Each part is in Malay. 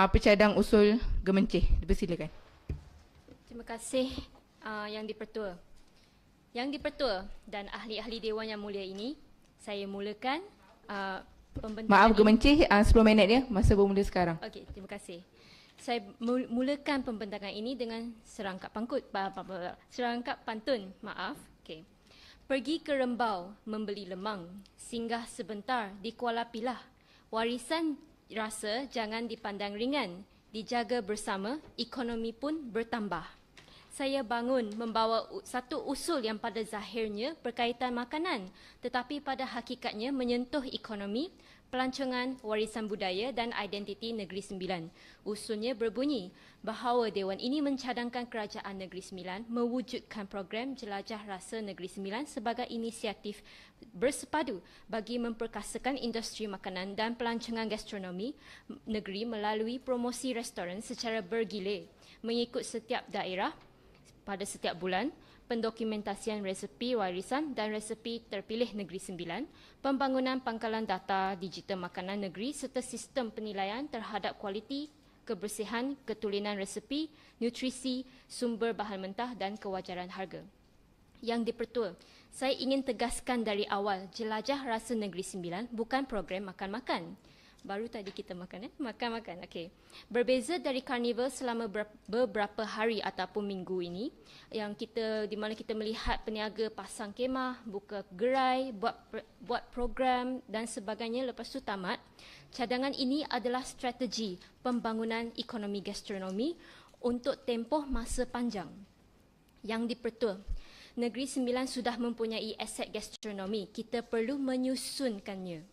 Pecadang Usul Gemencih. Dipersilakan. Terima kasih Yang di-Pertua. Yang di-Pertua dan ahli-ahli Dewan Yang Mulia ini, saya mulakan pembentakan Maaf Gemencih, 10 minit ya, masa bermula sekarang. Okey, terima kasih. Saya mulakan pembentakan ini dengan serangkap pantun. Okey. Pergi ke Rembau membeli lemang, singgah sebentar di Kuala Pilah. Warisan rasa jangan dipandang ringan, dijaga bersama, ekonomi pun bertambah. Saya bangun membawa satu usul yang pada zahirnya berkaitan makanan, tetapi pada hakikatnya menyentuh ekonomi, pelancongan, warisan budaya dan identiti Negeri Sembilan. Usulnya berbunyi bahawa Dewan ini mencadangkan Kerajaan Negeri Sembilan mewujudkan program Jelajah Rasa Negeri Sembilan sebagai inisiatif bersepadu bagi memperkasakan industri makanan dan pelancongan gastronomi negeri melalui promosi restoran secara bergilir mengikut setiap daerah pada setiap bulan, pendokumentasian resepi warisan dan resepi terpilih Negeri Sembilan, pembangunan pangkalan data digital makanan negeri serta sistem penilaian terhadap kualiti, kebersihan, ketulinan resepi, nutrisi, sumber bahan mentah dan kewajaran harga. Yang di-Pertua, saya ingin tegaskan dari awal, Jelajah Rasa Negeri Sembilan bukan program makan-makan. Baru tadi kita makan, makan-makan. Okey. Berbeza dari karnival selama beberapa hari ataupun minggu ini, di mana kita melihat peniaga pasang kemah, buka gerai, buat program dan sebagainya lepas tu tamat. Cadangan ini adalah strategi pembangunan ekonomi gastronomi untuk tempoh masa panjang. Yang di-Pertua, Negeri Sembilan sudah mempunyai aset gastronomi, kita perlu menyusunkannya.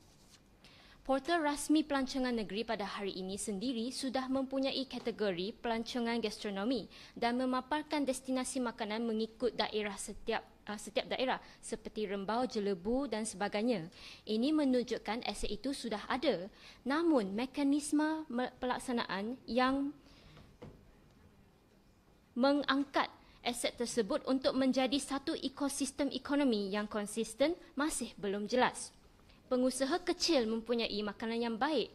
Portal rasmi pelancongan negeri pada hari ini sendiri sudah mempunyai kategori pelancongan gastronomi dan memaparkan destinasi makanan mengikut daerah setiap daerah seperti Rembau, Jelebu dan sebagainya. Ini menunjukkan aset itu sudah ada. Namun mekanisme pelaksanaan yang mengangkat aset tersebut untuk menjadi satu ekosistem ekonomi yang konsisten masih belum jelas. Pengusaha kecil mempunyai makanan yang baik.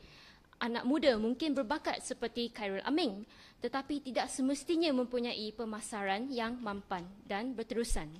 Anak muda mungkin berbakat seperti Khairul Aming, tetapi tidak semestinya mempunyai pemasaran yang mampan dan berterusan.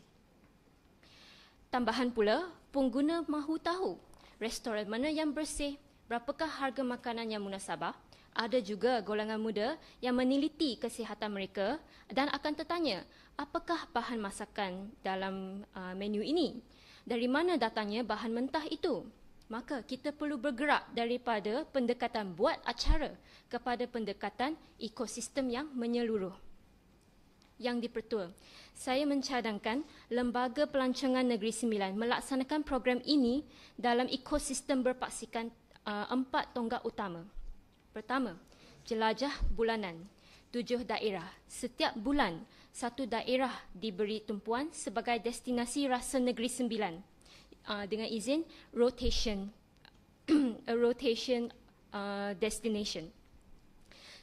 Tambahan pula, pengguna mahu tahu restoran mana yang bersih, berapakah harga makanan yang munasabah. Ada juga golongan muda yang meneliti kesihatan mereka dan akan tertanya, apakah bahan masakan dalam menu ini? Dari mana datangnya bahan mentah itu? Maka kita perlu bergerak daripada pendekatan buat acara kepada pendekatan ekosistem yang menyeluruh. Yang di-Pertua, saya mencadangkan Lembaga Pelancongan Negeri Sembilan melaksanakan program ini dalam ekosistem berpaksikan 4 tonggak utama. Pertama, jelajah bulanan, 7 daerah. Setiap bulan, satu daerah diberi tumpuan sebagai destinasi rasa Negeri Sembilan. Dengan izin rotation destination.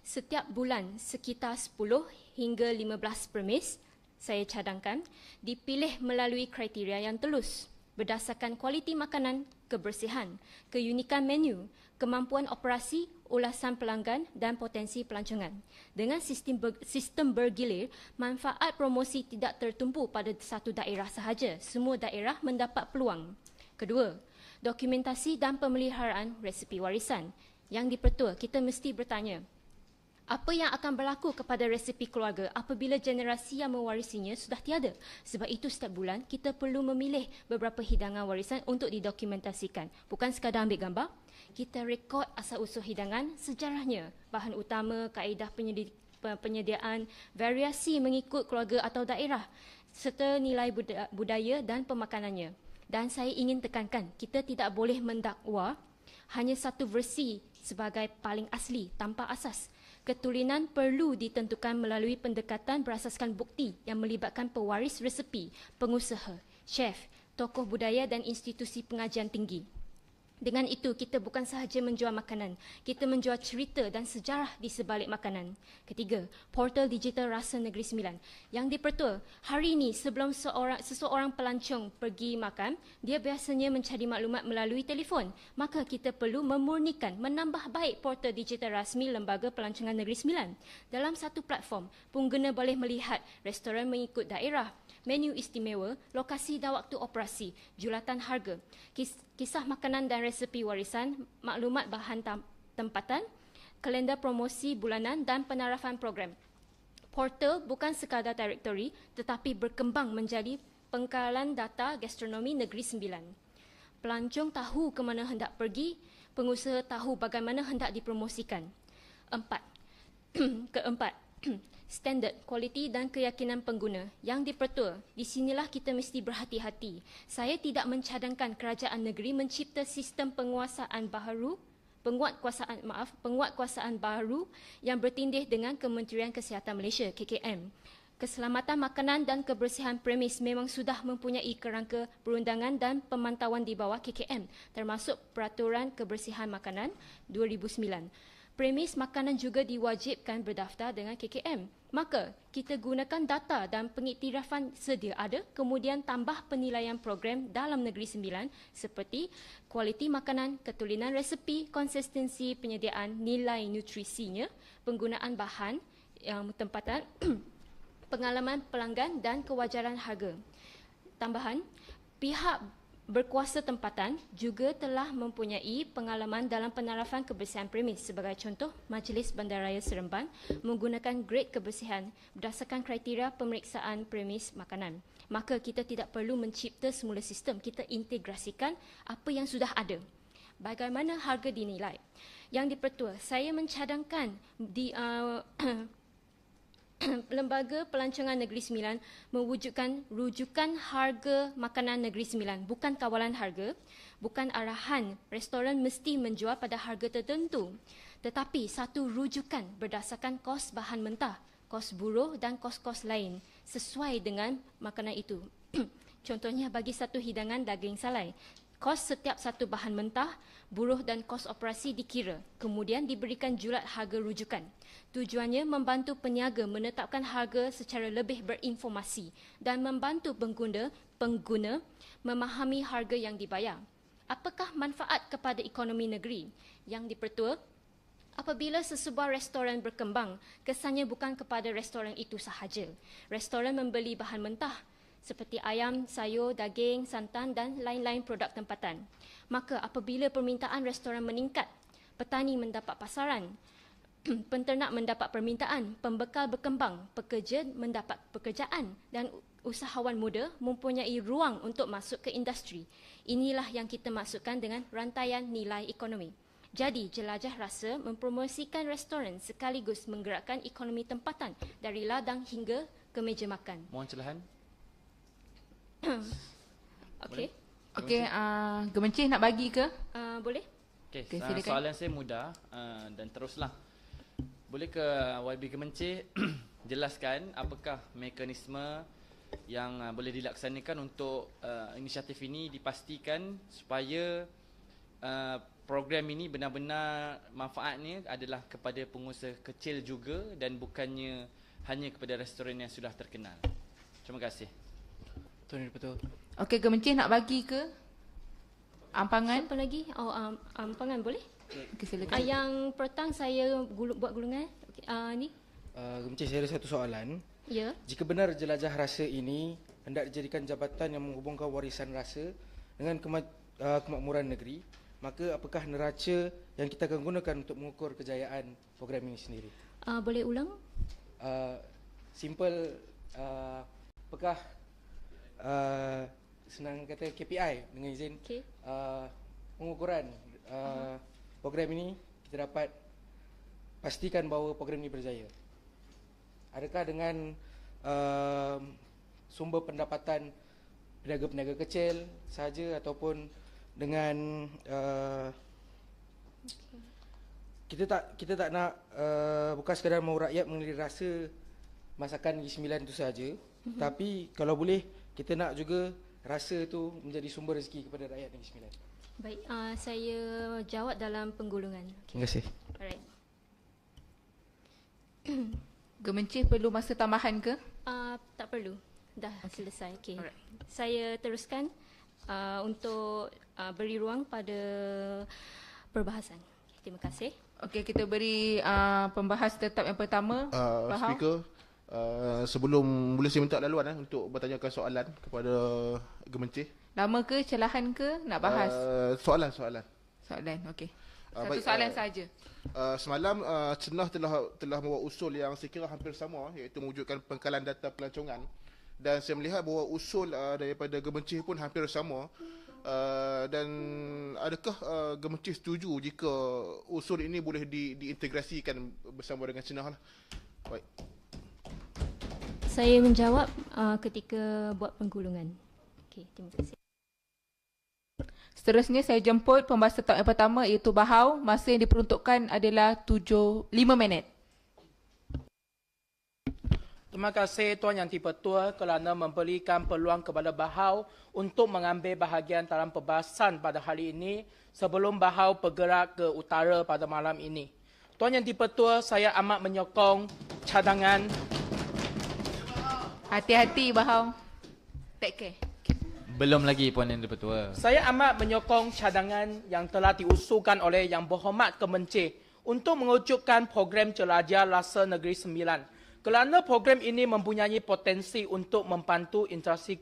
Setiap bulan sekitar 10 hingga 15 premis saya cadangkan dipilih melalui kriteria yang telus berdasarkan kualiti makanan, kebersihan, keunikan menu, kemampuan operasi, ulasan pelanggan dan potensi pelancongan. Dengan sistem bergilir, manfaat promosi tidak tertumpu pada satu daerah sahaja. Semua daerah mendapat peluang. Kedua, dokumentasi dan pemeliharaan resepi warisan. Yang di-Pertua, kita mesti bertanya, apa yang akan berlaku kepada resepi keluarga apabila generasi yang mewarisinya sudah tiada? Sebab itu setiap bulan kita perlu memilih beberapa hidangan warisan untuk didokumentasikan. Bukan sekadar ambil gambar, kita rekod asal-usul hidangan, sejarahnya, bahan utama, kaedah penyediaan, variasi mengikut keluarga atau daerah, serta nilai budaya dan pemakanannya. Dan saya ingin tekankan, kita tidak boleh mendakwa hanya satu versi sebagai paling asli tanpa asas. Ketulinan perlu ditentukan melalui pendekatan berasaskan bukti yang melibatkan pewaris resepi, pengusaha, chef, tokoh budaya dan institusi pengajian tinggi. Dengan itu, kita bukan sahaja menjual makanan, kita menjual cerita dan sejarah di sebalik makanan. Ketiga, portal digital Rasa Negeri Sembilan. Yang dipertua, hari ini sebelum seseorang pelancong pergi makan, dia biasanya mencari maklumat melalui telefon. Maka kita perlu memurnikan, menambah baik portal digital rasmi Lembaga Pelancongan Negeri Sembilan. Dalam satu platform, pengguna boleh melihat restoran mengikut daerah, menu istimewa, lokasi dan waktu operasi, julatan harga, kisah makanan dan resepi warisan, maklumat bahan tempatan, kalender promosi bulanan dan penarafan program. Portal bukan sekadar directory tetapi berkembang menjadi pengkalan data gastronomi Negeri Sembilan. Pelancong tahu ke mana hendak pergi, pengusaha tahu bagaimana hendak dipromosikan. Keempat, standard, kualiti dan keyakinan pengguna. Yang dipertua, di sinilah kita mesti berhati-hati. Saya tidak mencadangkan kerajaan negeri mencipta sistem penguasaan baru yang bertindih dengan Kementerian Kesihatan Malaysia, KKM. Keselamatan makanan dan kebersihan premis memang sudah mempunyai kerangka perundangan dan pemantauan di bawah KKM, termasuk Peraturan Kebersihan Makanan 2009. Premis makanan juga diwajibkan berdaftar dengan KKM. Maka, kita gunakan data dan pengiktirafan sedia ada, kemudian tambah penilaian program dalam Negeri Sembilan seperti kualiti makanan, ketulinan resepi, konsistensi penyediaan, nilai nutrisinya, penggunaan bahan yang tempatan, pengalaman pelanggan dan kewajaran harga. Tambahan, pihak berkuasa tempatan juga telah mempunyai pengalaman dalam penarafan kebersihan premis. Sebagai contoh, Majlis Bandaraya Seremban menggunakan grade kebersihan berdasarkan kriteria pemeriksaan premis makanan. Maka kita tidak perlu mencipta semula sistem, kita integrasikan apa yang sudah ada. Bagaimana harga dinilai? Yang dipertua, saya mencadangkan di Lembaga Pelancongan Negeri Sembilan mewujudkan rujukan harga makanan Negeri Sembilan, bukan kawalan harga, bukan arahan restoran mesti menjual pada harga tertentu, tetapi satu rujukan berdasarkan kos bahan mentah, kos buruh dan kos-kos lain sesuai dengan makanan itu. Contohnya bagi satu hidangan daging salai, kos setiap satu bahan mentah, buruh dan kos operasi dikira, kemudian diberikan julat harga rujukan. Tujuannya membantu peniaga menetapkan harga secara lebih berinformasi dan membantu pengguna memahami harga yang dibayar. Apakah manfaat kepada ekonomi negeri? Yang dipertua, apabila sesebuah restoran berkembang, kesannya bukan kepada restoran itu sahaja. Restoran membeli bahan mentah seperti ayam, sayur, daging, santan dan lain-lain produk tempatan. Maka apabila permintaan restoran meningkat, petani mendapat pasaran, penternak mendapat permintaan, pembekal berkembang, pekerja mendapat pekerjaan dan usahawan muda mempunyai ruang untuk masuk ke industri. Inilah yang kita maksudkan dengan rantaian nilai ekonomi. Jadi, Jelajah Rasa mempromosikan restoran sekaligus menggerakkan ekonomi tempatan dari ladang hingga ke meja makan. Mohon celahan. Okey. Okey, Gemencih nak bagi ke? Boleh? Okey, Okey, silakan. soalan saya mudah dan teruslah. Boleh ke YB Kemencih jelaskan apakah mekanisme yang boleh dilaksanakan untuk inisiatif ini dipastikan supaya program ini benar-benar manfaatnya adalah kepada pengusaha kecil juga dan bukannya hanya kepada restoran yang sudah terkenal. Terima kasih. Betul. Okey, Gemencih nak bagi ke? Ampangan? Siapa lagi? Ampangan boleh? Okey, silakan. Yang petang saya buat gulungan. Okay, ni. Gemencih, saya ada satu soalan. Ya. Jika benar Jelajah Rasa ini hendak dijadikan jabatan yang menghubungkan warisan rasa dengan kemakmuran negeri, maka apakah neraca yang kita akan gunakan untuk mengukur kejayaan program ini sendiri? Boleh ulang? Simple, apakah senang kata KPI dengan izin Okey. pengukuran program ini kita dapat pastikan bahawa program ini berjaya. Adakah dengan sumber pendapatan peniaga-peniaga kecil sahaja ataupun dengan kita tak nak bukan sekadar mahu rakyat mengenali rasa masakan Negeri Sembilan itu sahaja, tapi kalau boleh kita nak juga rasa tu menjadi sumber rezeki kepada rakyat Negeri Sembilan? Baik, saya jawab dalam penggulungan. Terima kasih. Alright. Gemencih perlu masa tambahan ke? Tak perlu. Dah selesai. Okay. Alright. Saya teruskan untuk beri ruang pada perbahasan. Terima kasih. Okey, kita beri pembahas tetap yang pertama. Bahau. Speaker, sebelum boleh saya minta laluan untuk bertanyakan soalan kepada Gemencih. Lama ke, celahan ke nak bahas? Soalan. Soalan, okey. Satu Baik, soalan saja. Semalam Cenah telah membawa usul yang saya kira hampir sama, iaitu mewujudkan pengkalan data pelancongan, dan saya melihat bahawa usul daripada Gemencih pun hampir sama. Dan adakah Gemencih setuju jika usul ini boleh diintegrasikan bersama dengan Cenah lah? Baik. Saya menjawab ketika buat penggulungan. Okey, terima kasih. Seterusnya saya jemput pembahas tetap yang pertama iaitu Bahau. Masa yang diperuntukkan adalah 5 minit. Terima kasih Tuan Yang Di-Pertua kerana memberikan peluang kepada Bahau untuk mengambil bahagian dalam perbahasan pada hari ini sebelum Bahau bergerak ke utara pada malam ini. Tuan Yang Di-Pertua, saya amat menyokong cadangan. Hati-hati Bahau. Take care. Belum lagi Puan Yang Di-Pertua. Saya amat menyokong cadangan yang telah diusulkan oleh Yang Berhormat Kemencih untuk mewujudkan program jelajah rasa Negeri Sembilan. Kerana program ini mempunyai potensi untuk membantu interaksi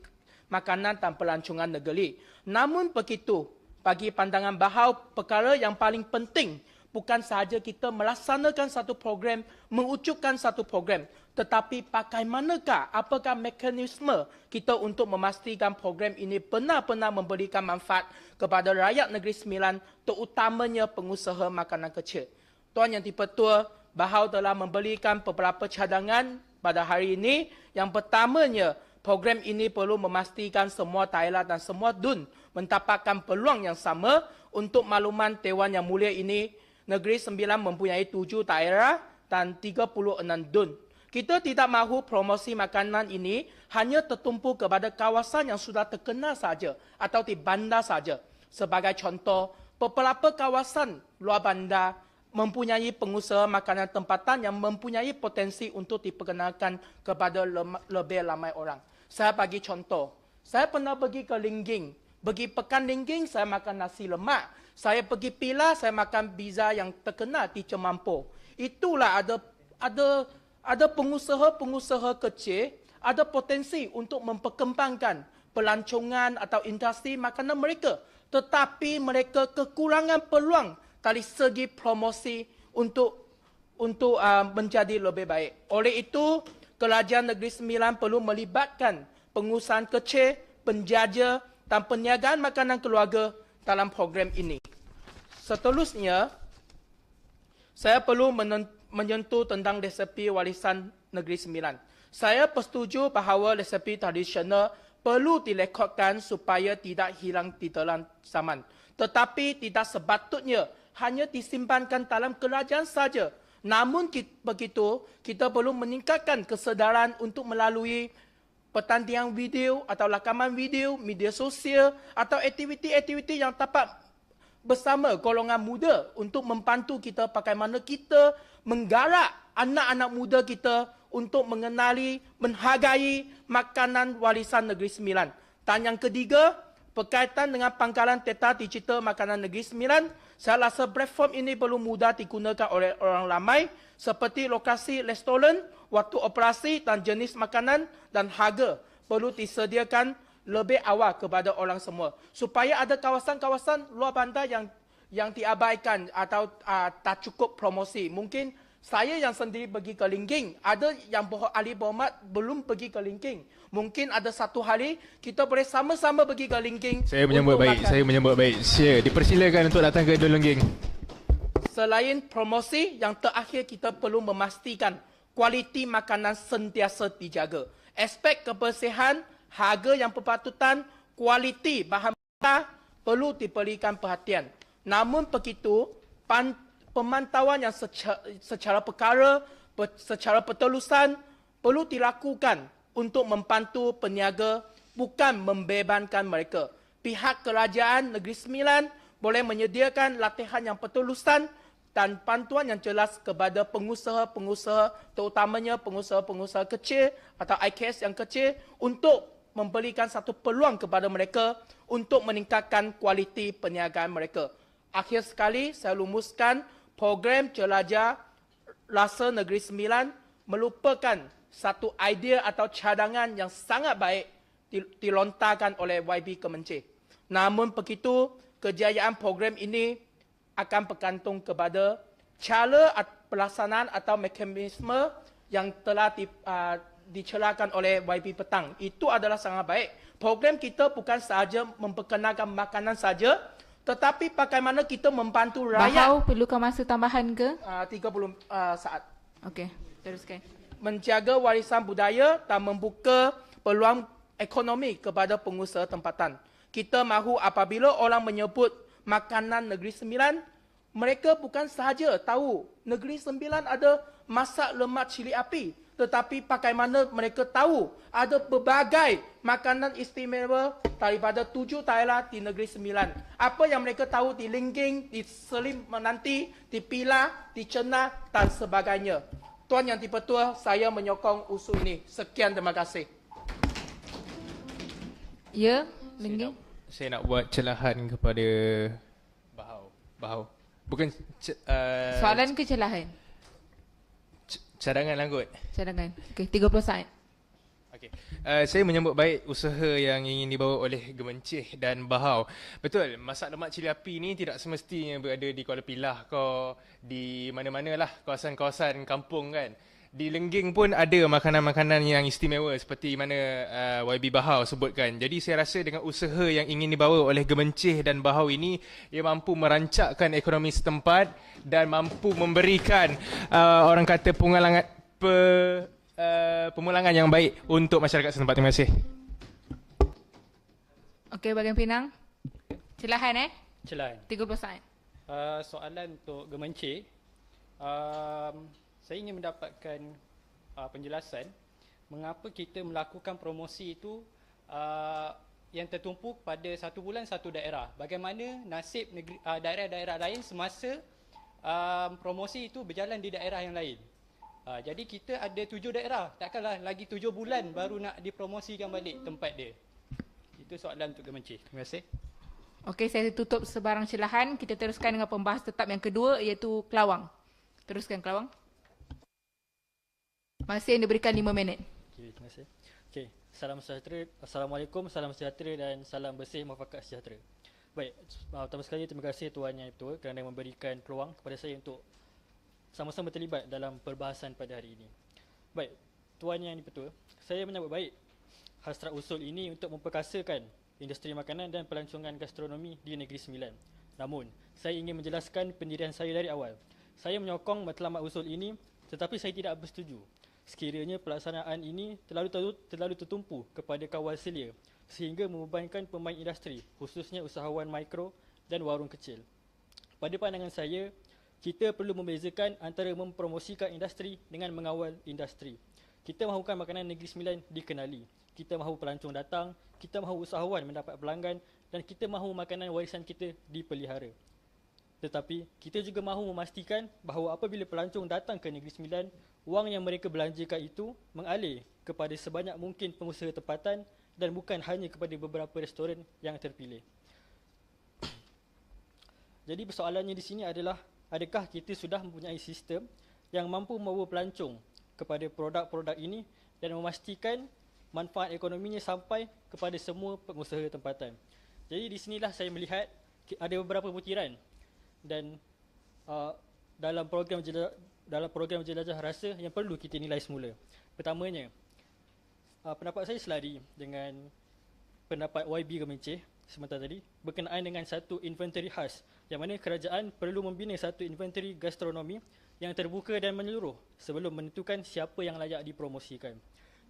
makanan dan pelancongan negeri. Namun begitu, bagi pandangan Bahau, perkara yang paling penting bukan sahaja kita melaksanakan satu program, mewujudkan satu program, tetapi bagaimanakah, apakah mekanisme kita untuk memastikan program ini benar-benar memberikan manfaat kepada rakyat Negeri Sembilan, terutamanya pengusaha makanan kecil. Tuan Yang Di-Pertua, Bahau telah memberikan beberapa cadangan pada hari ini. Yang pertamanya, program ini perlu memastikan semua daerah dan semua DUN mendapatkan peluang yang sama. Untuk makluman Dewan Yang Mulia ini, Negeri Sembilan mempunyai 7 daerah dan 36 DUN. Kita tidak mahu promosi makanan ini hanya tertumpu kepada kawasan yang sudah terkenal saja atau di bandar saja. Sebagai contoh, beberapa kawasan luar bandar mempunyai pengusaha makanan tempatan yang mempunyai potensi untuk diperkenalkan kepada lebih ramai orang. Saya bagi contoh, saya pernah pergi ke Lingging. Pergi Pekan Lingging, saya makan nasi lemak. Saya pergi Pilar, saya makan pizza yang terkenal di Cemampo. Itulah ada pengusaha-pengusaha kecil, ada potensi untuk memperkembangkan pelancongan atau industri makanan mereka. Tetapi mereka kekurangan peluang dari segi promosi untuk menjadi lebih baik. Oleh itu, Kerajaan Negeri Sembilan perlu melibatkan pengusaha kecil, penjaja dan perniagaan makanan keluarga dalam program ini. Seterusnya, saya perlu menyentuh tentang resepi warisan Negeri Sembilan. Saya bersetuju bahawa resepi tradisional perlu direkodkan supaya tidak hilang di dalam zaman. Tetapi tidak sepatutnya hanya disimpankan dalam kerajaan saja. Namun begitu, kita perlu meningkatkan kesedaran untuk melalui pertandingan video atau rakaman video, media sosial atau aktiviti-aktiviti yang dapat bersama golongan muda untuk membantu kita bagaimana kita menggarak anak-anak muda kita untuk mengenali, menghargai makanan warisan Negeri Sembilan. Dan yang ketiga, berkaitan dengan pangkalan data digital makanan Negeri Sembilan, saya rasa platform ini perlu mudah digunakan oleh orang ramai seperti lokasi restoran, waktu operasi dan jenis makanan dan harga perlu disediakan lebih awal kepada orang semua. Supaya ada kawasan-kawasan luar bandar yang diabaikan atau tak cukup promosi. Mungkin saya yang sendiri pergi ke Lingging, ada yang ahli berhormat belum pergi ke Lingging. Mungkin ada satu hari kita boleh sama-sama pergi ke Lingging. Saya menyambut baik. Saya dipersilakan untuk datang ke Lingging. Selain promosi, yang terakhir kita perlu memastikan kualiti makanan sentiasa dijaga. Aspek kebersihan, harga yang berpatutan, kualiti bahan mentah perlu diberikan perhatian. Namun begitu, pemantauan yang secara perkara, secara pertelusan perlu dilakukan untuk membantu peniaga bukan membebankan mereka. Pihak Kerajaan Negeri Sembilan boleh menyediakan latihan yang berterusan dan bantuan yang jelas kepada pengusaha-pengusaha, terutamanya pengusaha-pengusaha kecil atau IKS yang kecil untuk memberikan satu peluang kepada mereka untuk meningkatkan kualiti perniagaan mereka. Akhir sekali, saya lumuskan program Jelajah Rasa Negeri Sembilan merupakan satu idea atau cadangan yang sangat baik dilontarkan oleh YB Kemencih. Namun begitu, kejayaan program ini akan bergantung kepada cara pelaksanaan atau mekanisme yang telah dicerahkan oleh YB Petang. Itu adalah sangat baik. Program kita bukan sahaja memperkenalkan makanan saja, tetapi bagaimana kita membantu rakyat. Bahau perlukan masa tambahan ke? 30 saat. Okey, teruskan. Menjaga warisan budaya dan membuka peluang ekonomi kepada pengusaha tempatan. Kita mahu apabila orang menyebut makanan Negeri Sembilan, mereka bukan sahaja tahu Negeri Sembilan ada masak lemak cili api, tetapi bagaimana mereka tahu ada berbagai makanan istimewa daripada 7 daerah di Negeri Sembilan. Apa yang mereka tahu di Lingging, di Selim Menanti, di Pilah, di Cena dan sebagainya. Tuan Yang Dipertua, saya menyokong usul ini. Sekian, terima kasih. Ya, Lingging. Saya nak buat celahan kepada Bahau. Bukan Soalan ke celahan? cadangan lah kot. Cadangan. Okey, 30 saat. Okay. Saya menyambut baik usaha yang ingin dibawa oleh Gemencih dan Bahau. Betul, masak lemak cili api ni tidak semestinya berada di Kuala Pilah ke di mana-mana lah, kawasan-kawasan kampung kan. Di Lengging pun ada makanan-makanan yang istimewa seperti mana YB Bahau sebutkan. Jadi saya rasa dengan usaha yang ingin dibawa oleh Gemencih dan Bahau ini, ia mampu merancakkan ekonomi setempat dan mampu memberikan orang kata pemulangan yang baik untuk masyarakat setempat. Terima kasih. Okey, bahagian Penang. Celahan Celahan. 30 saat. Soalan untuk Gemencih. Saya ingin mendapatkan penjelasan mengapa kita melakukan promosi itu yang tertumpu pada 1 bulan 1 daerah. Bagaimana nasib daerah-daerah lain semasa promosi itu berjalan di daerah yang lain. Jadi kita ada 7 daerah, takkanlah lagi 7 bulan baru nak dipromosikan balik tempat dia. Itu soalan untuk Gemencih. Terima kasih. Okey, saya tutup sebarang celahan. Kita teruskan dengan pembahas tetap yang kedua, iaitu Kelawang. Teruskan Kelawang. Masa yang diberikan 5 minit. Okay, terima kasih. Okay, salam sejahtera. Assalamualaikum, salam sejahtera dan salam bersih muafakat sejahtera. Baik, pertama sekali terima kasih Tuan Yang Dipertua kerana memberikan peluang kepada saya untuk sama-sama terlibat dalam perbahasan pada hari ini. Baik, Tuan Yang Dipertua, saya menyambut baik hasrat usul ini untuk memperkasakan industri makanan dan pelancongan gastronomi di Negeri Sembilan. Namun, saya ingin menjelaskan pendirian saya dari awal. Saya menyokong matlamat usul ini, tetapi saya tidak bersetuju sekiranya pelaksanaan ini terlalu tertumpu kepada kawal selia sehingga membebankan pemain industri, khususnya usahawan mikro dan warung kecil. Pada pandangan saya, kita perlu membezakan antara mempromosikan industri dengan mengawal industri. Kita mahukan makanan Negeri Sembilan dikenali. Kita mahu pelancong datang, kita mahu usahawan mendapat pelanggan dan kita mahu makanan warisan kita dipelihara. Tetapi kita juga mahu memastikan bahawa apabila pelancong datang ke Negeri Sembilan, wang yang mereka belanjakan itu mengalir kepada sebanyak mungkin pengusaha tempatan dan bukan hanya kepada beberapa restoran yang terpilih. Jadi persoalannya di sini adalah, adakah kita sudah mempunyai sistem yang mampu membawa pelancong kepada produk-produk ini dan memastikan manfaat ekonominya sampai kepada semua pengusaha tempatan. Jadi di sinilah saya melihat ada beberapa butiran dan dalam program jelajah rasa yang perlu kita nilai semula. Pertamanya, pendapat saya selari dengan pendapat YB Gemencih sebentar tadi berkenaan dengan satu inventory khas yang mana kerajaan perlu membina satu inventory gastronomi yang terbuka dan menyeluruh sebelum menentukan siapa yang layak dipromosikan.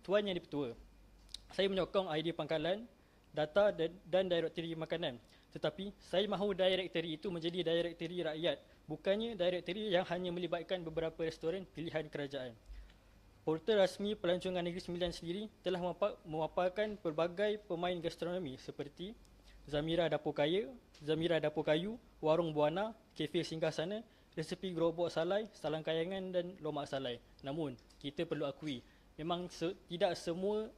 Tuan Yang Dipertua, saya menyokong idea pangkalan, data dan direktori makanan. Tetapi saya mahu direktori itu menjadi direktori rakyat, bukannya direktori yang hanya melibatkan beberapa restoran pilihan kerajaan. Portal rasmi Pelancongan Negeri Sembilan sendiri telah memaparkan pelbagai pemain gastronomi seperti Zamira Dapur Kaya, Zamira Dapur Kayu, Warung Buana, Kafe Singgahsana, resepi gerobak salai, salang kayangan dan lomak salai. Namun, kita perlu akui, memang tidak semua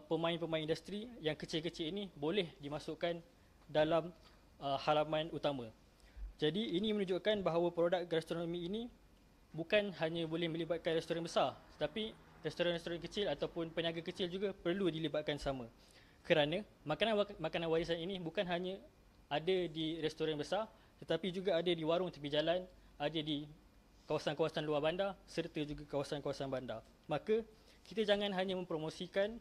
pemain-pemain industri yang kecil-kecil ini boleh dimasukkan dalam halaman utama. Jadi, ini menunjukkan bahawa produk gastronomi ini bukan hanya boleh melibatkan restoran besar, tetapi restoran-restoran kecil ataupun peniaga kecil juga perlu dilibatkan sama. Kerana makanan warisan ini bukan hanya ada di restoran besar, tetapi juga ada di warung tepi jalan, ada di kawasan-kawasan luar bandar serta juga kawasan-kawasan bandar. Maka kita jangan hanya mempromosikan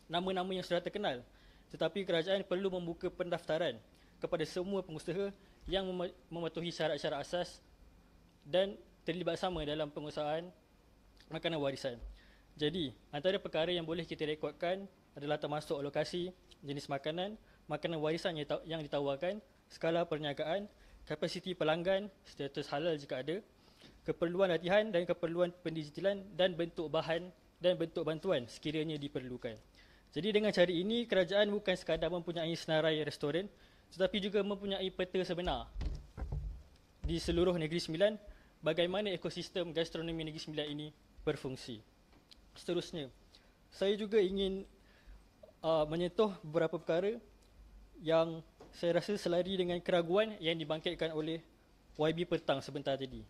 nama-nama yang sudah terkenal, tetapi kerajaan perlu membuka pendaftaran kepada semua pengusaha yang mematuhi syarat-syarat asas dan terlibat sama dalam pengusahaan makanan warisan. Jadi, antara perkara yang boleh kita rekodkan adalah termasuk lokasi, jenis makanan, makanan warisan yang ditawarkan, skala perniagaan, kapasiti pelanggan, status halal jika ada, keperluan latihan dan keperluan pendigitalan dan bentuk bahan dan bentuk bantuan sekiranya diperlukan. Jadi dengan cara ini, kerajaan bukan sekadar mempunyai senarai restoran, tetapi juga mempunyai peta sebenar di seluruh Negeri Sembilan bagaimana ekosistem gastronomi Negeri Sembilan ini berfungsi. Seterusnya, saya juga ingin menyentuh beberapa perkara yang saya rasa selari dengan keraguan yang dibangkitkan oleh YB petang sebentar tadi.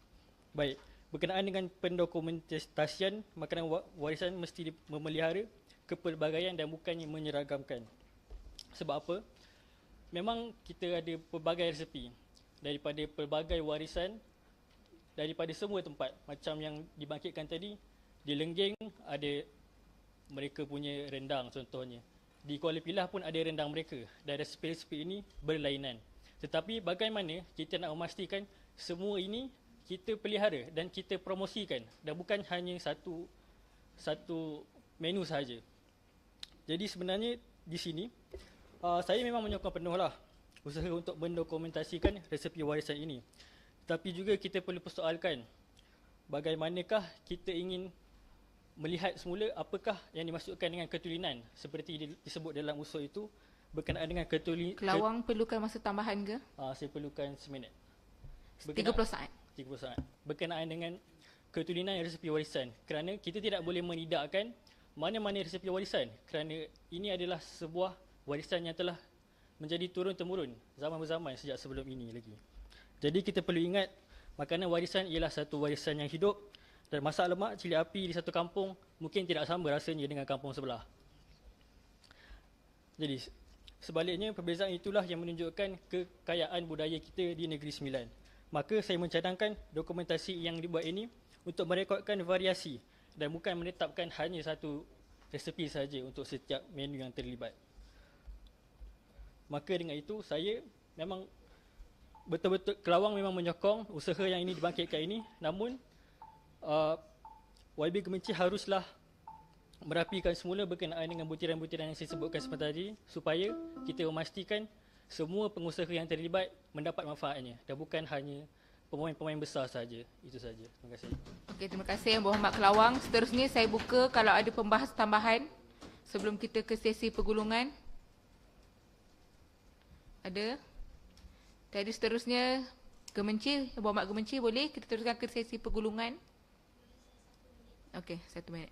Baik, berkenaan dengan pendokumentasian makanan warisan mesti memelihara kepelbagaian dan bukannya menyeragamkan. Sebab apa? Memang kita ada pelbagai resepi daripada pelbagai warisan daripada semua tempat. Macam yang dibangkitkan tadi, di Lenggeng ada mereka punya rendang contohnya. Di Kuala Pilah pun ada rendang mereka dan resepi-resepi ini berlainan. Tetapi bagaimana kita nak memastikan semua ini kita pelihara dan kita promosikan dan bukan hanya satu menu sahaja. Jadi sebenarnya di sini saya memang menyokong penuhlah usaha untuk mendokumentasikan resepi warisan ini. Tapi juga kita perlu persoalkan bagaimanakah kita ingin melihat semula apakah yang dimaksudkan dengan ketulinan seperti disebut dalam usul itu berkenaan dengan Kelawang perlukan masa tambahan ke? Saya perlukan seminit. 30 saat. 30 saat. Berkenaan dengan ketulinan resepi warisan kerana kita tidak boleh menidakkan mana-mana resepi warisan kerana ini adalah sebuah warisan yang telah menjadi turun-temurun zaman berzaman sejak sebelum ini lagi. Jadi kita perlu ingat makanan warisan ialah satu warisan yang hidup dan masak lemak cili api di satu kampung mungkin tidak sama rasanya dengan kampung sebelah. Jadi sebaliknya perbezaan itulah yang menunjukkan kekayaan budaya kita di Negeri Sembilan. Maka saya mencadangkan dokumentasi yang dibuat ini untuk merekodkan variasi dan bukan menetapkan hanya satu resepi saja untuk setiap menu yang terlibat. Maka dengan itu saya memang betul-betul Kelawang memang menyokong usaha yang ini dibangkitkan ini, namun YB Gemenci haruslah merapikan semula berkenaan dengan butiran-butiran yang saya sebutkan sebentar tadi supaya kita memastikan semua pengusaha yang terlibat mendapat manfaatnya dan bukan hanya pemain-pemain besar saja. Itu saja. Terima kasih. Okey, terima kasih Yang Berhormat Kelawang. Seterusnya saya buka kalau ada pembahas tambahan sebelum kita ke sesi pergulungan. Ada? Jadi seterusnya Gemenci, Yang Berhormat Gemenci, boleh kita teruskan ke sesi pergulungan? Okey, 1 minit.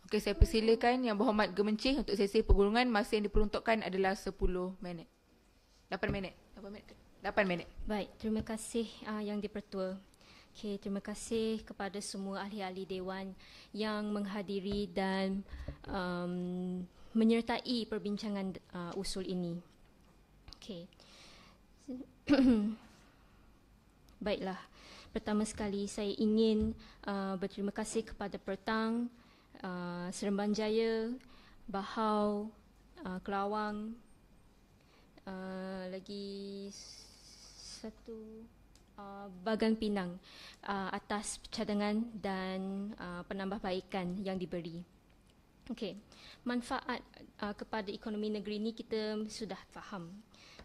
Okey, saya persilakan Yang Berhormat Gemencih untuk sesi pergulungan. Masa yang diperuntukkan adalah 10 minit. 8 minit. 8 minit. Baik, terima kasih Yang Dipertua. Okay, terima kasih kepada semua ahli-ahli Dewan yang menghadiri dan menyertai perbincangan usul ini. Okay. Baiklah, pertama sekali saya ingin berterima kasih kepada Pertang, Seremban Jaya, Bahau, Kelawang, lagi satu Bagan Pinang atas cadangan dan penambahbaikan yang diberi. Okey, manfaat kepada ekonomi negeri ini kita sudah faham.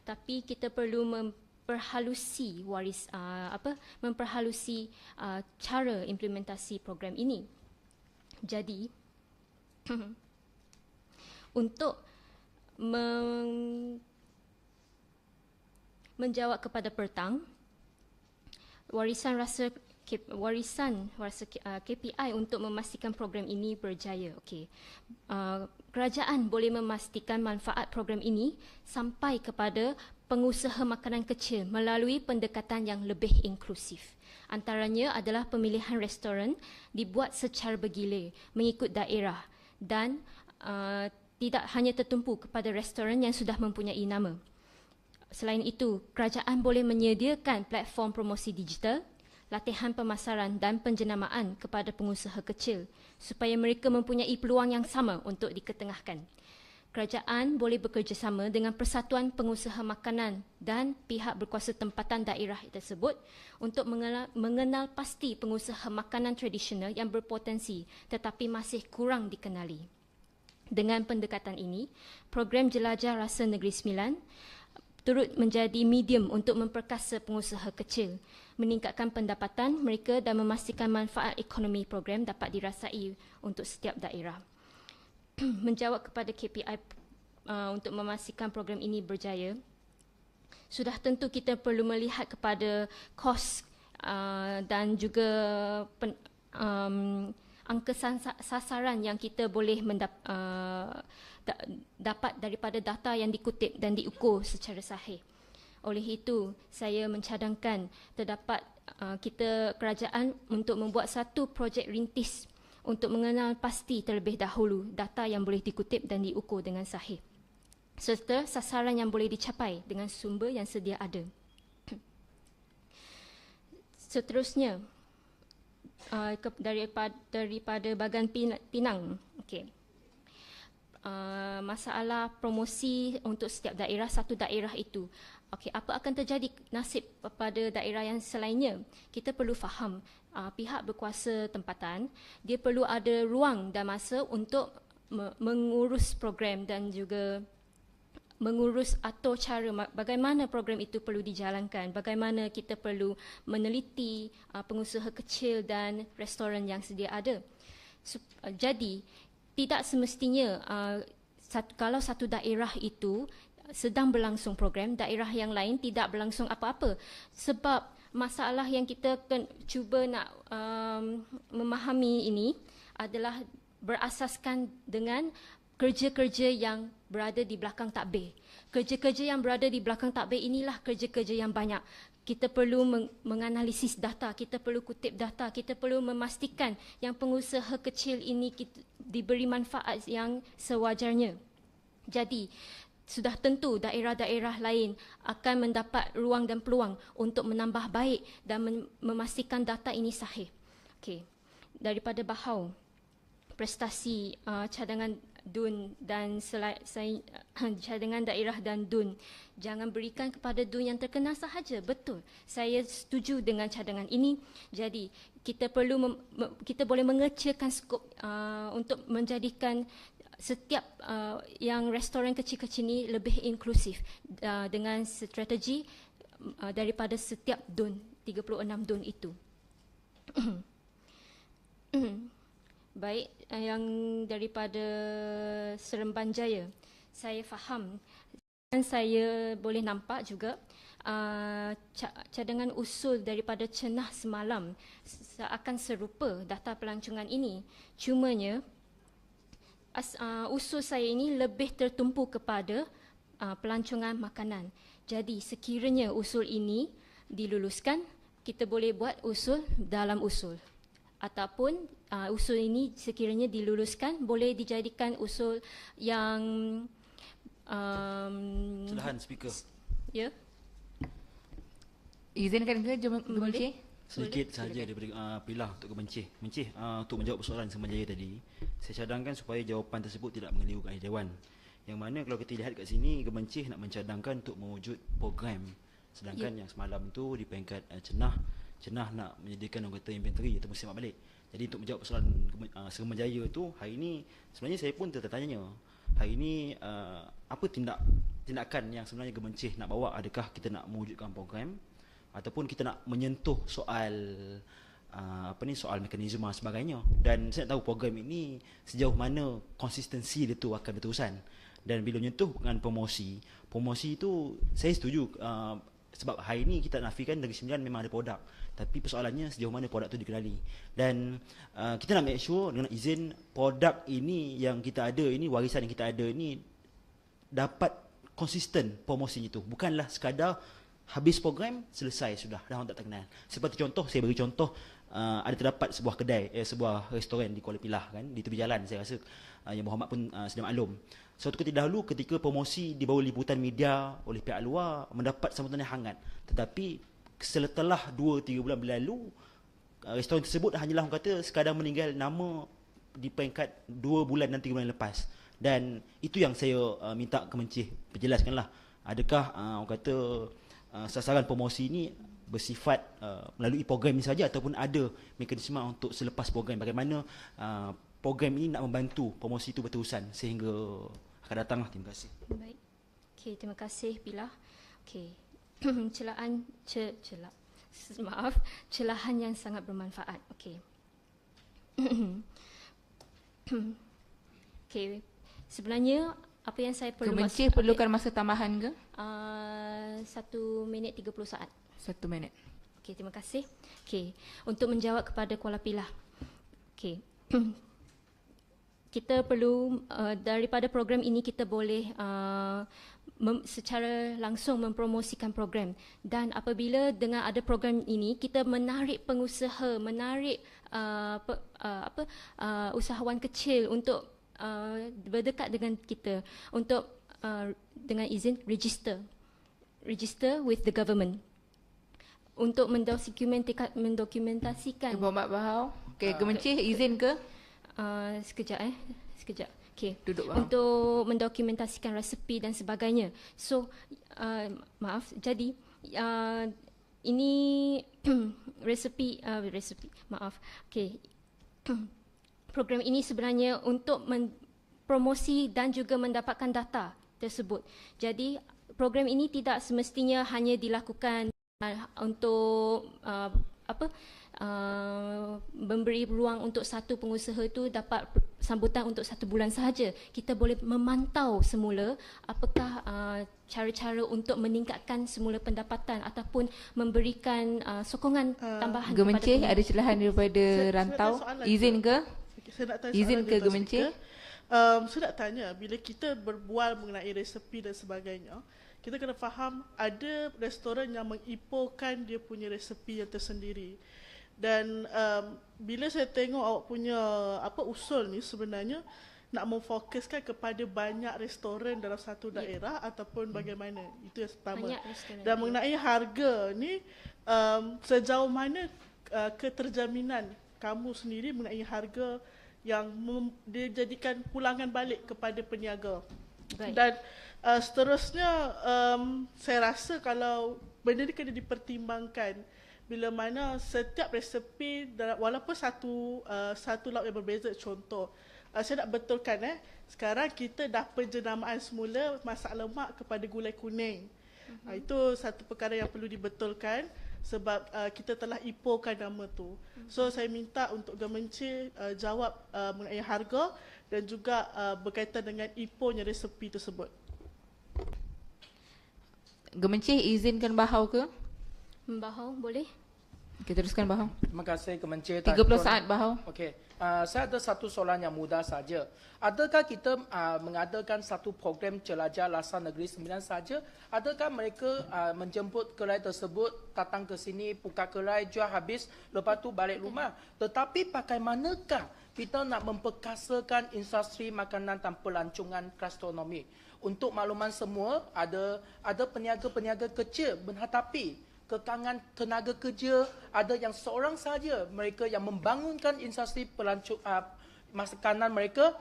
Tapi kita perlu memperhalusi cara implementasi program ini. Jadi untuk menjawab kepada Pertang, warisan rasa KPI untuk memastikan program ini berjaya. Okey. Kerajaan boleh memastikan manfaat program ini sampai kepada pengusaha makanan kecil melalui pendekatan yang lebih inklusif. Antaranya adalah pemilihan restoran dibuat secara bergilir mengikut daerah dan tidak hanya tertumpu kepada restoran yang sudah mempunyai nama. Selain itu, kerajaan boleh menyediakan platform promosi digital, latihan pemasaran dan penjenamaan kepada pengusaha kecil supaya mereka mempunyai peluang yang sama untuk diketengahkan. Kerajaan boleh bekerjasama dengan Persatuan Pengusaha Makanan dan pihak berkuasa tempatan daerah tersebut untuk mengenal pasti pengusaha makanan tradisional yang berpotensi tetapi masih kurang dikenali. Dengan pendekatan ini, program Jelajah Rasa Negeri Sembilan turut menjadi medium untuk memperkasa pengusaha kecil, meningkatkan pendapatan mereka dan memastikan manfaat ekonomi program dapat dirasai untuk setiap daerah. Menjawab kepada KPI untuk memastikan program ini berjaya, sudah tentu kita perlu melihat kepada kos dan juga angka sasaran yang kita boleh dapat daripada data yang dikutip dan diukur secara sahih. Oleh itu, saya mencadangkan terdapat kerajaan untuk membuat satu projek rintis untuk mengenal pasti terlebih dahulu data yang boleh dikutip dan diukur dengan sahih, serta sasaran yang boleh dicapai dengan sumber yang sedia ada. Seterusnya, daripada Bagan Pinang. Okay. Masalah promosi untuk setiap daerah, satu daerah itu. Okay, apa akan terjadi nasib pada daerah yang selainnya? Kita perlu faham pihak berkuasa tempatan, dia perlu ada ruang dan masa untuk mengurus program dan juga mengurus atau cara bagaimana program itu perlu dijalankan, bagaimana kita perlu meneliti pengusaha kecil dan restoran yang sedia ada. Jadi, tidak semestinya kalau satu daerah itu sedang berlangsung program, daerah yang lain tidak berlangsung apa-apa. Sebab masalah yang kita cuba nak memahami ini adalah berasaskan dengan kerja-kerja yang berada di belakang takbir. Kerja-kerja yang berada di belakang takbir inilah kerja-kerja yang banyak. Kita perlu menganalisis data, kita perlu kutip data, kita perlu memastikan yang pengusaha kecil ini diberi manfaat yang sewajarnya. Jadi, sudah tentu daerah-daerah lain akan mendapat ruang dan peluang untuk menambah baik dan memastikan data ini sahih. Okey. Daripada Bahau, prestasi cadangan DUN dan cadangan daerah dan DUN, jangan berikan kepada DUN yang terkenal sahaja. Betul, saya setuju dengan cadangan ini. Jadi kita perlu kita boleh mengecilkan skop untuk menjadikan setiap yang restoran kecil-kecil ini lebih inklusif dengan strategi daripada setiap DUN, 36 DUN itu. Baik, yang daripada Seremban Jaya, saya faham dan saya boleh nampak juga cadangan usul daripada cenah semalam akan serupa daftar pelancongan ini. Cumanya usul saya ini lebih tertumpu kepada pelancongan makanan. Jadi sekiranya usul ini diluluskan, kita boleh buat usul dalam usul. Ataupun usul ini sekiranya diluluskan, boleh dijadikan usul yang Silakan speaker. ya. Izinkan ke Gemencih? Sedikit sahaja daripada Pilah untuk Gemencih. Mencih, untuk menjawab persoalan Semajaya tadi, saya cadangkan supaya jawapan tersebut tidak mengelirukan ahli dewan. Yang mana kalau kita lihat kat sini, Gemencih nak mencadangkan untuk mewujud program. Sedangkan yang semalam tu di peringkat cenah nak menyediakan orang kata inventory atau semak balik. Jadi untuk menjawab persoalan Semajaya tu, hari ini sebenarnya saya pun tertanya, hari ini apa tindakan yang sebenarnya Gemencih nak bawa? Adakah kita nak mewujudkan program ataupun kita nak menyentuh soal soal mekanisme dan sebagainya? Dan saya nak tahu program ini sejauh mana konsistensi dia tu akan berterusan. Dan bila menyentuh dengan promosi itu saya setuju, sebab hari ini kita nafikan Negeri Sembilan memang ada produk, tapi persoalannya sejauh mana produk tu dikenali. Dan kita nak make sure dengan izin produk ini yang kita ada ini, warisan yang kita ada ini dapat konsisten promosinya itu. Bukanlah sekadar habis program selesai sudah, dah orang tak terkenal. Seperti contoh, saya beri contoh, ada terdapat sebuah kedai, sebuah restoran di Kuala Pilah kan, di tepi jalan, saya rasa yang Muhammad pun sedia maklum. Suatu ketika dahulu ketika promosi di bawah liputan media oleh pihak luar mendapat sambutan yang hangat, tetapi setelah 2-3 bulan berlalu, restoran tersebut hanyalah orang kata sekadar meninggal nama di peringkat 2 bulan dan 3 bulan lepas. Dan itu yang saya minta Kemencih perjelaskanlah, adakah orang kata sasaran promosi ini bersifat melalui program ini saja ataupun ada mekanisme untuk selepas program, bagaimana program ini nak membantu promosi itu berterusan sehingga akan datanglah. Terima kasih. Baik. Okey, terima kasih Pilah. Okey. Celahan yang sangat bermanfaat. Okey. Okey. Sebenarnya apa yang saya perlu Gemencih perlukan masa tambahan ke? 1 minit 30 saat. 1 minit. Okey, terima kasih. Okey, untuk menjawab kepada Kuala Pilah. Okey. Kita perlu daripada program ini kita boleh secara langsung mempromosikan program, dan apabila dengan ada program ini kita menarik pengusaha, menarik usahawan kecil untuk berdekat dengan kita untuk dengan izin register with the government untuk mendokumentasikan. Muhammad Bahau. Okey, Gemencih izin ke? Sekejap. Okey. Duduk Bahau. Untuk mendokumentasikan resepi dan sebagainya. So maaf. Jadi ini resepi. Maaf. Okey. Program ini sebenarnya untuk promosi dan juga mendapatkan data tersebut. Jadi program ini tidak semestinya hanya dilakukan untuk memberi ruang untuk satu pengusaha itu dapat sambutan untuk 1 bulan sahaja. Kita boleh memantau semula apakah cara-cara untuk meningkatkan semula pendapatan ataupun memberikan sokongan tambahan. Gemencih ada celahan daripada rantau. Izin ke? Izin ke Gemencih? Saya nak tanya, bila kita berbual mengenai resepi dan sebagainya, kita kena faham ada restoran yang mengipokan dia punya resepi yang tersendiri. Dan bila saya tengok awak punya usul ni, sebenarnya nak memfokuskan kepada banyak restoran dalam satu daerah ataupun bagaimana? Itu yang pertama. Dan mengenai harga ni, sejauh mana keterjaminan kamu sendiri mengenai harga yang dijadikan pulangan balik kepada peniaga? Baik. Dan seterusnya, saya rasa kalau benda ni kena dipertimbangkan, bila mana setiap resepi walaupun satu lauk yang berbeza. Contoh, saya nak betulkan sekarang kita dah penjenamaan semula masak lemak kepada gulai kuning. Itu satu perkara yang perlu dibetulkan sebab kita telah ipokan nama tu. So saya minta untuk Gemencih jawab mengenai harga dan juga berkaitan dengan iponya resepi tersebut. Gemencih izinkan Bahau ke? Bahau boleh? Okey, teruskan Bahau. Terima kasih Kementerian. 30 saat Bahau. Okey. Saya ada satu soalan yang mudah saja. Adakah kita mengadakan satu program jelajah Lasar Negeri Sembilan saja? Adakah mereka menjemput gerai tersebut, datang ke sini, buka gerai, jual habis, lepas tu balik rumah? Tetapi bagaimanakah kita nak memperkasakan industri makanan tanpa lancongan gastronomi? Untuk makluman semua, ada peniaga-peniaga kecil menghadapi kekangan tenaga kerja, ada yang seorang saja mereka yang membangunkan industri makanan mereka,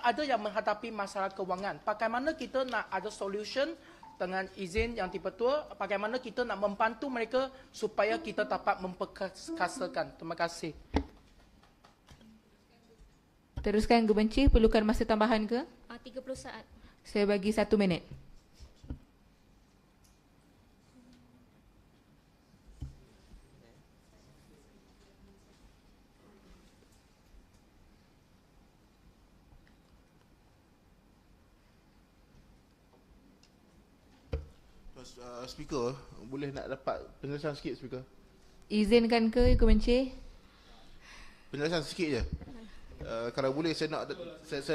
ada yang menghadapi masalah kewangan. Bagaimana kita nak ada solution dengan izin yang dipertua, bagaimana kita nak membantu mereka supaya kita dapat memperkasakan. Terima kasih. Teruskan Gemencih, perlukan masa tambahan ke? 30 saat. Saya bagi 1 minit. Speaker, boleh nak dapat penjelasan sikit speaker? Izinkan ke Gemencih? Penjelasan sikit je. Kalau boleh saya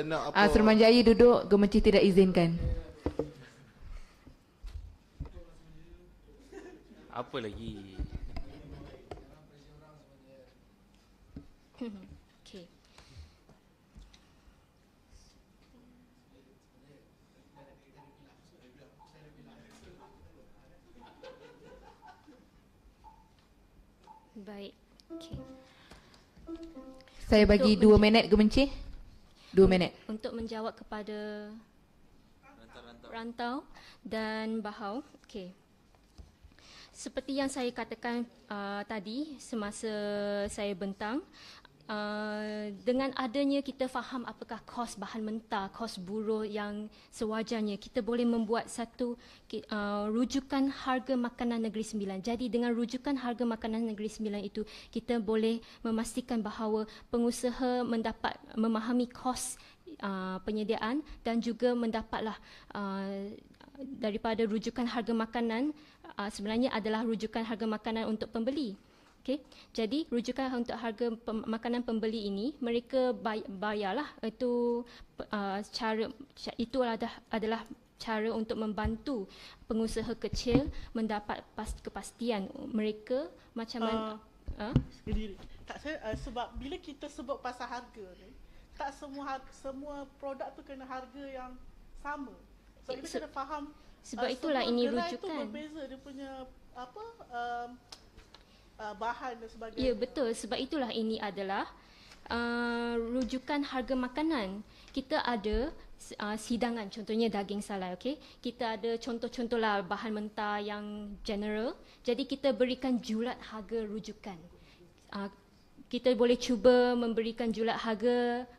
nak apa? Suruhanjaya duduk, Gemencih tidak izinkan. Apa lagi? Okey. Baik. Okey. Saya bagi 2 minit Gemencih. 2 minit. Untuk menjawab kepada rantau dan Bahau. Okey. Seperti yang saya katakan tadi semasa saya bentang, dengan adanya kita faham apakah kos bahan mentah, kos buruh yang sewajarnya, kita boleh membuat satu rujukan harga makanan Negeri Sembilan. Jadi dengan rujukan harga makanan Negeri Sembilan itu, kita boleh memastikan bahawa pengusaha mendapat memahami kos penyediaan dan juga mendapatlah daripada rujukan harga makanan sebenarnya adalah rujukan harga makanan untuk pembeli. Okay. Jadi rujukan untuk harga makanan pembeli ini mereka bayarlah, itu adalah cara untuk membantu pengusaha kecil mendapat kepastian mereka macam mana. Sebab bila kita sebut pasal harga ni, tak semua produk tu kena harga yang sama. So kita kena faham sebab itulah ini rujukan. Itu berbeza dia punya bahan dan sebagainya. Ya, betul. Sebab itulah ini adalah rujukan harga makanan. Kita ada sidangan, contohnya daging salai, okey. Kita ada contoh-contoh lah bahan mentah yang general. Jadi kita berikan julat harga rujukan. Kita boleh cuba memberikan julat harga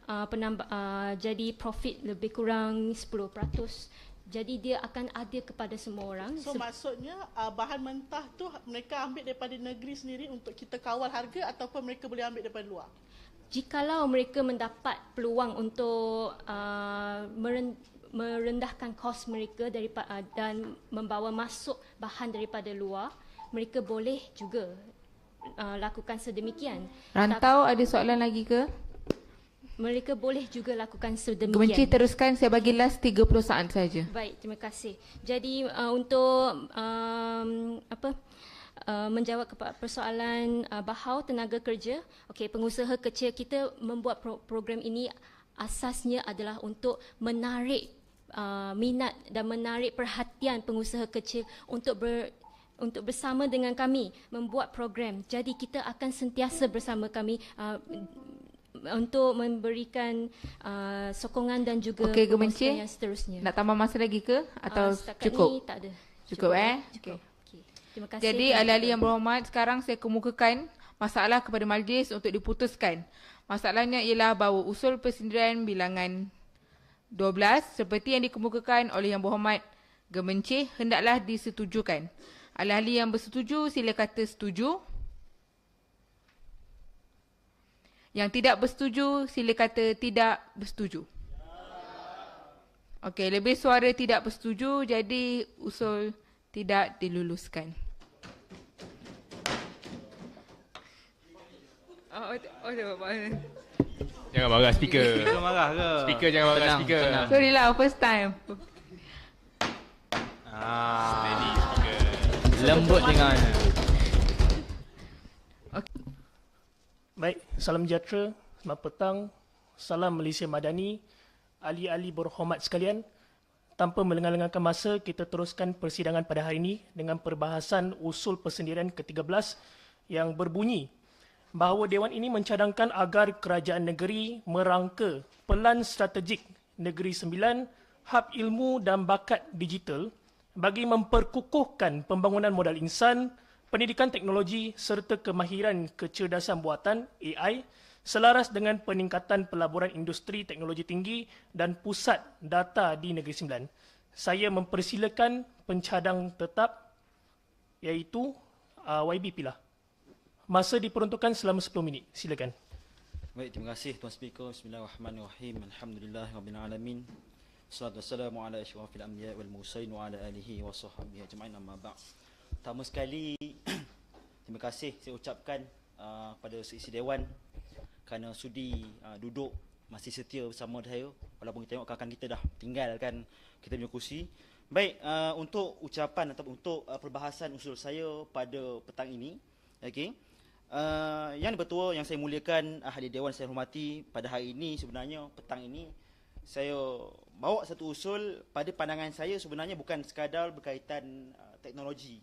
jadi profit lebih kurang 10%. Jadi dia akan ada kepada semua orang. So maksudnya bahan mentah tu mereka ambil daripada negeri sendiri untuk kita kawal harga, ataupun mereka boleh ambil daripada luar? Jikalau mereka mendapat peluang untuk merendahkan kos mereka dan membawa masuk bahan daripada luar, mereka boleh juga lakukan sedemikian. Rantau ada soalan lagi ke? Mereka boleh juga lakukan sedemikian. Gemencih teruskan, saya bagi last 30 saat saja. Baik, terima kasih. Jadi untuk menjawab kepada persoalan Bahau tenaga kerja, okey, pengusaha kecil kita membuat program ini asasnya adalah untuk menarik minat dan menarik perhatian pengusaha kecil untuk bersama dengan kami membuat program. Jadi kita akan sentiasa bersama kami untuk memberikan sokongan dan juga Gemencih, yang seterusnya. nak tambah masa lagi ke atau cukup? Ni tak ada. Cukup. Cukup. Okay. Terima kasih. Jadi ahli-ahli yang berhormat, sekarang saya kemukakan masalah kepada majlis untuk diputuskan. Masalahnya ialah bahawa usul persendirian bilangan 12 seperti yang dikemukakan oleh yang berhormat Gemencih hendaklah disetujukan. Ahli-ahli yang bersetuju sila kata setuju. Yang tidak bersetuju, sila kata tidak bersetuju. Okey, lebih suara tidak bersetuju, jadi usul tidak diluluskan. Jangan marah speaker. Speaker marah ke? Speaker jangan marah Tenang, speaker. tenang. Sorry lah, first time. Steady speaker. Lembut dengarnya. Baik, salam sejahtera, selamat petang, salam Malaysia Madani, ahli-ahli berhormat sekalian. Tanpa melengah-lengahkan masa, kita teruskan persidangan pada hari ini dengan perbahasan usul persendirian ke-13 yang berbunyi bahawa Dewan ini mencadangkan agar kerajaan negeri merangka Pelan Strategik Negeri Sembilan, Hub Ilmu dan Bakat Digital bagi memperkukuhkan pembangunan modal insan, pendidikan teknologi serta kemahiran kecerdasan buatan AI selaras dengan peningkatan pelaburan industri teknologi tinggi dan pusat data di Negeri Sembilan. Saya mempersilakan pencadang tetap iaitu YB Pilah. Masa diperuntukkan selama 10 minit. Silakan. Baik, terima kasih Tuan Speaker. Bismillahirrahmanirrahim. Alhamdulillahirabbil alamin. Wassalatu wassalamu ala asyrafil anbiya wal mursalin wa ala alihi wa sahbihi ajma'in, amma ba'd. Pertama sekali terima kasih saya ucapkan pada seisi dewan kerana sudi duduk masih setia bersama saya walaupun kita tengok kawan kita dah tinggalkan kita punya kursi. Baik, untuk ucapan atau untuk perbahasan usul saya pada petang ini, okey. Yang betul yang saya muliakan ahli dewan saya hormati, pada hari ini sebenarnya petang ini saya bawa satu usul pada pandangan saya sebenarnya bukan sekadar berkaitan teknologi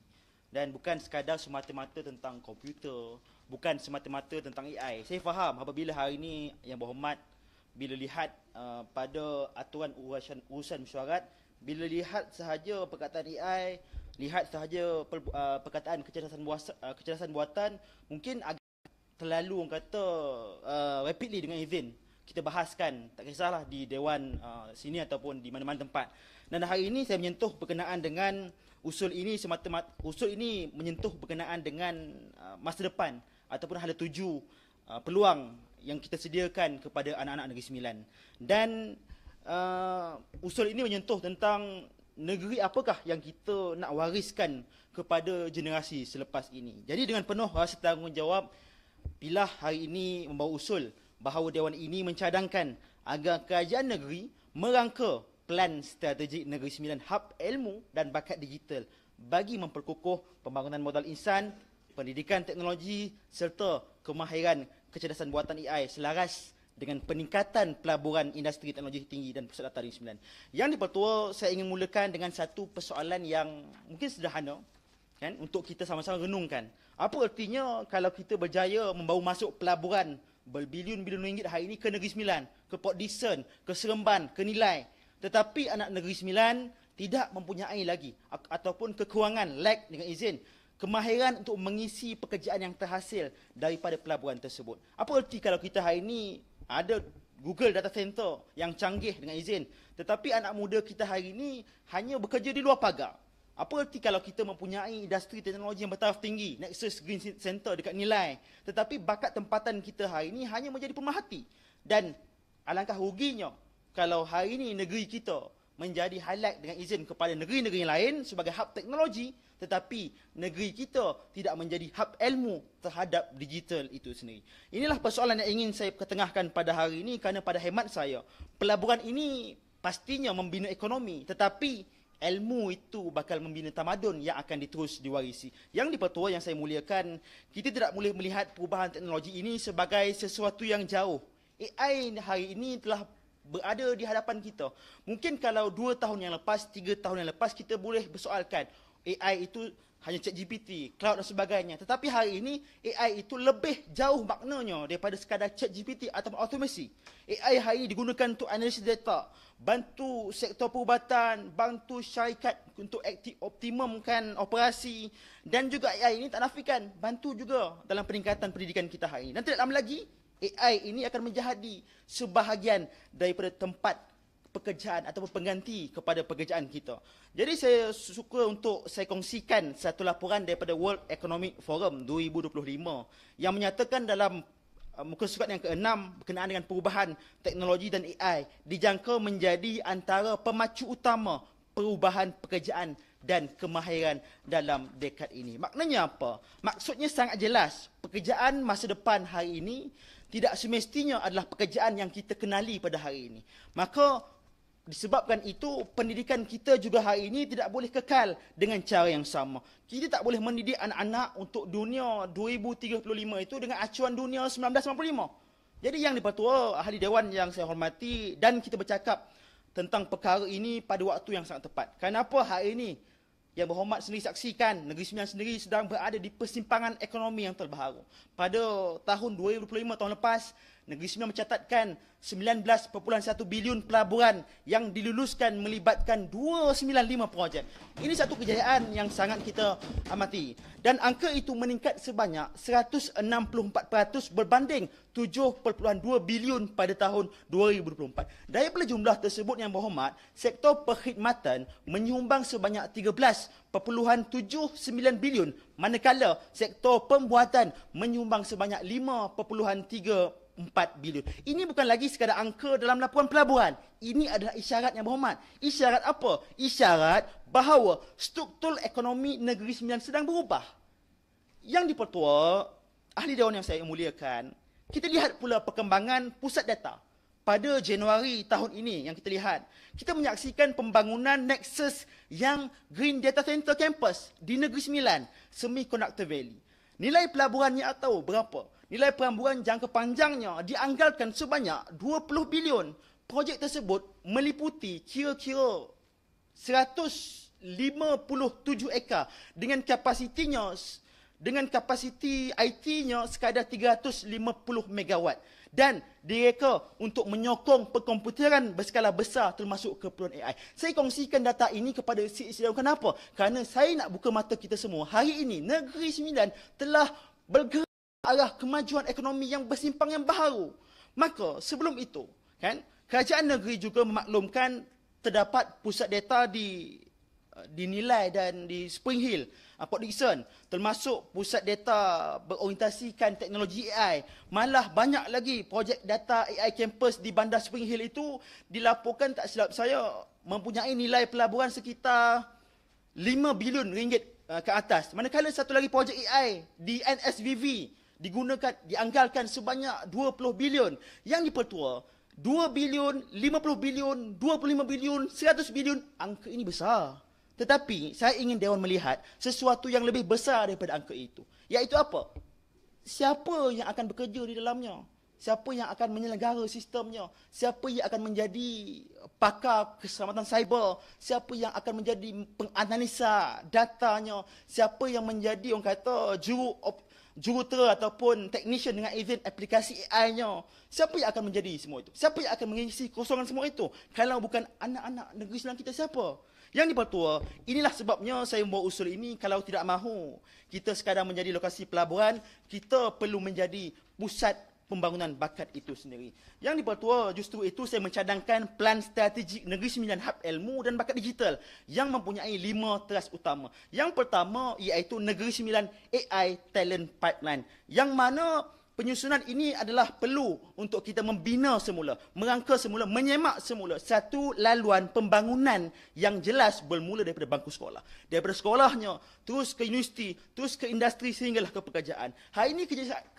dan bukan sekadar semata-mata tentang komputer, bukan semata-mata tentang AI. Saya faham apabila hari ini yang berhormat bila lihat pada aturan urusan mesyuarat, bila lihat sahaja perkataan AI, lihat sahaja perkataan kecerdasan buatan, mungkin agak terlalu orang kata rapidly dengan izin kita bahaskan, tak kisahlah di dewan sini ataupun di mana-mana tempat. Dan hari ini saya menyentuh berkenaan dengan usul ini semata-mata, usul ini menyentuh berkenaan dengan masa depan ataupun hala tuju peluang yang kita sediakan kepada anak-anak Negeri Sembilan. Dan usul ini menyentuh tentang negeri apakah yang kita nak wariskan kepada generasi selepas ini. Jadi dengan penuh rasa tanggungjawab, Pilah hari ini membawa usul bahawa Dewan ini mencadangkan agar kerajaan negeri merangka Pelan Strategik Negeri Sembilan, Hub Ilmu dan Bakat Digital bagi memperkukuh pembangunan modal insan, pendidikan teknologi serta kemahiran kecerdasan buatan AI selaras dengan peningkatan pelaburan industri teknologi tinggi dan pusat data Negeri Sembilan. Yang dipertua, saya ingin mulakan dengan satu persoalan yang mungkin sederhana, kan, untuk kita sama-sama renungkan. Apa artinya kalau kita berjaya membawa masuk pelaburan berbilion-bilion ringgit hari ini ke Negeri Sembilan, ke Port Dickson, ke Seremban, ke Nilai, tetapi anak Negeri Sembilan tidak mempunyai lagi ataupun kekurangan, lack dengan izin, kemahiran untuk mengisi pekerjaan yang terhasil daripada pelaburan tersebut. Apa erti kalau kita hari ini ada Google Data Center yang canggih dengan izin, tetapi anak muda kita hari ini hanya bekerja di luar pagar? Apa erti kalau kita mempunyai industri teknologi yang bertaraf tinggi, Nexus Green Center dekat Nilai, tetapi bakat tempatan kita hari ini hanya menjadi pemerhati? Dan alangkah ruginya kalau hari ini negeri kita menjadi highlight dengan izin kepada negeri-negeri lain sebagai hub teknologi, tetapi negeri kita tidak menjadi hub ilmu terhadap digital itu sendiri. Inilah persoalan yang ingin saya ketengahkan pada hari ini kerana pada hemat saya, pelaburan ini pastinya membina ekonomi, tetapi ilmu itu bakal membina tamadun yang akan diterus diwarisi. Yang dipertua yang saya muliakan, kita tidak boleh melihat perubahan teknologi ini sebagai sesuatu yang jauh. AI hari ini telah berada di hadapan kita. Mungkin kalau 2 tahun yang lepas, 3 tahun yang lepas, kita boleh bersoalkan AI itu hanya ChatGPT, cloud dan sebagainya. Tetapi hari ini AI itu lebih jauh maknanya daripada sekadar ChatGPT atau automasi. AI hari ini digunakan untuk analisis data, bantu sektor perubatan, bantu syarikat untuk optimumkan operasi, dan juga AI ini tak nafikan bantu juga dalam peningkatan pendidikan kita hari ini. Dan tidak lama lagi AI ini akan menjadi sebahagian daripada tempat pekerjaan ataupun pengganti kepada pekerjaan kita. Jadi saya suka untuk saya kongsikan satu laporan daripada World Economic Forum 2025 yang menyatakan dalam muka surat yang ke-6 berkenaan dengan perubahan teknologi dan AI dijangka menjadi antara pemacu utama perubahan pekerjaan dan kemahiran dalam dekad ini. Maknanya apa? Maksudnya sangat jelas. Pekerjaan masa depan hari ini tidak semestinya adalah pekerjaan yang kita kenali pada hari ini. Maka disebabkan itu, pendidikan kita juga hari ini tidak boleh kekal dengan cara yang sama. Kita tak boleh mendidik anak-anak untuk dunia 2035 itu dengan acuan dunia 1995. Jadi yang di-Pertua, ahli Dewan yang saya hormati, dan kita bercakap tentang perkara ini pada waktu yang sangat tepat. Kenapa hari ini Yang Berhormat sendiri saksikan, Negeri Sembilan sendiri sedang berada di persimpangan ekonomi yang terbaru. Pada tahun 2025, tahun lepas, Negeri Sembilan mencatatkan 19.1 bilion pelaburan yang diluluskan melibatkan 295 projek. Ini satu kejayaan yang sangat kita amati. Dan angka itu meningkat sebanyak 164% berbanding 7.2 bilion pada tahun 2024. Daripada jumlah tersebut, Yang Berhormat, sektor perkhidmatan menyumbang sebanyak 13.79 bilion, manakala sektor pembuatan menyumbang sebanyak 5.34 bilion. Ini bukan lagi sekadar angka dalam laporan pelaburan. Ini adalah isyarat, Yang Berhormat. Isyarat apa? Isyarat bahawa struktur ekonomi Negeri Sembilan sedang berubah. Yang di-Pertua, ahli Dewan yang saya muliakan, kita lihat pula perkembangan pusat data. Pada Januari tahun ini yang kita lihat, kita menyaksikan pembangunan Nexus yang Green Data Center Campus di Negeri Sembilan, Semiconductor Valley. Nilai pelaburannya tahu berapa? Nilai pelaburan jangka panjangnya dianggalkan sebanyak 20 bilion. Projek tersebut meliputi kira-kira 157 ekar dengan kapasiti IT-nya sekadar 350 megawatt dan direka untuk menyokong perkomputeran berskala besar termasuk keperluan AI. Saya kongsikan data ini kepada CEO. Kenapa? Kerana saya nak buka mata kita semua. Hari ini Negeri Sembilan telah bergerak arah kemajuan ekonomi yang bersimpang yang baru. Maka sebelum itu, kan, kerajaan negeri juga memaklumkan terdapat pusat data di Nilai dan di Spring Hill, Port Dickson, termasuk pusat data berorientasikan teknologi AI. Malah banyak lagi projek data AI campus di bandar Spring Hill itu dilaporkan, tak silap saya, mempunyai nilai pelaburan sekitar 5 bilion ringgit ke atas. Manakala satu lagi projek AI di NSVV dianggalkan sebanyak 20 bilion. Yang di-Pertua, 2 bilion, 50 bilion, 25 bilion, 100 bilion, angka ini besar. Tetapi saya ingin Dewan melihat sesuatu yang lebih besar daripada angka itu. Iaitu apa? Siapa yang akan bekerja di dalamnya? Siapa yang akan menyelenggara sistemnya? Siapa yang akan menjadi pakar keselamatan cyber? Siapa yang akan menjadi penganalisa datanya? Siapa yang menjadi, orang kata, jurutera ataupun technician dengan izin aplikasi AI-nya? Siapa yang akan menjadi semua itu? Siapa yang akan mengisi kosongan semua itu? Kalau bukan anak-anak Negeri Sembilan kita, siapa? Yang di-Pertua, inilah sebabnya saya membawa usul ini. Kalau tidak mahu kita sekadar menjadi lokasi pelaburan, kita perlu menjadi pusat pembangunan bakat itu sendiri. Yang di-Pertua, justru itu saya mencadangkan plan strategik Negeri Sembilan Hub Ilmu dan Bakat Digital yang mempunyai 5 teras utama. Yang pertama iaitu Negeri Sembilan AI Talent Pipeline, yang mana penyusunan ini adalah perlu untuk kita membina semula, merangka semula, menyemak semula satu laluan pembangunan yang jelas bermula daripada bangku sekolah. Daripada sekolahnya, terus ke universiti, terus ke industri sehinggalah ke pekerjaan. Hari ini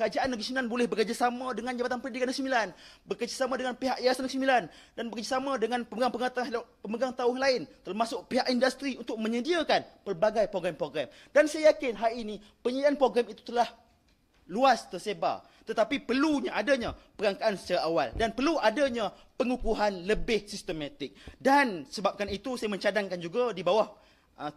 kerajaan Negeri Sembilan boleh bekerjasama dengan Jabatan Pendidikan Negeri Sembilan, bekerjasama dengan pihak Yayasan Negeri Sembilan dan bekerjasama dengan pemegang taruh lain, termasuk pihak industri untuk menyediakan pelbagai program-program. Dan saya yakin hari ini penyediaan program itu telah luas tersebar, tetapi perlunya adanya perangkaan secara awal dan perlu adanya pengukuhan lebih sistematik. Dan sebabkan itu saya mencadangkan juga di bawah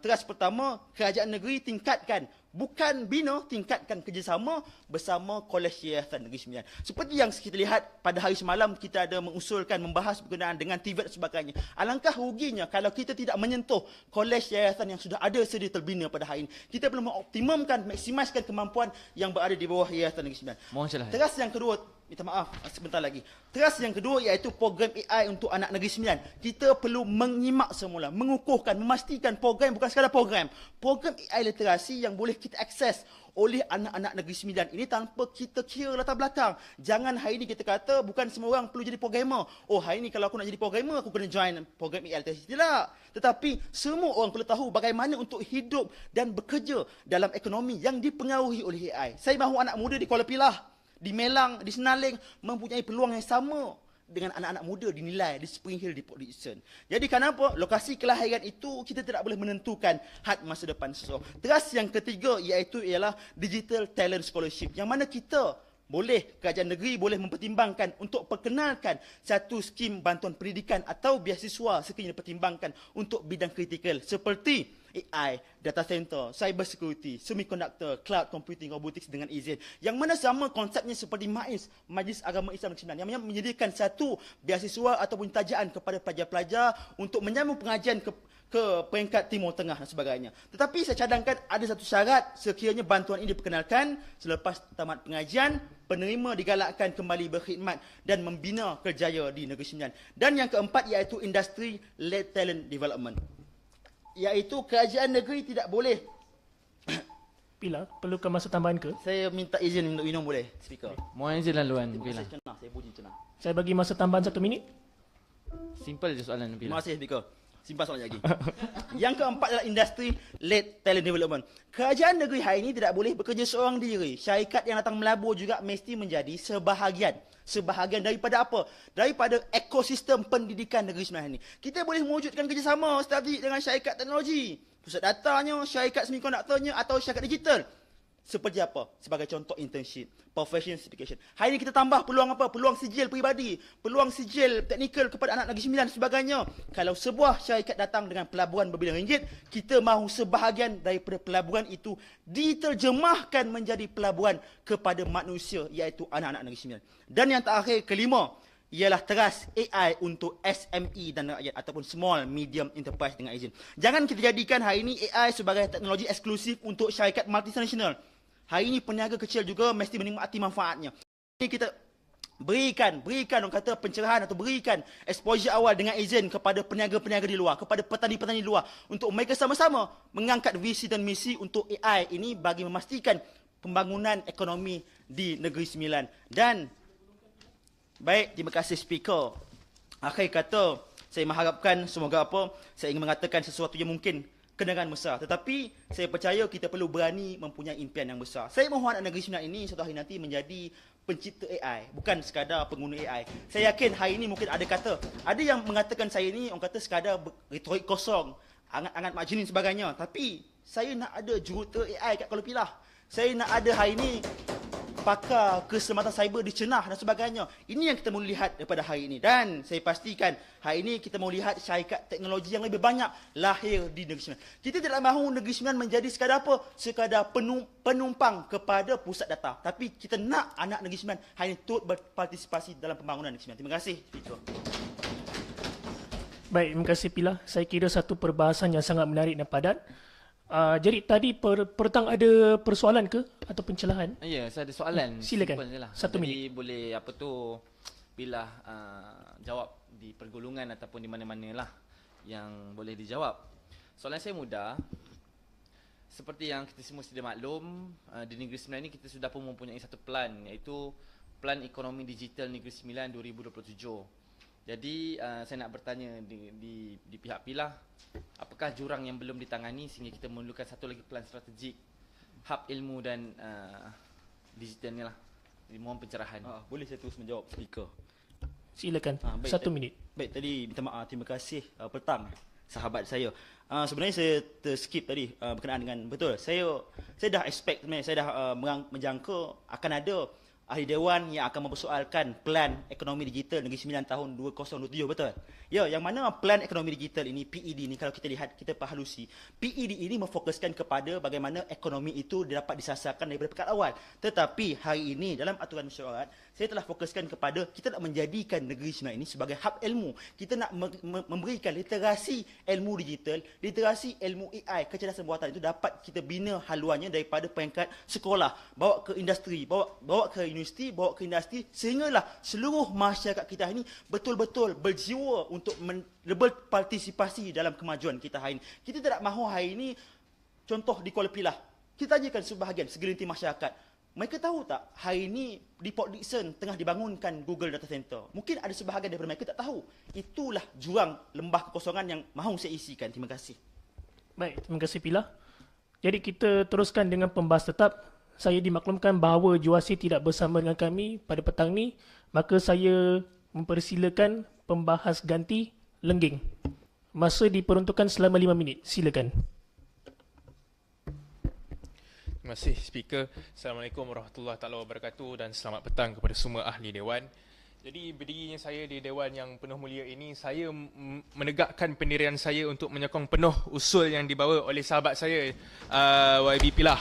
teras pertama, kerajaan negeri tingkatkan, bukan bina, tingkatkan kerjasama bersama Kolej Yayasan Negeri Sembilan. Seperti yang kita lihat pada hari semalam, kita ada mengusulkan, membahas berkenaan dengan TVET dan sebagainya. Alangkah ruginya kalau kita tidak menyentuh Kolej Yayasan yang sudah ada sedia terbina pada hari ini. Kita perlu mengoptimumkan, maksimiskan kemampuan yang berada di bawah Yayasan Negeri Sembilan. Mohon celah. Teras yang kedua, minta maaf sebentar lagi. Teras yang kedua iaitu program AI untuk anak Negeri Sembilan. Kita perlu menyimak semula, mengukuhkan, memastikan program bukan sekadar program. Program AI literasi yang boleh kita akses oleh anak-anak Negeri Sembilan ini tanpa kita kira latar belakang. Jangan hari ini kita kata bukan semua orang perlu jadi programmer. Oh, hari ini kalau aku nak jadi programmer, aku kena join program ELTC. Tidak. Tetapi semua orang perlu tahu bagaimana untuk hidup dan bekerja dalam ekonomi yang dipengaruhi oleh AI. Saya mahu anak muda di Kuala Pilah, di Melang, di Senaling mempunyai peluang yang sama dengan anak-anak muda dinilai di Spring Hill di Port Dickson. Jadi kenapa lokasi kelahiran itu kita tidak boleh menentukan had masa depan seseorang. Teras yang ketiga iaitu ialah Digital Talent Scholarship, yang mana kita boleh, kerajaan negeri boleh mempertimbangkan untuk perkenalkan satu skim bantuan pendidikan atau beasiswa sekiranya dipertimbangkan untuk bidang kritikal seperti AI, data center, cyber security, semiconductor, cloud computing, robotics dengan izin. Yang mana sama konsepnya seperti MAIS, Majlis Agama Islam Negeri Sembilan, yang menyediakan satu beasiswa ataupun tajaan kepada pelajar-pelajar untuk menyambung pengajian ke peringkat Timur Tengah dan sebagainya. Tetapi saya cadangkan ada satu syarat sekiranya bantuan ini diperkenalkan selepas tamat pengajian, penerima digalakkan kembali berkhidmat dan membina kerjaya di Negeri Sembilan. Dan yang keempat iaitu Industry Led Talent Development, iaitu kerajaan negeri tidak boleh. Pilar, perlukan masa tambahan ke? Saya minta izin untuk minum boleh, speaker. Mohon izin laluan Pilar. Saya puji cenah. Saya bagi masa tambahan 1 minit. Simple je soalan Terima Pilar. kasih, speaker. Simpan soalan lagi. Yang keempat adalah Industry Led Talent Development. Kerajaan negeri hari ini tidak boleh bekerja seorang diri. Syarikat yang datang melabur juga mesti menjadi sebahagian daripada apa? Daripada ekosistem pendidikan Negeri Sembilan ini. Kita boleh mewujudkan kerjasama strategik dengan syarikat teknologi, pusat datanya, syarikat semikonduktornya atau syarikat digital. Seperti apa? Sebagai contoh internship, professional certification. Hari ini kita tambah peluang apa? Peluang sijil peribadi, peluang sijil teknikal kepada anak Negeri Sembilan dan sebagainya. Kalau sebuah syarikat datang dengan pelaburan berbilion ringgit, kita mahu sebahagian daripada pelaburan itu diterjemahkan menjadi pelaburan kepada manusia, iaitu anak-anak Negeri Sembilan. Dan yang terakhir, kelima, ialah teras AI untuk SME dan rakyat ataupun small medium enterprise dengan izin. Jangan kita jadikan hari ini AI sebagai teknologi eksklusif untuk syarikat multinasional. Hari ini peniaga kecil juga mesti menikmati manfaatnya. Ini kita berikan orang kata pencerahan atau berikan exposure awal dengan izin kepada peniaga-peniaga di luar, kepada petani-petani di luar untuk mereka sama-sama mengangkat visi dan misi untuk AI ini bagi memastikan pembangunan ekonomi di Negeri Sembilan. Dan baik, terima kasih speaker. Akhir kata, saya mengharapkan semoga apa, saya ingin mengatakan sesuatu yang mungkin kedengaran besar. Tetapi saya percaya kita perlu berani mempunyai impian yang besar. Saya mohon anak Negeri Sembilan ini suatu hari nanti menjadi pencipta AI, bukan sekadar pengguna AI. Saya yakin hari ini mungkin ada yang mengatakan saya ini, orang kata sekadar retorik kosong, angat-angat margin dan sebagainya. Tapi saya nak ada juruta AI kat Kuala Pilah. Saya nak ada hari ini pakar keselamatan cyber di Cenah dan sebagainya. Ini yang kita mahu lihat daripada hari ini. Dan saya pastikan hari ini kita mahu lihat syarikat teknologi yang lebih banyak lahir di Negeri Sembilan. Kita tidak mahu Negeri Sembilan menjadi sekadar apa? Sekadar penumpang kepada pusat data. Tapi kita nak anak Negeri Sembilan hari ini turut berpartisipasi dalam pembangunan Negeri Sembilan. Terima kasih. Baik, terima kasih Pilar. Saya kira satu perbahasan yang sangat menarik dan padat. Jadi tadi petang ada persoalan ke atau pencerahan? Ya, saya ada soalan. Silakan. Lah. 1 minit. Jadi boleh apa tu Pilar jawab di pergulungan ataupun di mana-mana lah yang boleh dijawab. Soalan saya mudah. Seperti yang kita semua sudah maklum, di Negeri Sembilan ini kita sudah pun mempunyai satu plan, iaitu Plan Ekonomi Digital Negeri Sembilan 2027. Jadi saya nak bertanya di pihak Pilar, apakah jurang yang belum ditangani sehingga kita memerlukan satu lagi plan strategik hub ilmu dan digital ni lah. Jadi mohon pencerahan. Boleh saya terus menjawab speaker? Silakan. 1 minit. Baik, tadi minta maaf, terima kasih petang sahabat saya. Sebenarnya saya terskip tadi berkenaan dengan betul. Saya dah expect sebenarnya, saya dah menjangka akan ada ahli dewan yang akan mempersoalkan plan ekonomi digital Negeri Sembilan tahun 2027, betul? Ya, yang mana plan ekonomi digital ini, PED ni, kalau kita lihat, kita pahalusi, PED ini memfokuskan kepada bagaimana ekonomi itu dapat disasarkan daripada pekat awal. Tetapi hari ini dalam aturan mesyuarat, saya telah fokuskan kepada kita nak menjadikan Negeri Sembilan ini sebagai hub ilmu. Kita nak memberikan literasi ilmu digital, literasi ilmu AI, kecerdasan buatan itu dapat kita bina haluannya daripada peringkat sekolah, bawa ke industri, bawa ke universiti, bawa ke industri, sehinggalah seluruh masyarakat kita ini betul-betul berjiwa untuk berpartisipasi dalam kemajuan kita hari ini. Kita tidak mahu hari ini, contoh di Kuala Pilah, Kita tanyakan sebahagian segelintir masyarakat, mereka tahu tak hari ini di Port Dickson tengah dibangunkan Google Data Center? Mungkin ada sebahagian daripada mereka tak tahu. Itulah jurang lembah kekosongan yang mahu saya isikan. Terima kasih. Baik, terima kasih Pilah. Jadi kita teruskan dengan pembahas tetap. Saya dimaklumkan bahawa Juwasi tidak bersama dengan kami pada petang ni, maka saya mempersilakan pembahas ganti Lengging. Masa diperuntukkan selama 5 minit. Silakan. Terima kasih Speaker. Assalamualaikum warahmatullahi taala wabarakatuh dan selamat petang kepada semua ahli Dewan. Jadi berdirinya saya di Dewan yang penuh mulia ini, saya menegakkan pendirian saya untuk menyokong penuh usul yang dibawa oleh sahabat saya, YB Pilah.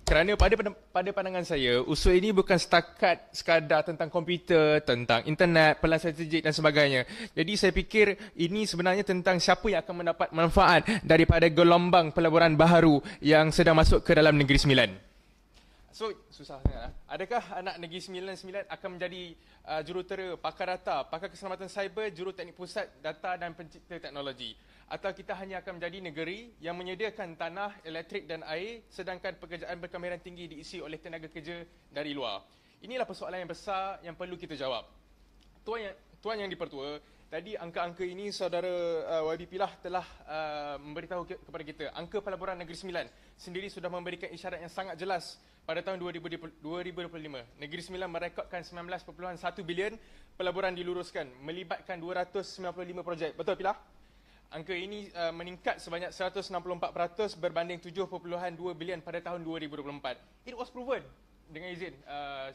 Kerana pada pandangan saya, usul ini bukan setakat sekadar tentang komputer, tentang internet, pelan strategik dan sebagainya. Jadi saya fikir ini sebenarnya tentang siapa yang akan mendapat manfaat daripada gelombang pelaburan baharu yang sedang masuk ke dalam Negeri Sembilan. So, susah sangat. Adakah anak Negeri Sembilan akan menjadi jurutera, pakar data, pakar keselamatan cyber, juruteknik pusat data dan pencipta teknologi? Atau kita hanya akan menjadi negeri yang menyediakan tanah, elektrik dan air sedangkan pekerjaan berkemahiran tinggi diisi oleh tenaga kerja dari luar? Inilah persoalan yang besar yang perlu kita jawab. Tuan yang dipertua, tadi angka-angka ini saudara YB Pilah telah memberitahu kepada kita. Angka pelaburan Negeri Sembilan sendiri sudah memberikan isyarat yang sangat jelas. Pada tahun 2025, Negeri Sembilan merekodkan 19.1 bilion pelaburan diluruskan, melibatkan 295 projek. Betul Pilah? Angka ini meningkat sebanyak 164% berbanding 7.2 bilion pada tahun 2024. It was proven, dengan izin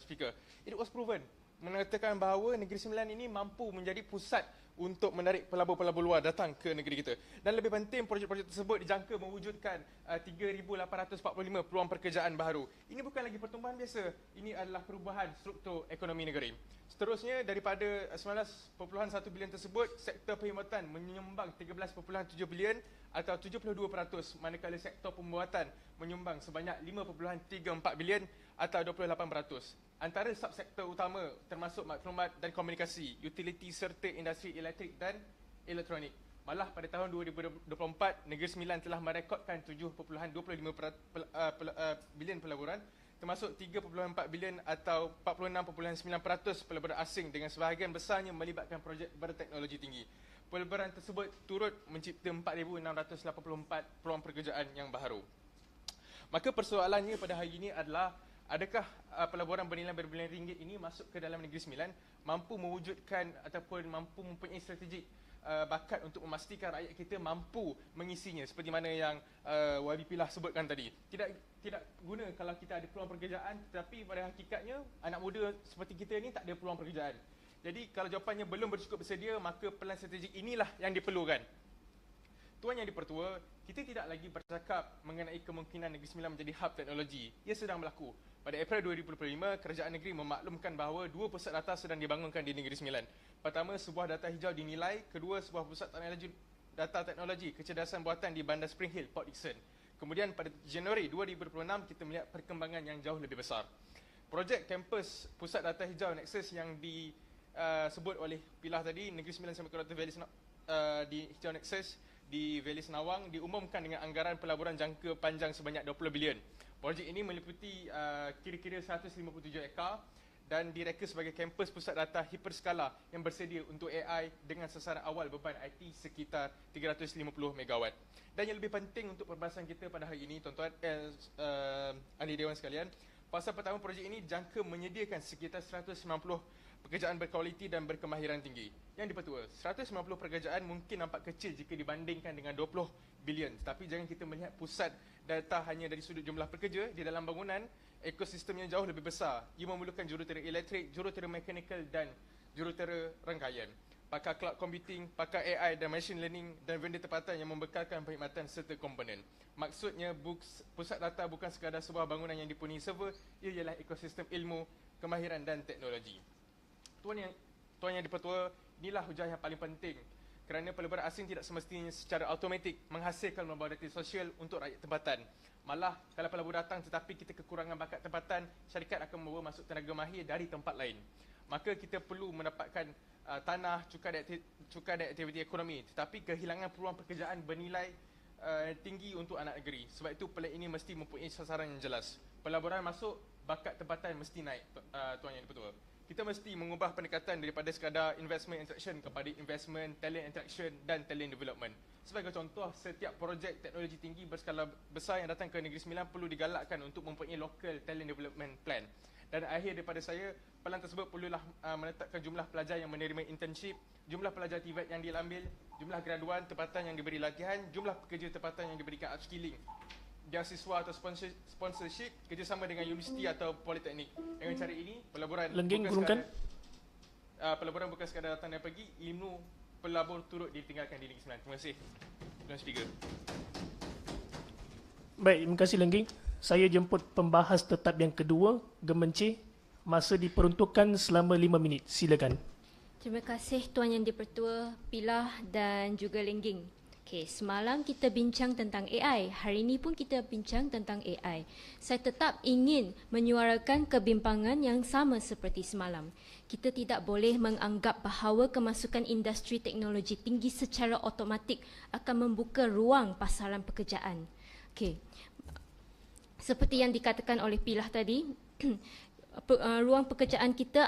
Speaker, it was proven mengatakan bahawa Negeri Sembilan ini mampu menjadi pusat untuk menarik pelabur-pelabur luar datang ke negeri kita. Dan lebih penting, projek-projek tersebut dijangka mewujudkan 3,845 peluang pekerjaan baharu. Ini bukan lagi pertumbuhan biasa, ini adalah perubahan struktur ekonomi negeri. Seterusnya, daripada 19.1 bilion tersebut, sektor perkhidmatan menyumbang 13.7 bilion atau 72%, manakala sektor pembuatan menyumbang sebanyak 5.34 bilion atau 28%. Antara subsektor utama termasuk maklumat dan komunikasi, utiliti serta industri elektrik dan elektronik. Malah pada tahun 2024, Negeri Sembilan telah merekodkan 7.25 bilion pelaburan, termasuk 3.4 bilion atau 46.9% pelaburan asing dengan sebahagian besarnya melibatkan projek berteknologi tinggi. Pelaburan tersebut turut mencipta 4,684 peluang pekerjaan yang baharu. Maka persoalannya pada hari ini adalah, adakah pelaburan bernilai berbilion ringgit ini masuk ke dalam Negeri Sembilan mampu mewujudkan ataupun mampu mempunyai strategi bakat untuk memastikan rakyat kita mampu mengisinya seperti mana yang YB Pilah sebutkan tadi. Tidak guna kalau kita ada peluang pekerjaan tetapi pada hakikatnya anak muda seperti kita ni tak ada peluang pekerjaan. Jadi kalau jawapannya belum bercukup bersedia, maka pelan strategik inilah yang diperlukan. Tuan yang dipertua, kita tidak lagi bercakap mengenai kemungkinan Negeri Sembilan menjadi hub teknologi. Ia sedang berlaku. Pada April 2025, kerajaan negeri memaklumkan bahawa 2 pusat data sedang dibangunkan di Negeri Sembilan. Pertama, sebuah data hijau dinilai. Kedua, sebuah pusat data teknologi kecerdasan buatan di Bandar Spring Hill, Port Dickson. Kemudian pada Januari 2026, kita melihat perkembangan yang jauh lebih besar. Projek kampus pusat data hijau Nexus yang disebut oleh Pilah tadi, Negeri Sembilan Semiconductor Valley di Hijau Nexus di Valley Senawang diumumkan dengan anggaran pelaburan jangka panjang sebanyak 20 bilion. Projek ini meliputi kira-kira 157 ekar dan direka sebagai kampus pusat data hiperskala yang bersedia untuk AI dengan sasaran awal beban IT sekitar 350 megawatt. Dan yang lebih penting untuk perbahasan kita pada hari ini, tuan-tuan ahli Dewan sekalian, fasa pertama projek ini jangka menyediakan sekitar 190 pekerjaan berkualiti dan berkemahiran tinggi. Yang dipertua, 190 pekerjaan mungkin nampak kecil jika dibandingkan dengan 20 bilion. Tetapi jangan kita melihat pusat data hanya dari sudut jumlah pekerja. Di dalam bangunan, ekosistem yang jauh lebih besar. Ia memerlukan jurutera elektrik, jurutera mechanical dan jurutera rangkaian. Pakar cloud computing, pakar AI dan machine learning dan vendor tempatan yang membekalkan perkhidmatan serta komponen. Maksudnya, pusat data bukan sekadar sebuah bangunan yang dipenuhi server, ia ialah ekosistem ilmu, kemahiran dan teknologi. Tuan yang dipertua, inilah hujah yang paling penting kerana pelaburan asing tidak semestinya secara automatik menghasilkan membawa data sosial untuk rakyat tempatan. Malah kalau pelabur datang tetapi kita kekurangan bakat tempatan, syarikat akan membawa masuk tenaga mahir dari tempat lain. Maka kita perlu mendapatkan tanah, cukai dan aktiviti ekonomi, tetapi kehilangan peluang pekerjaan bernilai tinggi untuk anak negeri. Sebab itu plan ini mesti mempunyai sasaran yang jelas. Pelaburan masuk, bakat tempatan mesti naik, Tuan Yang Dipertua. Kita mesti mengubah pendekatan daripada sekadar investment interaction kepada investment, talent interaction dan talent development. Sebagai contoh, setiap projek teknologi tinggi berskala besar yang datang ke Negeri Sembilan perlu digalakkan untuk mempunyai local talent development plan. Dan akhir daripada saya, plan tersebut perlulah menetapkan jumlah pelajar yang menerima internship, jumlah pelajar TVET yang diambil, jumlah graduan tempatan yang diberi latihan, jumlah pekerja tempatan yang diberikan upskilling, beasiswa atau sponsorship, kerjasama dengan universiti atau politeknik. Dengan cara ini, pelaburan bukan sekadar datang dan pergi, ilmu pelabur turut ditinggalkan di Negeri Sembilan. Terima kasih, Tuan Speaker. Baik, terima kasih Lengging. Saya jemput pembahas tetap yang kedua, Gemencih. Masa diperuntukkan selama 5 minit. Silakan. Terima kasih Tuan Yang Dipertua, Pilah dan juga Lengging. Okey, semalam kita bincang tentang AI. Hari ini pun kita bincang tentang AI. Saya tetap ingin menyuarakan kebimbangan yang sama seperti semalam. Kita tidak boleh menganggap bahawa kemasukan industri teknologi tinggi secara automatik akan membuka ruang pasaran pekerjaan. Okey. Seperti yang dikatakan oleh Pilah tadi, ruang pekerjaan kita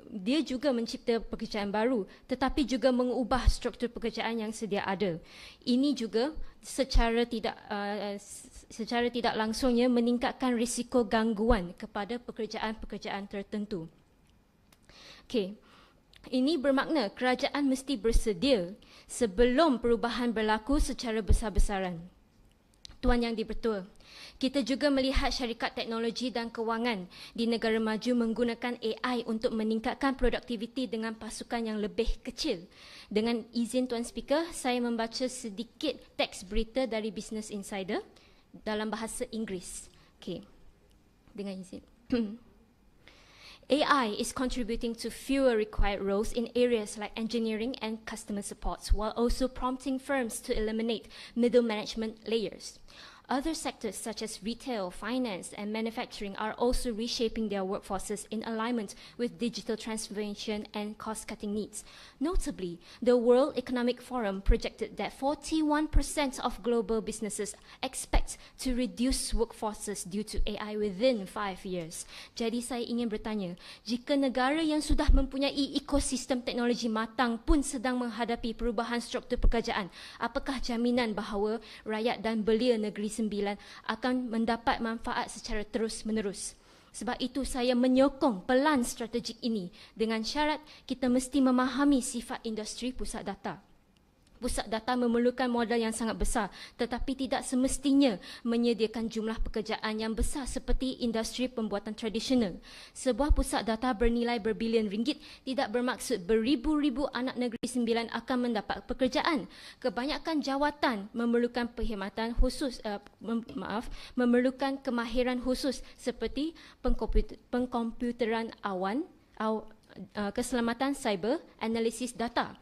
dia juga mencipta pekerjaan baru tetapi juga mengubah struktur pekerjaan yang sedia ada. Ini juga secara tidak langsungnya meningkatkan risiko gangguan kepada pekerjaan-pekerjaan tertentu. Okey. Ini bermakna kerajaan mesti bersedia sebelum perubahan berlaku secara besar-besaran. Tuan Yang Dipertua, kita juga melihat syarikat teknologi dan kewangan di negara maju menggunakan AI untuk meningkatkan produktiviti dengan pasukan yang lebih kecil. Dengan izin Tuan Speaker, saya membaca sedikit teks berita dari Business Insider dalam bahasa Inggeris. Okey. Dengan izin. AI is contributing to fewer required roles in areas like engineering and customer support, while also prompting firms to eliminate middle management layers. Other sectors such as retail, finance, and manufacturing are also reshaping their workforces in alignment with digital transformation and cost-cutting needs. Notably, the World Economic Forum projected that 41% of global businesses expect to reduce workforces due to AI within 5 years. Jadi saya ingin bertanya, jika negara yang sudah mempunyai ekosistem teknologi matang pun sedang menghadapi perubahan struktur pekerjaan, apakah jaminan bahawa rakyat dan belia Negeri Sembilan akan mendapat manfaat secara terus-menerus? Sebab itu saya menyokong pelan strategik ini dengan syarat kita mesti memahami sifat industri pusat data. Pusat data memerlukan modal yang sangat besar tetapi tidak semestinya menyediakan jumlah pekerjaan yang besar seperti industri pembuatan tradisional. Sebuah pusat data bernilai berbilion ringgit tidak bermaksud beribu-ribu anak Negeri Sembilan akan mendapat pekerjaan. Kebanyakan jawatan memerlukan perkhidmatan khusus, memerlukan kemahiran khusus seperti pengkomputeran awan, keselamatan cyber, analisis data.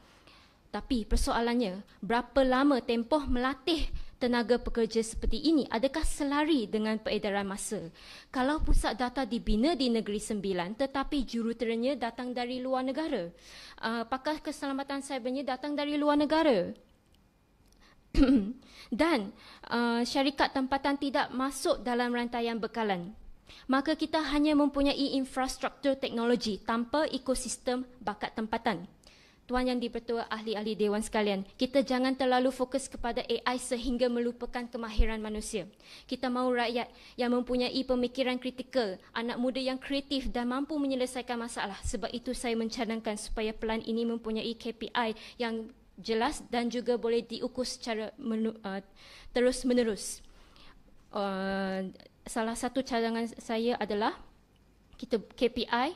Tapi persoalannya, berapa lama tempoh melatih tenaga pekerja seperti ini? Adakah selari dengan peredaran masa? Kalau pusat data dibina di Negeri Sembilan tetapi juruterennya datang dari luar negara, pakar keselamatan cybernya datang dari luar negara, dan syarikat tempatan tidak masuk dalam rantaian bekalan, maka kita hanya mempunyai infrastruktur teknologi tanpa ekosistem bakat tempatan. Tuan Yang Dipertua, ahli-ahli Dewan sekalian, kita jangan terlalu fokus kepada AI sehingga melupakan kemahiran manusia. Kita mahu rakyat yang mempunyai pemikiran kritikal, anak muda yang kreatif dan mampu menyelesaikan masalah. Sebab itu saya mencadangkan supaya pelan ini mempunyai KPI yang jelas dan juga boleh diukur secara terus-menerus. Salah satu cadangan saya adalah kita KPI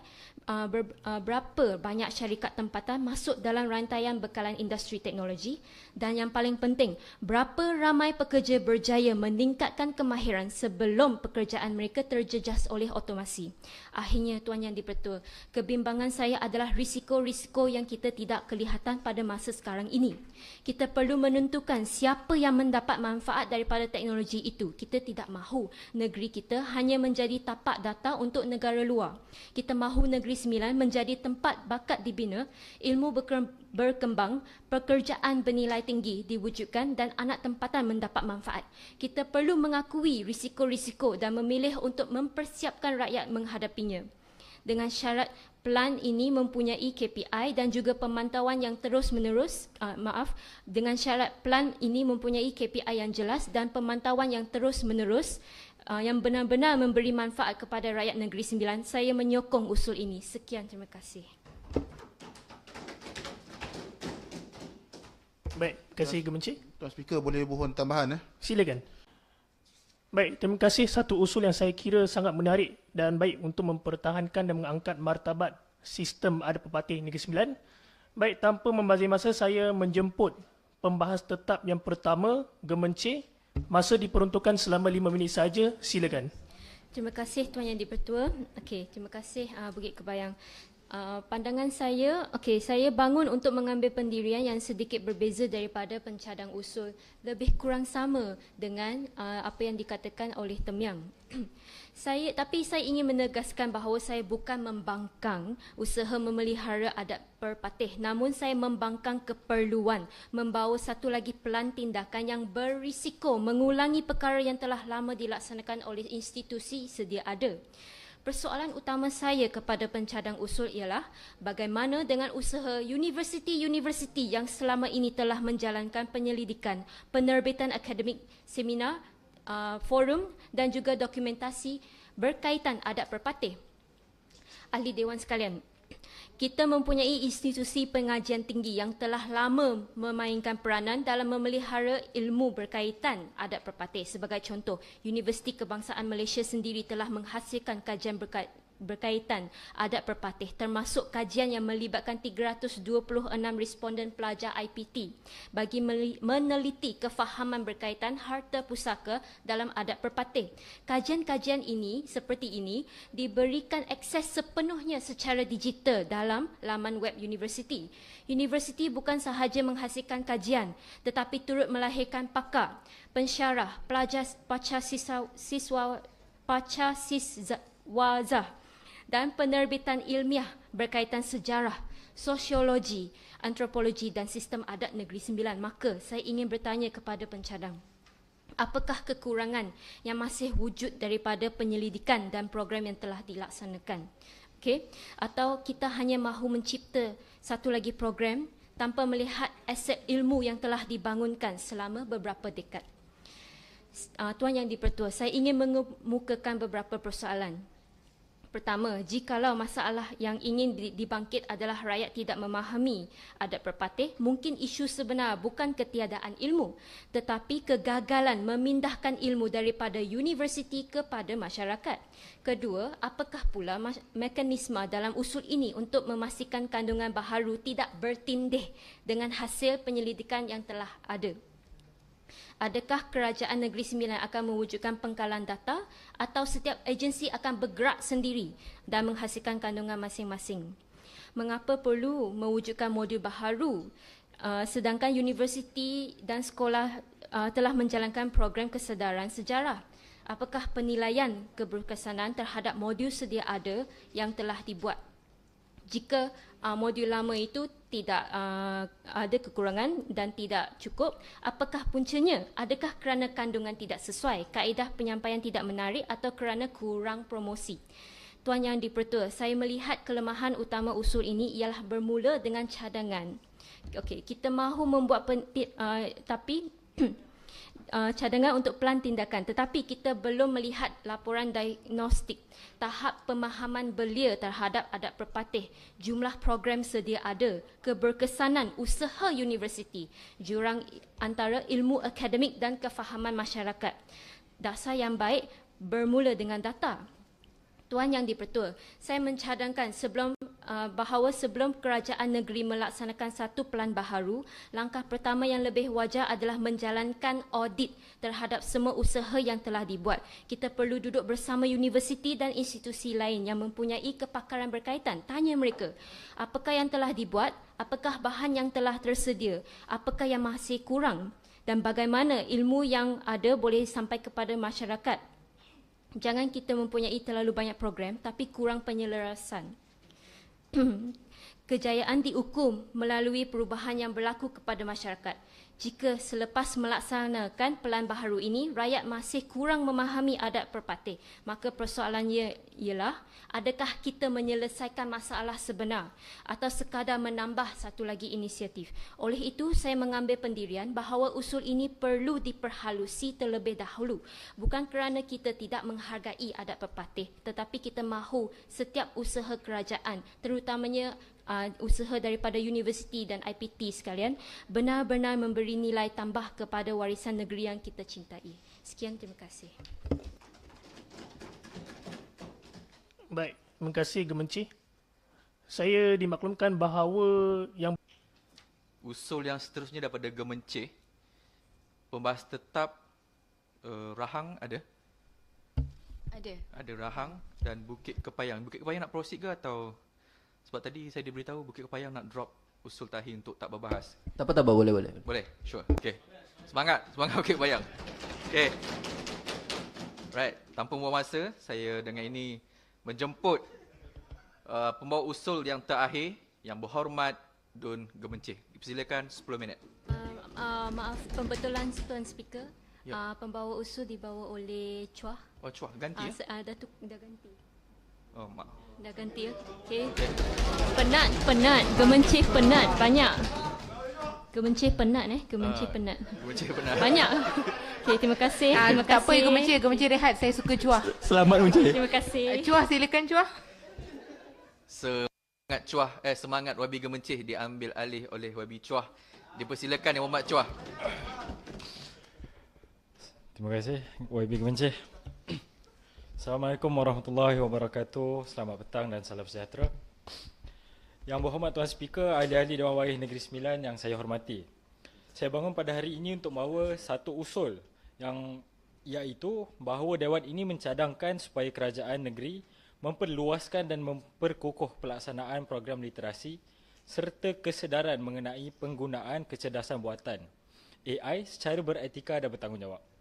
berapa banyak syarikat tempatan masuk dalam rantaian bekalan industri teknologi, dan yang paling penting, berapa ramai pekerja berjaya meningkatkan kemahiran sebelum pekerjaan mereka terjejas oleh otomasi. Akhirnya Tuan Yang Dipertua, kebimbangan saya adalah risiko-risiko yang kita tidak kelihatan pada masa sekarang ini. Kita perlu menentukan siapa yang mendapat manfaat daripada teknologi itu. Kita tidak mahu negeri kita hanya menjadi tapak data untuk negara luar. Kita mahu negeri Sembilan menjadi tempat bakat dibina, ilmu berkembang, pekerjaan bernilai tinggi diwujudkan dan anak tempatan mendapat manfaat. Kita perlu mengakui risiko-risiko dan memilih untuk mempersiapkan rakyat menghadapinya. Dengan syarat plan ini mempunyai KPI dan juga pemantauan yang dengan syarat plan ini mempunyai KPI yang jelas dan pemantauan yang terus-menerus yang benar-benar memberi manfaat kepada rakyat Negeri Sembilan. Saya menyokong usul ini. Sekian, terima kasih. Baik, terima kasih Gemenci. Tuan Speaker boleh mohon tambahan Silakan. Baik, terima kasih. Satu usul yang saya kira sangat menarik dan baik untuk mempertahankan dan mengangkat martabat sistem adat pepatih Negeri Sembilan. Baik, tanpa membazir masa, saya menjemput pembahas tetap yang pertama, Gemenci. Masa diperuntukkan selama 5 minit saja. Silakan. Terima kasih Tuan Yang di-Pertua. Okey, terima kasih Bukit Kebayang. Pandangan saya, saya bangun untuk mengambil pendirian yang sedikit berbeza daripada pencadang usul, lebih kurang sama dengan apa yang dikatakan oleh Temyang. Tapi saya ingin menegaskan bahawa saya bukan membangkang usaha memelihara adat perpatih, namun saya membangkang keperluan membawa satu lagi pelan tindakan yang berisiko mengulangi perkara yang telah lama dilaksanakan oleh institusi sedia ada. Persoalan utama saya kepada pencadang usul ialah bagaimana dengan usaha universiti-universiti yang selama ini telah menjalankan penyelidikan, penerbitan akademik, seminar, forum dan juga dokumentasi berkaitan adat perpatih. Ahli Dewan sekalian, kita mempunyai institusi pengajian tinggi yang telah lama memainkan peranan dalam memelihara ilmu berkaitan adat perpatih. Sebagai contoh, Universiti Kebangsaan Malaysia sendiri telah menghasilkan kajian berkaitan adat perpatih, termasuk kajian yang melibatkan 326 responden pelajar IPT bagi meneliti kefahaman berkaitan harta pusaka dalam adat perpatih. Kajian-kajian ini seperti ini diberikan akses sepenuhnya secara digital dalam laman web universiti. Universiti bukan sahaja menghasilkan kajian tetapi turut melahirkan pakar, pensyarah, pelajar, siswazah dan penerbitan ilmiah berkaitan sejarah, sosiologi, antropologi dan sistem adat Negeri Sembilan. Maka saya ingin bertanya kepada pencadang, apakah kekurangan yang masih wujud daripada penyelidikan dan program yang telah dilaksanakan? Atau kita hanya mahu mencipta satu lagi program tanpa melihat aset ilmu yang telah dibangunkan selama beberapa dekad? Tuan Yang di-Pertua, saya ingin mengemukakan beberapa persoalan. Pertama, jikalau masalah yang ingin dibangkit adalah rakyat tidak memahami adat perpatih, mungkin isu sebenar bukan ketiadaan ilmu, tetapi kegagalan memindahkan ilmu daripada universiti kepada masyarakat. Kedua, apakah pula mekanisme dalam usul ini untuk memastikan kandungan baharu tidak bertindih dengan hasil penyelidikan yang telah ada? Adakah kerajaan Negeri Sembilan akan mewujudkan pengkalan data atau setiap agensi akan bergerak sendiri dan menghasilkan kandungan masing-masing? Mengapa perlu mewujudkan modul baharu sedangkan universiti dan sekolah telah menjalankan program kesedaran sejarah? Apakah penilaian keberkesanan terhadap modul sedia ada yang telah dibuat? Jika modul lama itu tidak ada kekurangan dan tidak cukup, apakah puncanya? Adakah kerana kandungan tidak sesuai, kaedah penyampaian tidak menarik atau kerana kurang promosi? Tuan Yang di-Pertua, saya melihat kelemahan utama usul ini ialah bermula dengan cadangan. Kita mahu membuat cadangan untuk pelan tindakan, tetapi kita belum melihat laporan diagnostik, tahap pemahaman belia terhadap adat perpatih, jumlah program sedia ada, keberkesanan usaha universiti, jurang antara ilmu akademik dan kefahaman masyarakat. Dasar yang baik bermula dengan data. Tuan Yang di-Pertua, saya mencadangkan bahawa sebelum kerajaan negeri melaksanakan satu pelan baharu, langkah pertama yang lebih wajar adalah menjalankan audit terhadap semua usaha yang telah dibuat. Kita perlu duduk bersama universiti dan institusi lain yang mempunyai kepakaran berkaitan. Tanya mereka, apakah yang telah dibuat, apakah bahan yang telah tersedia, apakah yang masih kurang dan bagaimana ilmu yang ada boleh sampai kepada masyarakat. Jangan kita mempunyai terlalu banyak program tapi kurang penyelarasan. Kejayaan diukur melalui perubahan yang berlaku kepada masyarakat. Jika selepas melaksanakan pelan baharu ini, rakyat masih kurang memahami adat perpatih, maka persoalannya ialah adakah kita menyelesaikan masalah sebenar atau sekadar menambah satu lagi inisiatif. Oleh itu, saya mengambil pendirian bahawa usul ini perlu diperhalusi terlebih dahulu. Bukan kerana kita tidak menghargai adat perpatih, tetapi kita mahu setiap usaha kerajaan, terutamanya usaha daripada universiti dan IPT sekalian, benar-benar memberi nilai tambah kepada warisan negeri yang kita cintai. Sekian, terima kasih. Baik, terima kasih Gemenci. Saya dimaklumkan bahawa yang usul yang seterusnya daripada Gemencih, pembahas tetap Rahang ada? Ada Rahang dan Bukit Kepayang. Bukit Kepayang nak proceed ke atau sebab tadi saya diberitahu Bukit Kepayang nak drop usul tahi untuk tak berbahas. Tak apa, boleh. Boleh, sure. Okay. Semangat Bukit Kepayang. Okay. Right, tanpa membuang masa, saya dengan ini menjemput pembawa usul yang terakhir, yang berhormat Dun Gemencih. Dipersilakan 10 minit. Maaf, pembetulan Tuan Speaker. Pembawa usul dibawa oleh Chua. Oh, Chua, ganti dah ganti. Oh, maaf. Dah ganti ya. Okey. Penat. Gemencih penat banyak. Gemencih penat penat. Gemencih penat. Banyak. Okey, terima kasih. Tak apa Gemencih rehat. Saya suka Chua. Selamat Gemencih. Terima kasih. Chua, silakan Chua. Semangat Chua, semangat YB Gemencih diambil alih oleh YB Chua. Dipersilakan Yang Hormat Chua. Terima kasih YB Gemencih. Assalamualaikum warahmatullahi wabarakatuh. Selamat petang dan salam sejahtera. Yang berhormat Tuan Speaker, ahli-ahli Dewan Waris Negeri Sembilan yang saya hormati. Saya bangun pada hari ini untuk membawa satu usul yang iaitu bahawa Dewan ini mencadangkan supaya kerajaan negeri memperluaskan dan memperkukuh pelaksanaan program literasi serta kesedaran mengenai penggunaan kecerdasan buatan AI secara beretika dan bertanggungjawab.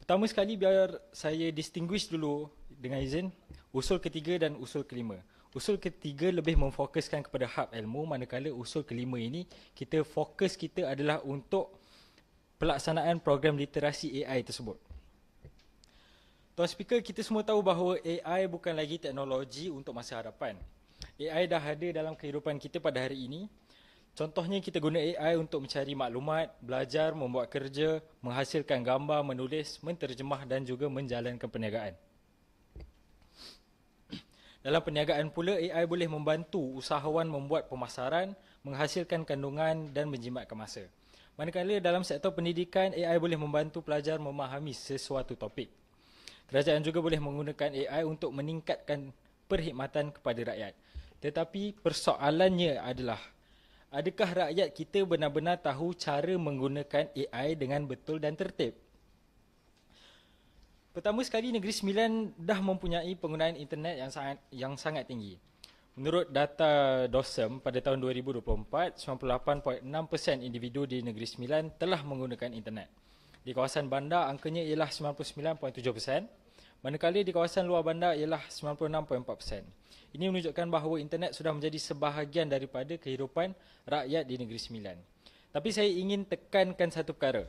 Pertama sekali biar saya distinguish dulu dengan izin usul ketiga dan usul kelima. Usul ketiga lebih memfokuskan kepada hab ilmu, manakala usul kelima ini fokus kita adalah untuk pelaksanaan program literasi AI tersebut. Tuan Speaker, kita semua tahu bahawa AI bukan lagi teknologi untuk masa hadapan. AI dah ada dalam kehidupan kita pada hari ini. Contohnya kita guna AI untuk mencari maklumat, belajar, membuat kerja, menghasilkan gambar, menulis, menterjemah dan juga menjalankan perniagaan. Dalam perniagaan pula, AI boleh membantu usahawan membuat pemasaran, menghasilkan kandungan dan menjimatkan masa. Manakala dalam sektor pendidikan, AI boleh membantu pelajar memahami sesuatu topik. Kerajaan juga boleh menggunakan AI untuk meningkatkan perkhidmatan kepada rakyat. Tetapi persoalannya adalah, adakah rakyat kita benar-benar tahu cara menggunakan AI dengan betul dan tertib? Pertama sekali, Negeri Sembilan dah mempunyai penggunaan internet yang sangat tinggi. Menurut data DOSEM pada tahun 2024, 98.6% individu di Negeri Sembilan telah menggunakan internet. Di kawasan bandar angkanya ialah 99.7%, manakala di kawasan luar bandar ialah 96.4%. Ini menunjukkan bahawa internet sudah menjadi sebahagian daripada kehidupan rakyat di Negeri Sembilan. Tapi saya ingin tekankan satu perkara.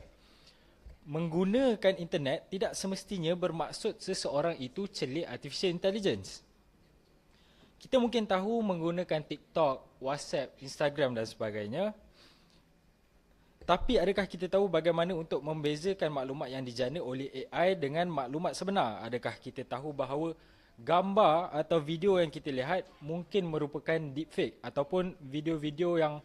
Menggunakan internet tidak semestinya bermaksud seseorang itu celik artificial intelligence. Kita mungkin tahu menggunakan TikTok, WhatsApp, Instagram dan sebagainya. Tapi adakah kita tahu bagaimana untuk membezakan maklumat yang dijana oleh AI dengan maklumat sebenar? Adakah kita tahu bahawa gambar atau video yang kita lihat mungkin merupakan deepfake ataupun video-video yang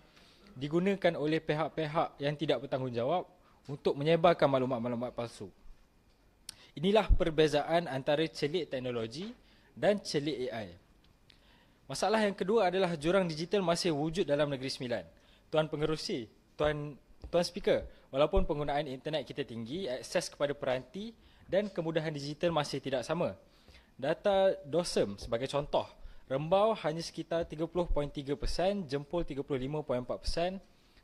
digunakan oleh pihak-pihak yang tidak bertanggungjawab untuk menyebarkan maklumat-maklumat palsu. Inilah perbezaan antara celik teknologi dan celik AI. Masalah yang kedua adalah jurang digital masih wujud dalam Negeri Sembilan. Tuan Pengerusi, Tuan Speaker, walaupun penggunaan internet kita tinggi, akses kepada peranti dan kemudahan digital masih tidak sama. Data DOSEM sebagai contoh, Rembau hanya sekitar 30.3%, Jempol 35.4%,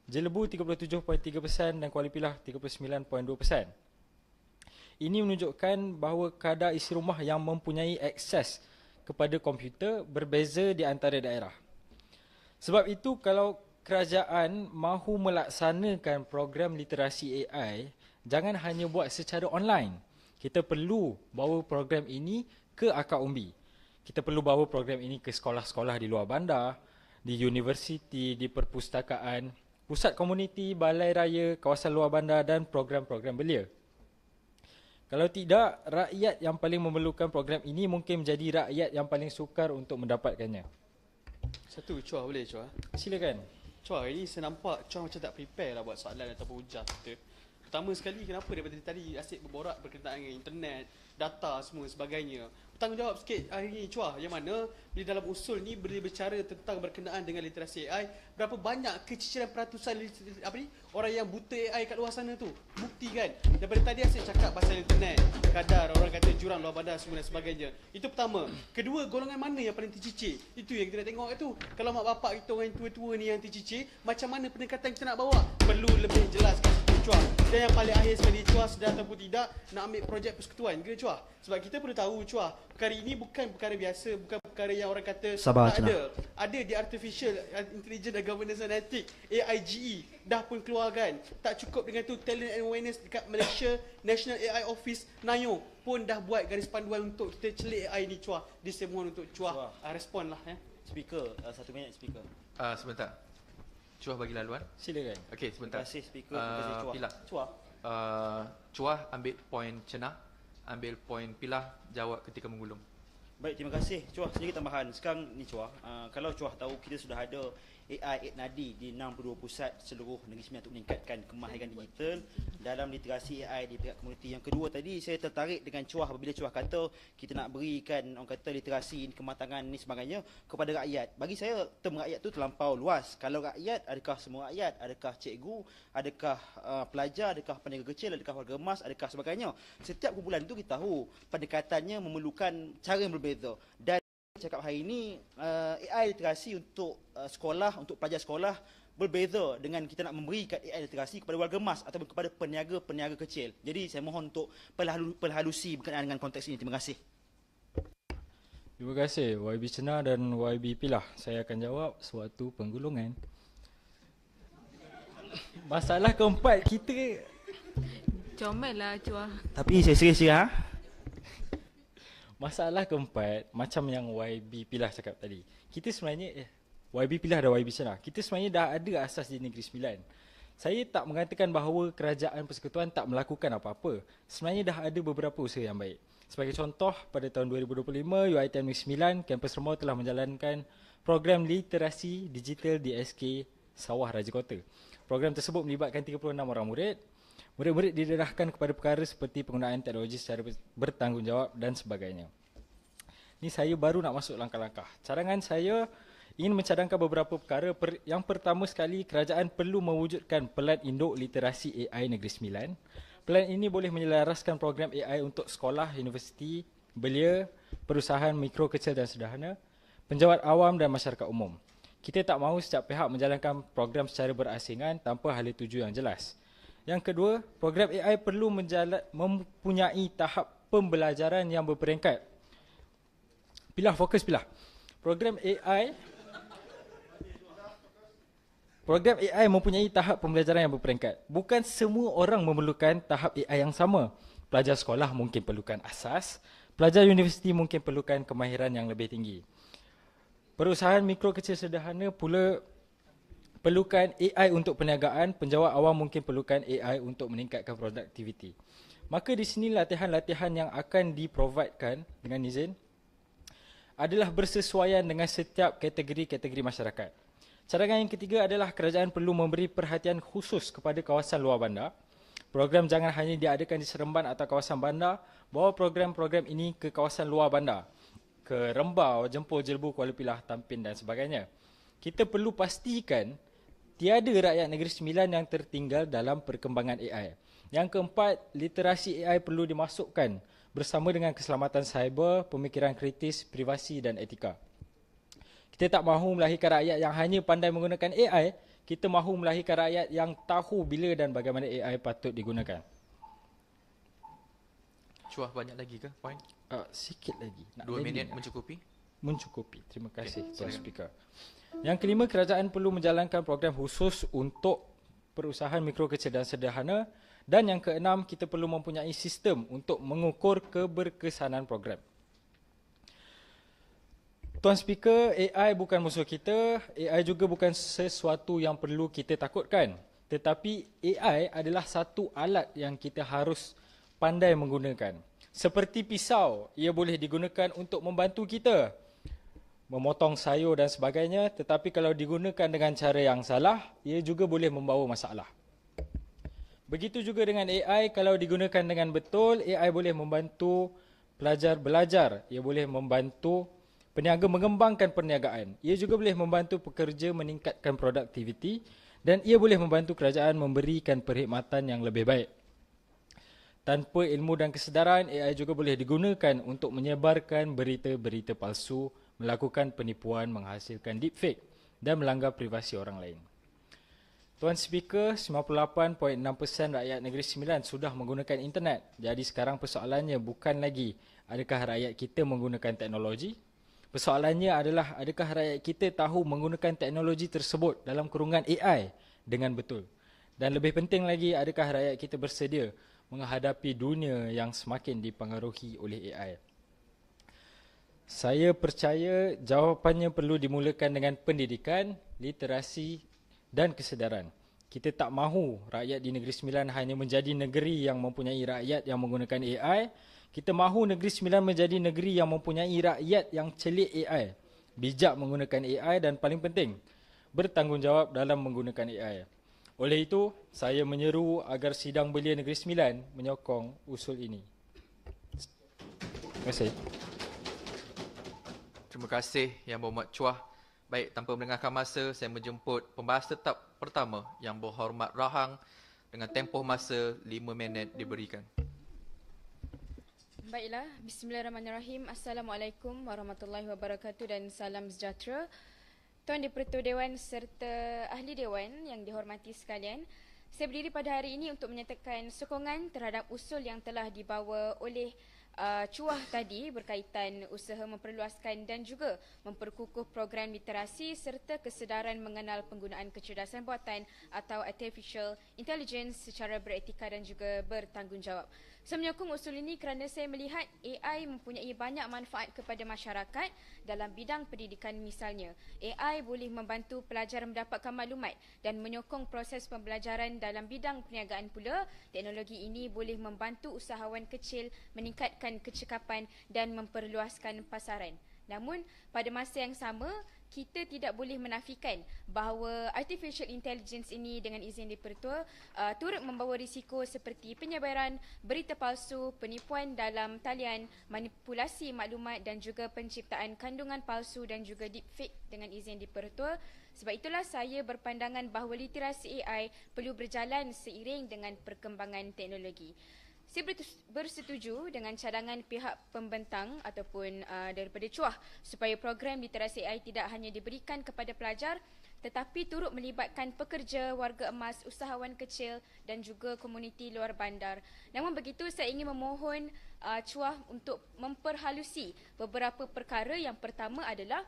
Jelebu 37.3% dan Kuala Pilah 39.2%. Ini menunjukkan bahawa kadar isi rumah yang mempunyai akses kepada komputer berbeza di antara daerah. Sebab itu kalau kerajaan mahu melaksanakan program literasi AI, jangan hanya buat secara online. Kita perlu bawa program ini ke akar umbi. Kita perlu bawa program ini ke sekolah-sekolah di luar bandar, di universiti, di perpustakaan, pusat komuniti, balai raya, kawasan luar bandar dan program-program belia. Kalau tidak, rakyat yang paling memerlukan program ini mungkin menjadi rakyat yang paling sukar untuk mendapatkannya. Satu, Chua boleh Chua? Silakan. Chua, hari ni saya nampak Chua macam tak prepare lah buat soalan ataupun hujah kita. Pertama sekali, kenapa daripada tadi asyik berborak berkenaan dengan internet, data semua sebagainya. Bertanggungjawab sikit hari ni Chua, yang mana bila dalam usul ni boleh berbicara tentang berkenaan dengan literasi AI, berapa banyak keciciran peratusan orang yang buta AI kat luar sana tu. Bukti kan, daripada tadi asyik cakap pasal internet, kadar orang kata jurang luar bandar semua dan sebagainya. Itu pertama. Kedua, golongan mana yang paling tercicir? Itu yang kita nak tengok tu. Kalau mak bapak kita orang tua-tua ni yang tercicir, macam mana pendekatan kita nak bawa? Perlu lebih jelas kat situ Chua. Dan yang paling akhir sekali Chua, sedar ataupun tidak nak ambil projek persekutuan ke Chua? Sebab kita perlu tahu Chua, perkara ini bukan perkara biasa, bukan perkara yang orang kata Sabar, tak ada. Ada di Artificial Intelligence and Governance and Ethics, AIGE, dah pun keluar kan. Tak cukup dengan tu, Talent and Awareness dekat Malaysia, National AI Office, NAYO pun dah buat garis panduan untuk kita celik AI ni Chua. Dia saya mohon untuk Chua respon lah. Speaker, 1 minit speaker. Sebentar. Chua bagi laluan. Silakan. Okey, sebentar. Terima kasih speaker, terima kasih Chua. Pilah. Chua. Chua ambil poin cenah, ambil poin pilah, jawab ketika menggulung. Baik, terima kasih. Chua, sedikit tambahan. Sekarang ni Chua, kalau Chua tahu kita sudah ada AI Nadi di 62 pusat seluruh negeri sembilan untuk meningkatkan kemahiran digital dalam literasi AI di pihak komuniti. Yang kedua tadi, saya tertarik dengan Chua apabila Chua kata kita nak berikan orang kata literasi, kematangan ni sebagainya kepada rakyat. Bagi saya, term rakyat tu terlampau luas. Kalau rakyat, adakah semua rakyat? Adakah cikgu? Adakah pelajar? Adakah peniaga kecil? Adakah warga emas? Adakah sebagainya? Setiap kumpulan itu kita tahu pendekatannya memerlukan cara yang berbeza. Dan cakap hari ini AI literasi untuk sekolah, untuk pelajar sekolah berbeza dengan kita nak memberikan AI literasi kepada warga emas ataupun kepada peniaga-peniaga kecil. Jadi saya mohon untuk perhalusi berkenaan dengan konteks ini. Terima kasih. Terima kasih YB Cenah dan YB Pilah. Saya akan jawab suatu penggulungan. Masalah keempat kita comel lah Chua. Tapi saya serius ya. Masalah keempat, macam yang YB Pilah cakap tadi. Kita sebenarnya, YB Pilah dan YB Cenah, kita sebenarnya dah ada asas di Negeri Sembilan. Saya tak mengatakan bahawa kerajaan persekutuan tak melakukan apa-apa. Sebenarnya dah ada beberapa usaha yang baik. Sebagai contoh, pada tahun 2025, UiTM Negeri Sembilan, kampus Remau telah menjalankan program literasi digital di SK Sawah Raja Kota. Program tersebut melibatkan 36 orang murid. Murid-murid didedahkan kepada perkara seperti penggunaan teknologi secara bertanggungjawab dan sebagainya. Ini saya baru nak masuk langkah-langkah. Cadangan saya ingin mencadangkan beberapa perkara. Yang pertama sekali, kerajaan perlu mewujudkan pelan induk literasi AI Negeri Sembilan. Pelan ini boleh menyelaraskan program AI untuk sekolah, universiti, belia, perusahaan mikro, kecil dan sederhana, penjawat awam dan masyarakat umum. Kita tak mahu setiap pihak menjalankan program secara berasingan tanpa hala tuju yang jelas. Yang kedua, program AI perlu mempunyai tahap pembelajaran yang berperingkat. Pilah, fokus Pilah. Program AI mempunyai tahap pembelajaran yang berperingkat. Bukan semua orang memerlukan tahap AI yang sama. Pelajar sekolah mungkin perlukan asas, pelajar universiti mungkin perlukan kemahiran yang lebih tinggi. Perusahaan mikro kecil sederhana pula perlukan AI untuk perniagaan, penjawat awam mungkin perlukan AI untuk meningkatkan produktiviti. Maka di sini latihan-latihan yang akan diprovidekan dengan izin adalah bersesuaian dengan setiap kategori-kategori masyarakat. Cadangan yang ketiga adalah kerajaan perlu memberi perhatian khusus kepada kawasan luar bandar. Program jangan hanya diadakan di Seremban atau kawasan bandar, bawa program-program ini ke kawasan luar bandar, ke Rembau, Jempol, Jelbu, Kuala Pilah, Tampin dan sebagainya. Kita perlu pastikan tiada rakyat Negeri Sembilan yang tertinggal dalam perkembangan AI. Yang keempat, literasi AI perlu dimasukkan bersama dengan keselamatan cyber, pemikiran kritis, privasi dan etika. Kita tak mahu melahirkan rakyat yang hanya pandai menggunakan AI, kita mahu melahirkan rakyat yang tahu bila dan bagaimana AI patut digunakan. Chua banyak lagi ke poin? Sikit lagi. 2 minit mencukupi? mencukupi. Terima kasih Tuan Speaker. Yang kelima, kerajaan perlu menjalankan program khusus untuk perusahaan mikro, kecil dan sederhana. Dan yang keenam, kita perlu mempunyai sistem untuk mengukur keberkesanan program. Tuan Speaker, AI bukan musuh kita, AI juga bukan sesuatu yang perlu kita takutkan. Tetapi AI adalah satu alat yang kita harus pandai menggunakan. Seperti pisau, ia boleh digunakan untuk membantu kita memotong sayur dan sebagainya, tetapi kalau digunakan dengan cara yang salah, ia juga boleh membawa masalah. Begitu juga dengan AI, kalau digunakan dengan betul, AI boleh membantu pelajar belajar, ia boleh membantu peniaga mengembangkan perniagaan, ia juga boleh membantu pekerja meningkatkan produktiviti dan ia boleh membantu kerajaan memberikan perkhidmatan yang lebih baik. Tanpa ilmu dan kesedaran, AI juga boleh digunakan untuk menyebarkan berita-berita palsu, melakukan penipuan, menghasilkan deepfake dan melanggar privasi orang lain. Tuan Speaker, 98.6% rakyat Negeri Sembilan sudah menggunakan internet. Jadi sekarang persoalannya bukan lagi adakah rakyat kita menggunakan teknologi. Persoalannya adalah adakah rakyat kita tahu menggunakan teknologi tersebut dalam kurungan AI dengan betul. Dan lebih penting lagi, adakah rakyat kita bersedia menghadapi dunia yang semakin dipengaruhi oleh AI. Saya percaya jawapannya perlu dimulakan dengan pendidikan, literasi dan kesedaran. Kita tak mahu rakyat di Negeri Sembilan hanya menjadi negeri yang mempunyai rakyat yang menggunakan AI. Kita mahu Negeri Sembilan menjadi negeri yang mempunyai rakyat yang celik AI, bijak menggunakan AI dan paling penting, bertanggungjawab dalam menggunakan AI. Oleh itu, saya menyeru agar Sidang Belia Negeri Sembilan menyokong usul ini. Terima kasih. Terima kasih Yang Berhormat Chua. Baik, tanpa melengahkan masa, saya menjemput pembahas tetap pertama Yang Berhormat Rahang dengan tempoh masa 5 minit diberikan. Baiklah, bismillahirrahmanirrahim. Assalamualaikum warahmatullahi wabarakatuh dan salam sejahtera. Tuan Dipertua Dewan serta Ahli Dewan yang dihormati sekalian, saya berdiri pada hari ini untuk menyatakan sokongan terhadap usul yang telah dibawa oleh Cuah tadi berkaitan usaha memperluaskan dan juga memperkukuh program literasi serta kesedaran mengenal penggunaan kecerdasan buatan atau artificial intelligence secara beretika dan juga bertanggungjawab. Saya menyokong usul ini kerana saya melihat AI mempunyai banyak manfaat kepada masyarakat dalam bidang pendidikan misalnya. AI boleh membantu pelajar mendapatkan maklumat dan menyokong proses pembelajaran dalam bidang perniagaan pula. Teknologi ini boleh membantu usahawan kecil meningkatkan kecekapan dan memperluaskan pasaran. Namun, pada masa yang sama, kita tidak boleh menafikan bahawa artificial intelligence ini dengan izin Dipertua turut membawa risiko seperti penyebaran berita palsu, penipuan dalam talian, manipulasi maklumat dan juga penciptaan kandungan palsu dan juga deepfake dengan izin Dipertua. Sebab itulah saya berpandangan bahawa literasi AI perlu berjalan seiring dengan perkembangan teknologi. Saya bersetuju dengan cadangan pihak pembentang ataupun daripada Cuah supaya program literasi AI tidak hanya diberikan kepada pelajar tetapi turut melibatkan pekerja, warga emas, usahawan kecil dan juga komuniti luar bandar. Namun begitu, saya ingin memohon Cuah untuk memperhalusi beberapa perkara. Yang pertama adalah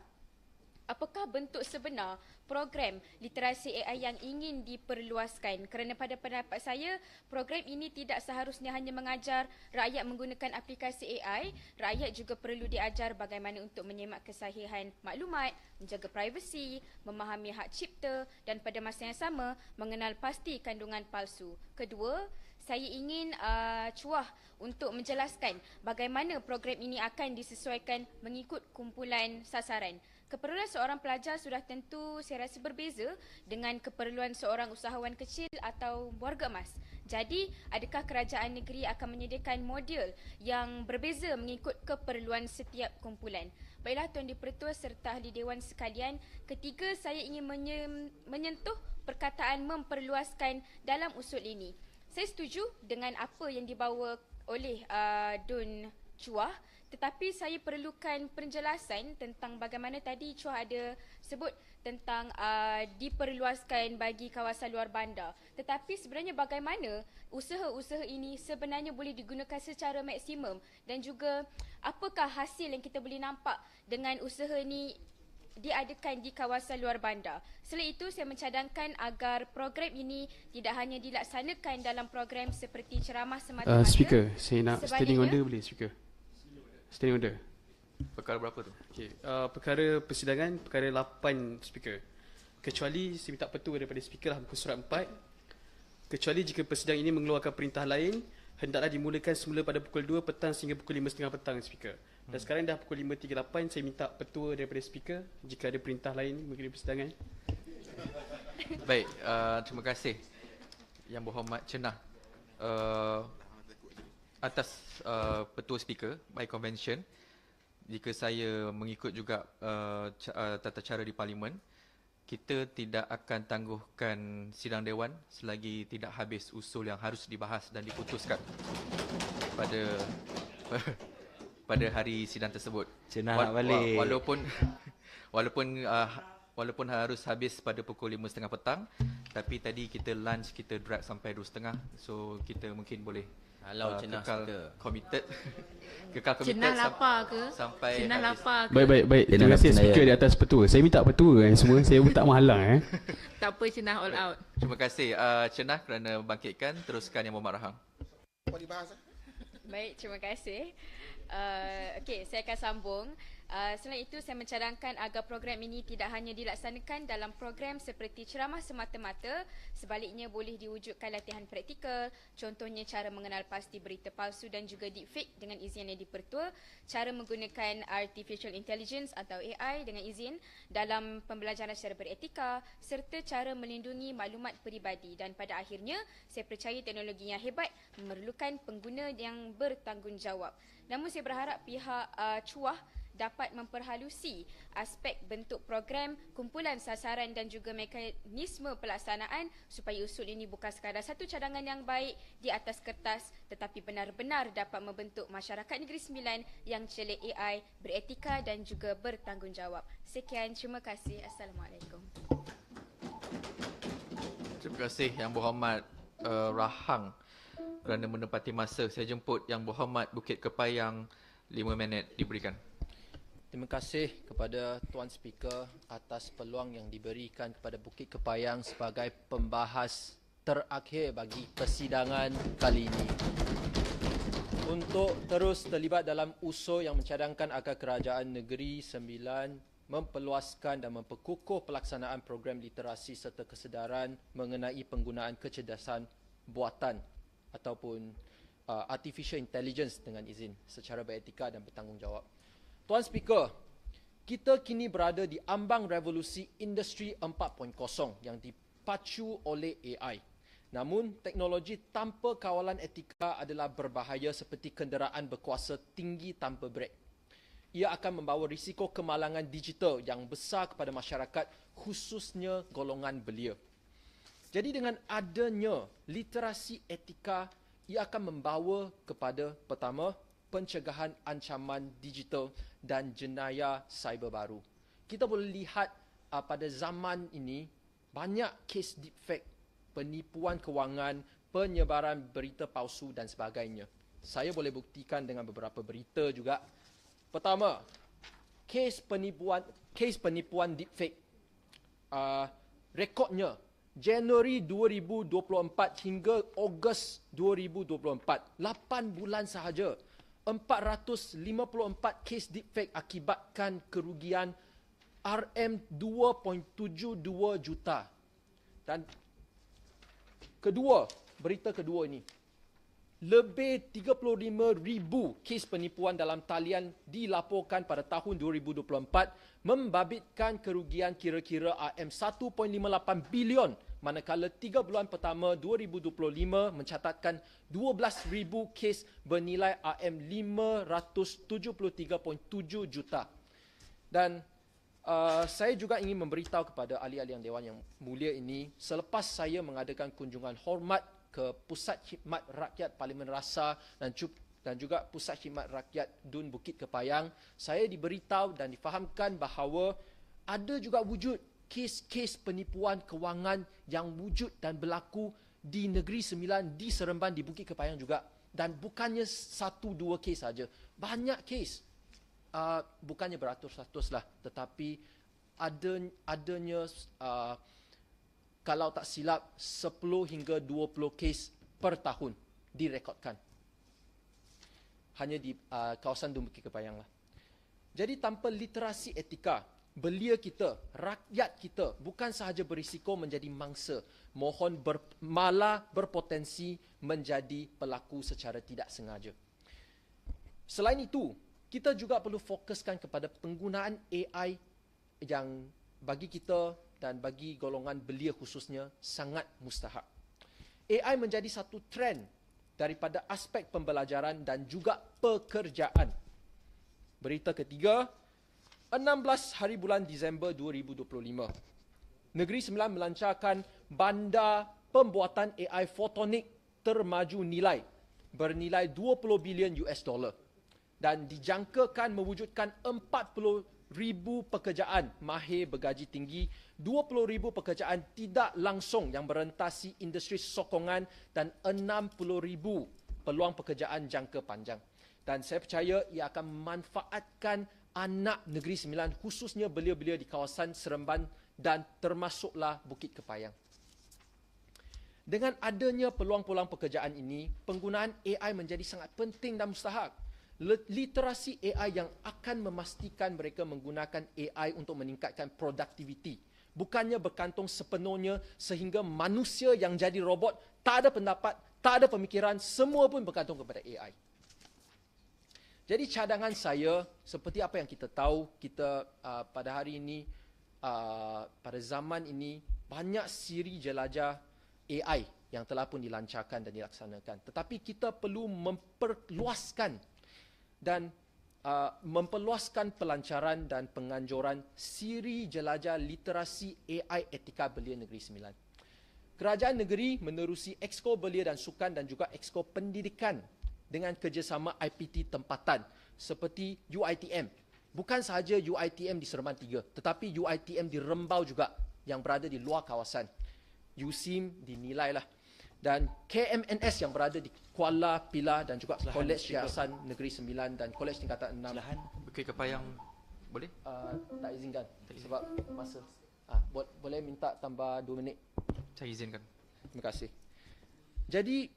apakah bentuk sebenar program literasi AI yang ingin diperluaskan? Kerana pada pendapat saya, program ini tidak seharusnya hanya mengajar rakyat menggunakan aplikasi AI. Rakyat juga perlu diajar bagaimana untuk menyemak kesahihan maklumat, menjaga privasi, memahami hak cipta dan pada masa yang sama mengenal pasti kandungan palsu. Kedua, saya ingin Cuah untuk menjelaskan bagaimana program ini akan disesuaikan mengikut kumpulan sasaran. Keperluan seorang pelajar sudah tentu saya rasa berbeza dengan keperluan seorang usahawan kecil atau warga emas. Jadi, adakah kerajaan negeri akan menyediakan model yang berbeza mengikut keperluan setiap kumpulan? Baiklah Tuan Dipertua serta Ahli Dewan sekalian, ketiga saya ingin menyentuh perkataan memperluaskan dalam usul ini. Saya setuju dengan apa yang dibawa oleh Dun Cuah, tetapi saya perlukan penjelasan tentang bagaimana tadi Cuah ada sebut tentang diperluaskan bagi kawasan luar bandar. Tetapi sebenarnya bagaimana usaha-usaha ini sebenarnya boleh digunakan secara maksimum dan juga apakah hasil yang kita boleh nampak dengan usaha ini diadakan di kawasan luar bandar. Selain itu, saya mencadangkan agar program ini tidak hanya dilaksanakan dalam program seperti ceramah semata-mata. Speaker, saya nak standing order boleh, Speaker? Standing order. Perkara berapa tu? Okay. Perkara persidangan, perkara 8, Speaker. Kecuali saya minta petua daripada Speaker lah muka surat 4. Kecuali jika persidangan ini mengeluarkan perintah lain, hendaklah dimulakan semula pada pukul 2 petang sehingga pukul 5.30 petang, Speaker. Dan sekarang dah pukul 5.38, saya minta petua daripada Speaker jika ada perintah lain mengenai persidangan. Baik, terima kasih Yang Berhormat Cenah atas petua Speaker by convention. Jika saya mengikut juga tata cara di Parlimen, kita tidak akan tangguhkan sidang Dewan selagi tidak habis usul yang harus dibahas dan diputuskan pada hari sidang tersebut. Cenah nak balik. Walaupun harus habis pada pukul 5.30 petang, tapi tadi kita lunch, kita drag sampai 2.30. So kita mungkin boleh kekal committed. Cenah lapar ke? Sampai Cenah lapar ke? Baik. Terima kasih Speaker di atas petua. Saya minta petua semua. Saya pun tak menghalang. Tak apa, Cenah all out. Terima kasih Cenah kerana bangkitkan. Teruskan Yang Berhormat Rahang. Baik, terima kasih. Okey, saya akan sambung. Selain itu, saya mencadangkan agar program ini tidak hanya dilaksanakan dalam program seperti ceramah semata-mata, sebaliknya boleh diwujudkan latihan praktikal, contohnya cara mengenal pasti berita palsu dan juga deepfake dengan izin yang dipertua, cara menggunakan artificial intelligence atau AI dengan izin dalam pembelajaran secara beretika, serta cara melindungi maklumat peribadi. Dan pada akhirnya, saya percaya teknologi yang hebat memerlukan pengguna yang bertanggungjawab. Namun saya berharap pihak Cuah dapat memperhalusi aspek bentuk program, kumpulan sasaran dan juga mekanisme pelaksanaan supaya usul ini bukan sekadar satu cadangan yang baik di atas kertas tetapi benar-benar dapat membentuk masyarakat Negeri Sembilan yang celik AI, beretika dan juga bertanggungjawab. Sekian, terima kasih. Assalamualaikum. Terima kasih Yang Berhormat Rahang kerana menepati masa. Saya jemput Yang Berhormat Bukit Kepayang, 5 minit diberikan. Terima kasih kepada Tuan Speaker atas peluang yang diberikan kepada Bukit Kepayang sebagai pembahas terakhir bagi persidangan kali ini. Untuk terus terlibat dalam usul yang mencadangkan agar Kerajaan Negeri Sembilan memperluaskan dan memperkukuh pelaksanaan program literasi serta kesedaran mengenai penggunaan kecerdasan buatan ataupun artificial intelligence dengan izin secara beretika dan bertanggungjawab. Tuan Speaker, kita kini berada di ambang revolusi industri 4.0 yang dipacu oleh AI. Namun, teknologi tanpa kawalan etika adalah berbahaya seperti kenderaan berkuasa tinggi tanpa brek. Ia akan membawa risiko kemalangan digital yang besar kepada masyarakat, khususnya golongan belia. Jadi dengan adanya literasi etika, ia akan membawa kepada pertama, pencegahan ancaman digital dan jenayah cyber baru. Kita boleh lihat pada zaman ini banyak kes deepfake, penipuan kewangan, penyebaran berita palsu dan sebagainya. Saya boleh buktikan dengan beberapa berita juga. Pertama, kes penipuan deepfake. Rekodnya Januari 2024 hingga Ogos 2024, 8 bulan sahaja. 454 kes deepfake akibatkan kerugian RM2.72 juta. Dan kedua, berita kedua ini. Lebih 35,000 kes penipuan dalam talian dilaporkan pada tahun 2024 membabitkan kerugian kira-kira RM1.58 bilion, manakala 3 bulan pertama 2025 mencatatkan 12,000 kes bernilai RM573.7 juta. Dan saya juga ingin memberitahu kepada ahli-ahli yang Dewan yang mulia ini, selepas saya mengadakan kunjungan hormat ke Pusat Khidmat Rakyat Parlimen Rasa dan dan juga Pusat Khidmat Rakyat Dun Bukit Kepayang, saya diberitahu dan difahamkan bahawa ada juga wujud kes-kes penipuan kewangan yang wujud dan berlaku di Negeri Sembilan, di Seremban, di Bukit Kepayang juga. Dan bukannya 1-2 kes saja, banyak kes. Bukannya beratus-ratus lah, tetapi adanya kalau tak silap 10 hingga 20 kes per tahun direkodkan. Hanya di kawasan Dun Bukit Kepayang lah. Jadi tanpa literasi etika, belia kita, rakyat kita bukan sahaja berisiko menjadi mangsa, malah berpotensi menjadi pelaku secara tidak sengaja. Selain itu, kita juga perlu fokuskan kepada penggunaan AI yang bagi kita dan bagi golongan belia khususnya sangat mustahak. AI menjadi satu trend daripada aspek pembelajaran dan juga pekerjaan. Berita ketiga, 16 hari bulan Disember 2025. Negeri Sembilan melancarkan bandar pembuatan AI fotonik termaju nilai bernilai 20 bilion US dollar dan dijangkakan mewujudkan 40,000 pekerjaan mahir bergaji tinggi, 20,000 pekerjaan tidak langsung yang berentasi industri sokongan dan 60,000 peluang pekerjaan jangka panjang. Dan saya percaya ia akan memanfaatkan anak Negeri Sembilan, khususnya belia-belia di kawasan Seremban dan termasuklah Bukit Kepayang. Dengan adanya peluang-peluang pekerjaan ini, penggunaan AI menjadi sangat penting dan mustahak. Literasi AI yang akan memastikan mereka menggunakan AI untuk meningkatkan produktiviti. Bukannya bergantung sepenuhnya sehingga manusia yang jadi robot, tak ada pendapat, tak ada pemikiran, semua pun bergantung kepada AI. Jadi cadangan saya, seperti apa yang kita tahu, kita pada hari ini, pada zaman ini, banyak siri jelajah AI yang telah pun dilancarkan dan dilaksanakan. Tetapi kita perlu memperluaskan dan memperluaskan pelancaran dan penganjuran siri jelajah literasi AI etika belia Negeri Sembilan. Kerajaan negeri menerusi Exco Belia dan Sukan dan juga Exco Pendidikan dengan kerjasama IPT tempatan seperti UiTM. Bukan sahaja UiTM di Seremban 3, tetapi UiTM di Rembau juga yang berada di luar kawasan. USIM dinilailah. Dan KMNS yang berada di Kuala Pilah dan juga Kolej Siasan Negeri Sembilan dan Kolej Tingkatan 6. Silahan, Bukit Kepayang boleh? Tak izinkan sebab masa. Boleh minta tambah 2 minit? Saya izinkan. Terima kasih. Jadi,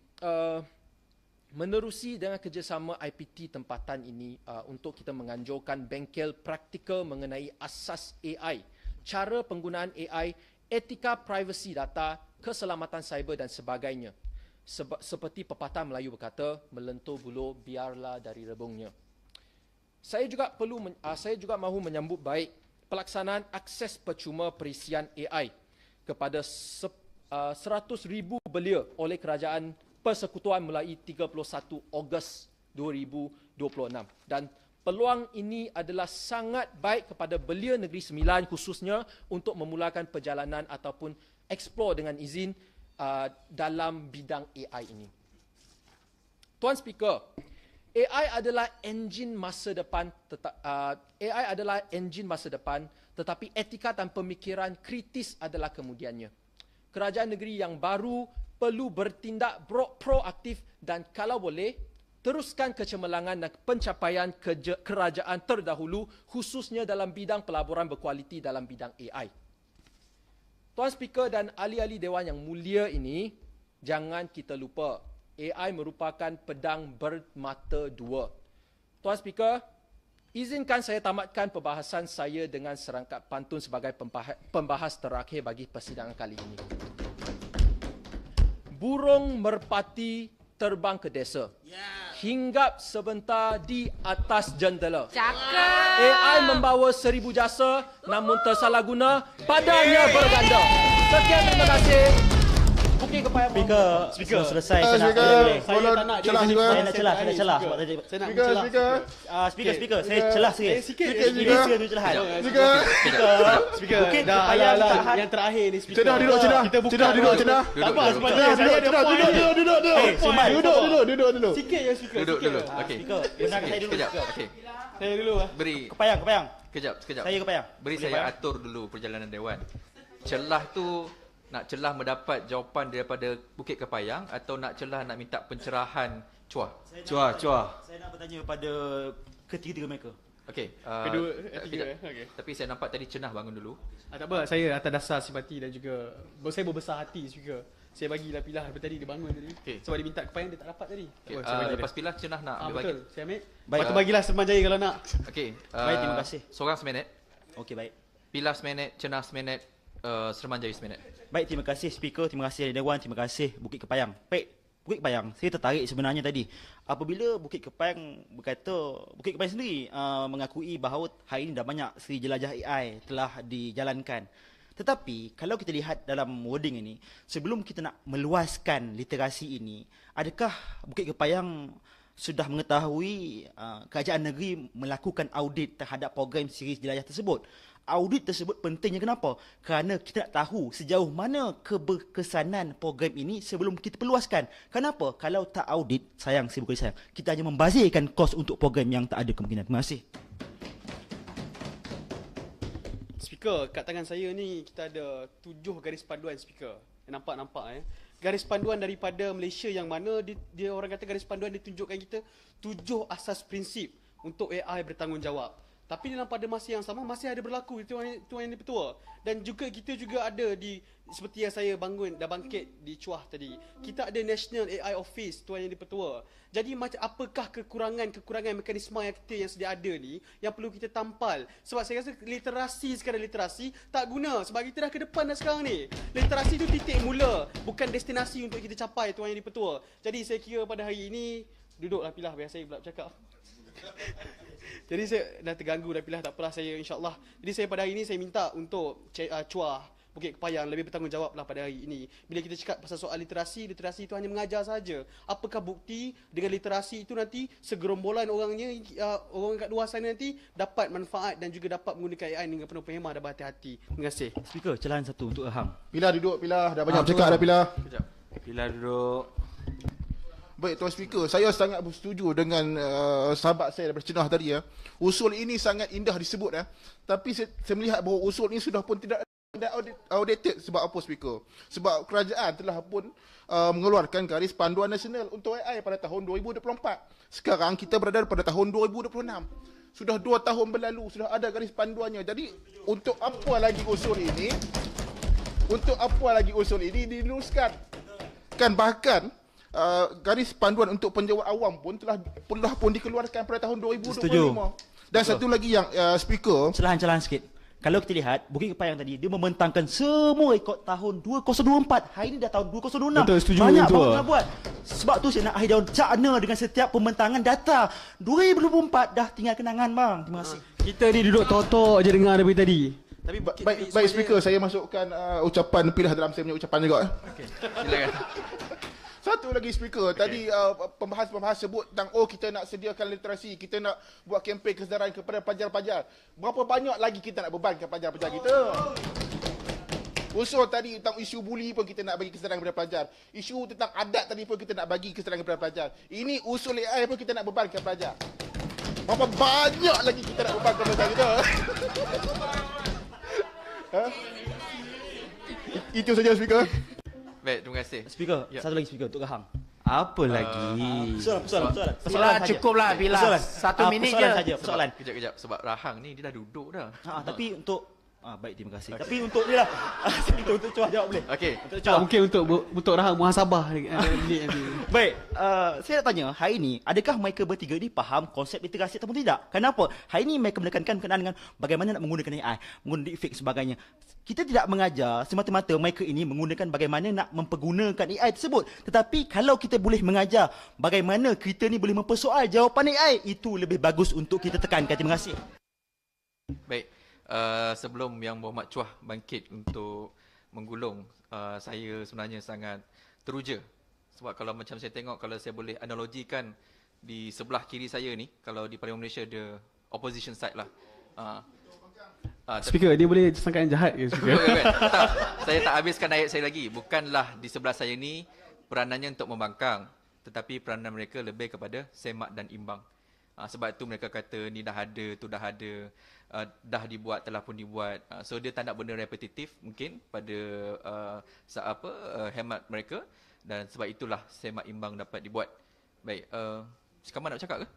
menerusi dengan kerjasama IPT tempatan ini untuk kita menganjurkan bengkel praktikal mengenai asas AI, cara penggunaan AI, etika privasi data, keselamatan cyber dan sebagainya. Seperti pepatah Melayu berkata, melentur buluh biarlah dari rebungnya. Saya juga mahu menyambut baik pelaksanaan akses percuma perisian AI kepada 100,000 belia oleh Kerajaan Persekutuan mulai 31 Ogos 2026. Dan peluang ini adalah sangat baik kepada belia Negeri Sembilan khususnya untuk memulakan perjalanan ataupun explore dengan izin dalam bidang AI ini. Tuan Speaker, AI adalah enjin masa depan, tetapi etika dan pemikiran kritis adalah kemudiannya. Kerajaan negeri yang baru perlu bertindak proaktif dan kalau boleh teruskan kecemerlangan dan pencapaian kerajaan terdahulu khususnya dalam bidang pelaburan berkualiti dalam bidang AI. Tuan Speaker dan ahli-ahli Dewan yang mulia ini, jangan kita lupa AI merupakan pedang bermata dua. Tuan Speaker, izinkan saya tamatkan perbahasan saya dengan serangkap pantun sebagai pembahas terakhir bagi persidangan kali ini. Burung merpati terbang ke desa. Hinggap sebentar di atas jendela. Cakap. AI membawa 1000 jasa namun tersalah guna, padanya berganda. Sekian, terima kasih. Okey kepada Speaker selesai. Speaker, Saya tolong celah juga. saya nak celah sebab tadi. Speaker, saya celah sikit. Speaker tu celahan. Speaker. Okey, yang terakhir ni speaker. Cedah duduk, cedah. Kita buka. Cedah duduk, cedah. Tak apa, sepatutnya saya ada point. Duduk. Sikit je speaker. Duduk. Okey. Benarkan saya dulu. Kejap. Okey. Saya dulu. Beri. Kepayang. Kejap. Saya kepayang. Beri saya atur dulu perjalanan dewan. Celah tu nak celah mendapat jawapan daripada Bukit Kepayang atau nak celah nak minta pencerahan Chua? Chua. Saya nak bertanya pada ketiga-tiga mereka. Okey. Ketiga. Okey. Tapi saya nampak tadi Cenah bangun dulu. Tak apa, saya atas dasar simpati dan juga saya berbesar hati speaker. Saya bagilah Pilah daripada tadi dia bangun tadi. Okay. Sebab dia minta Kepayang dia tak dapat tadi. Okay. Lepas Pilah Cenah nak ambil betul. bagi. Saya ambil. Baik. Lepas tu bagilah Semanjaya kalau nak. Okey. Baik, terima kasih. Seorang seminit. Okey, baik. Pilah seminit, Cenah seminit, Semanjaya seminit. Baik, terima kasih speaker, terima kasih Ahli Dewan, terima kasih Bukit Kepayang. Baik, Bukit Kepayang, saya tertarik sebenarnya tadi. Apabila Bukit Kepayang berkata, Bukit Kepayang sendiri mengakui bahawa hari ini dah banyak seri jelajah AI telah dijalankan. Tetapi kalau kita lihat dalam wording ini, sebelum kita nak meluaskan literasi ini, adakah Bukit Kepayang sudah mengetahui kerajaan negeri melakukan audit terhadap program siri jelajah tersebut? Audit tersebut pentingnya kenapa? Kerana kita nak tahu sejauh mana keberkesanan program ini sebelum kita perluaskan. Kenapa? Kalau tak audit, sayang, kita hanya membazirkan kos untuk program yang tak ada kemungkinan. Terima kasih. Speaker, kat tangan saya ni kita ada 7 garis panduan speaker. Nampak garis panduan daripada Malaysia yang mana dia orang kata garis panduan dia tunjukkan kita 7 asas prinsip untuk AI bertanggungjawab. Tapi dalam pada masa yang sama masih ada berlaku Tuan Yang Dipertua. Dan juga kita juga ada di seperti yang saya dah bangkit di Cuah tadi. Kita ada National AI Office Tuan Yang Dipertua. Jadi macam apakah kekurangan mekanisme yang sedia ada ni yang perlu kita tampal. Sebab saya rasa literasi tak guna sebab kita dah ke depan dah sekarang ni. Literasi tu titik mula, bukan destinasi untuk kita capai Tuan Yang Dipertua. Jadi saya kira pada hari ini duduklah Pilah biar saya pula bercakap. Jadi saya dah terganggu dah Pilah, tak apalah saya insyaAllah. Jadi saya pada hari ini saya minta untuk Cuah Bukit Kepayang lebih bertanggungjawab lah pada hari ini. Bila kita cakap pasal soal literasi itu hanya mengajar saja. Apakah bukti dengan literasi itu nanti segerombolan orang kat luar sana nanti dapat manfaat dan juga dapat menggunakan AI dengan penuh perhemah dan berhati-hati. Terima kasih. Speaker, celahan satu untuk Ahang. Pilah duduk, Pilah. Dah banyak bercakap dah Pilah. Pilah duduk. Baik Tuan Speaker, saya sangat bersetuju dengan sahabat saya daripada Cenah tadi. Usul ini sangat indah disebut. Tapi saya melihat bahawa usul ini sudah pun tidak outdated. Sebab apa Speaker? Sebab kerajaan telah pun mengeluarkan garis panduan nasional untuk AI pada tahun 2024. Sekarang kita berada pada tahun 2026. Sudah 2 tahun berlalu, sudah ada garis panduannya. Jadi untuk apa lagi usul ini? Diluluskan? Kan bahkan garis panduan untuk penjawat awam pun telah pun dikeluarkan pada tahun 2025. Setuju. Dan satu lagi yang Speaker, Celahan sikit. Kalau kita lihat Bukit Kepayang tadi, dia membentangkan semua rekod tahun 2024. Hari ini dah tahun 2026. Betul, setuju. Banyak banget nak buat. Sebab tu saya nak akhir tahun cakna dengan setiap pembentangan data. 2024 dah tinggal kenangan bang. Terima kasih. Kita ni duduk tok-tok je dengar daripada tadi. Tapi baik Speaker, saya masukkan ucapan Pilah dalam saya punya ucapan juga. Okey, silakan. Satu lagi Speaker, tadi pembahas sebut tentang kita nak sediakan literasi, kita nak buat kempen kesedaran kepada pelajar-pelajar. Berapa banyak lagi kita nak bebankan pelajar-pelajar kita? Usul tadi tentang isu buli pun kita nak bagi kesedaran kepada pelajar. Isu tentang adat tadi pun kita nak bagi kesedaran kepada pelajar. Ini usul AI pun kita nak bebankan pelajar. Berapa banyak lagi kita nak bebankan pelajar kita? Itu saja Speaker. Baik, terima kasih. Speaker, satu lagi Speaker untuk Ahang. Apa lagi? Persoalan cukuplah Pilah. 1 minit je. Persoalan. Kejap. Sebab Rahang ni dia dah duduk dah. Tapi untuk baik, terima kasih. Tapi untuk ni lah. Untuk Cuah jawab boleh. Okey. Mungkin untuk Rahang muhasabah. Baik, saya nak tanya, hari ini adakah mereka bertiga ni faham konsep literasi ataupun tidak? Kenapa? Hari ini mereka menekankan berkenaan dengan bagaimana nak menggunakan AI, menggunakan deepfake sebagainya. Kita tidak mengajar semata-mata mereka ini menggunakan bagaimana nak mempergunakan AI tersebut. Tetapi kalau kita boleh mengajar bagaimana kita ni boleh mempersoal jawapan AI, itu lebih bagus untuk kita tekankan. Terima kasih. Baik. Sebelum Yang Berhormat Cuah bangkit untuk menggulung, saya sebenarnya sangat teruja. Sebab kalau macam saya tengok, kalau saya boleh analogikan di sebelah kiri saya ni, kalau di Parlimen Malaysia ada opposition side lah. Speaker, dia boleh sangkaan jahat ke speaker? Tak, saya tak habiskan ayat saya lagi. Bukanlah di sebelah saya ni peranannya untuk membangkang, tetapi peranan mereka lebih kepada semak dan imbang. Sebab itu mereka kata ni dah ada, tu dah ada, dah dibuat, telah pun dibuat. So dia tak nak benda repetitif mungkin pada hemat mereka, dan sebab itulah semak imbang dapat dibuat. Baik, Kamal nak cakap ke?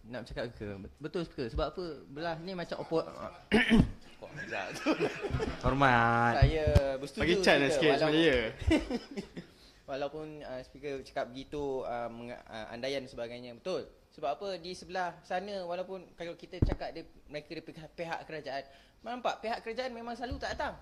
Nak cakap ke? Betul ke? Sebab apa? Belah ni macam Hormat. Saya bersetuju. Bagi chance sikit sama dia. Walaupun speaker cakap begitu, andaian dan sebagainya, betul. Sebab apa, di sebelah sana, walaupun kalau kita cakap mereka dari pihak kerajaan, nampak pihak kerajaan memang selalu tak datang.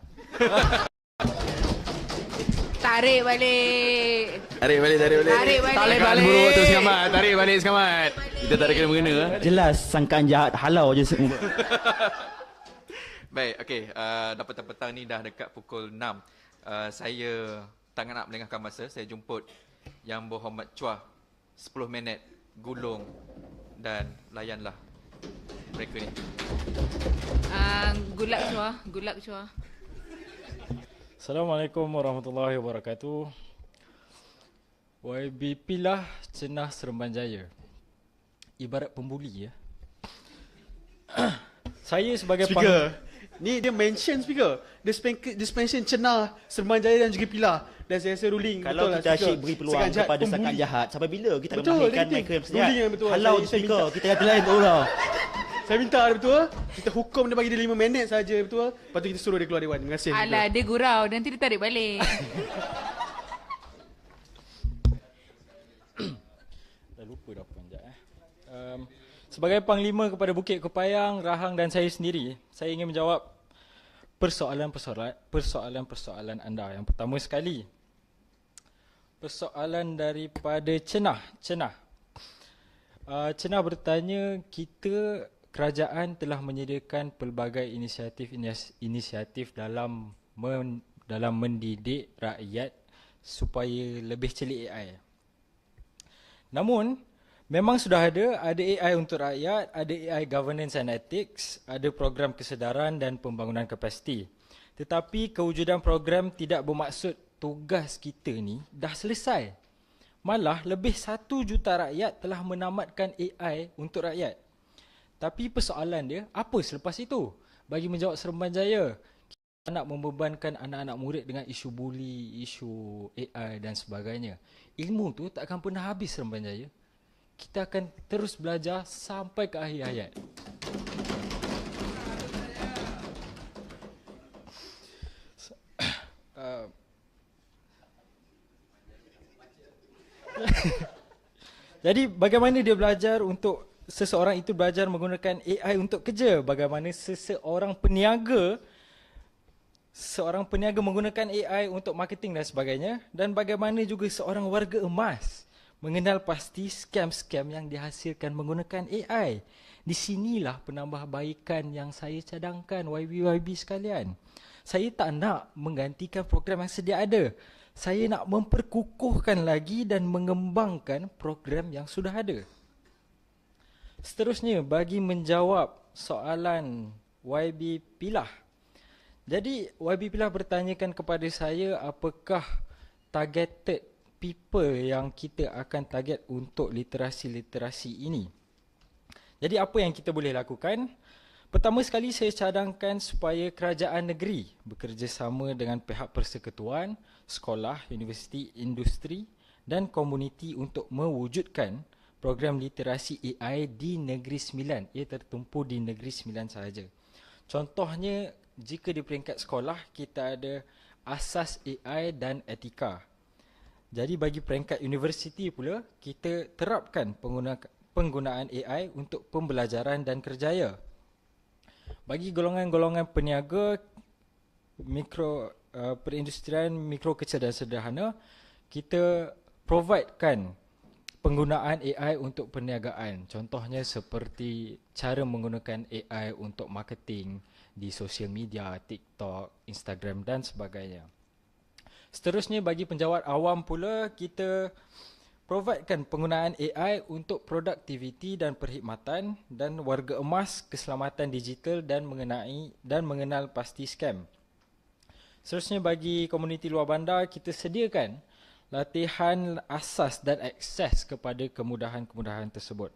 Tarik balik. Tarik balik. Tarik balik. Buruk tu Sekamat. Tarik balik Sekamat. Kita tak ada kena-mengena. Jelas sangkaan jahat halau je semua. Baik, okey. Dapatan petang ni dah dekat pukul 6. Saya tak nak melengahkan masa. Saya jumput Yang Berhormat Chua 10 minit gulung dan layanlah mereka ni. Good luck Chua. Assalamualaikum warahmatullahi wabarakatuh. YBP lah Cenah Seremban Jaya. Ibarat pembuli ya. Saya sebagai speaker, ni dia mention speaker. Dia mention Cenah, Seremban Jaya dan juga Pilah. Dan saya rasa ruling kalau betul kita asyik beri peluang kepada sangkaan jahat, sampai bila kita melahirkan mereka yang bersedia? Halau speaker, kita kata lain betul lah. Saya minta dia betul. Kita hukum dia, bagi dia 5 minit saja betul. Lepas tu kita suruh dia keluar dewan. Terima kasih. Alah, dia gurau. Nanti dia tarik balik. Dah lupa dah apa sekejap. Sebagai Panglima kepada Bukit Kepayang, Rahang dan saya sendiri, saya ingin menjawab persoalan anda. Yang pertama sekali, persoalan daripada Cenah. Cenah bertanya, kerajaan telah menyediakan pelbagai inisiatif dalam mendidik rakyat supaya lebih celik AI. Namun, memang sudah ada AI untuk rakyat, ada AI governance and ethics, ada program kesedaran dan pembangunan kapasiti. Tetapi kewujudan program tidak bermaksud tugas kita ni dah selesai. Malah lebih 1 juta rakyat telah menamatkan AI untuk rakyat. Tapi persoalan dia, apa selepas itu? Bagi menjawab Seremban Jaya, kita nak membebankan anak-anak murid dengan isu buli, isu AI dan sebagainya. Ilmu tu tak akan pernah habis Seremban Jaya. Kita akan terus belajar sampai ke akhir hayat. Jadi bagaimana dia belajar untuk seseorang itu belajar menggunakan AI untuk kerja? Bagaimana seorang peniaga menggunakan AI untuk marketing dan sebagainya? Dan bagaimana juga seorang warga emas mengenal pasti scam-scam yang dihasilkan menggunakan AI? Di sinilah penambahbaikan yang saya cadangkan, YB sekalian. Saya tak nak menggantikan program yang sedia ada. Saya nak memperkukuhkan lagi dan mengembangkan program yang sudah ada. Seterusnya, bagi menjawab soalan YB Pilah. Jadi, YB Pilah bertanyakan kepada saya apakah targeted people yang kita akan target untuk literasi-literasi ini. Jadi, apa yang kita boleh lakukan? Pertama sekali, saya cadangkan supaya kerajaan negeri bekerjasama dengan pihak persekutuan, sekolah, universiti, industri dan komuniti untuk mewujudkan program literasi AI di Negeri Sembilan. Ia tertumpu di Negeri Sembilan sahaja. Contohnya, jika di peringkat sekolah, kita ada asas AI dan etika. Jadi bagi peringkat universiti pula, kita terapkan penggunaan AI untuk pembelajaran dan kerjaya. Bagi golongan-golongan peniaga, perindustrian, mikro kecil dan sederhana, kita providekan penggunaan AI untuk perniagaan. Contohnya seperti cara menggunakan AI untuk marketing di sosial media, TikTok, Instagram dan sebagainya. Seterusnya bagi penjawat awam pula, kita providekan penggunaan AI untuk produktiviti dan perkhidmatan dan warga emas keselamatan digital dan mengenal pasti scam. Seterusnya bagi komuniti luar bandar, kita sediakan latihan asas dan akses kepada kemudahan-kemudahan tersebut.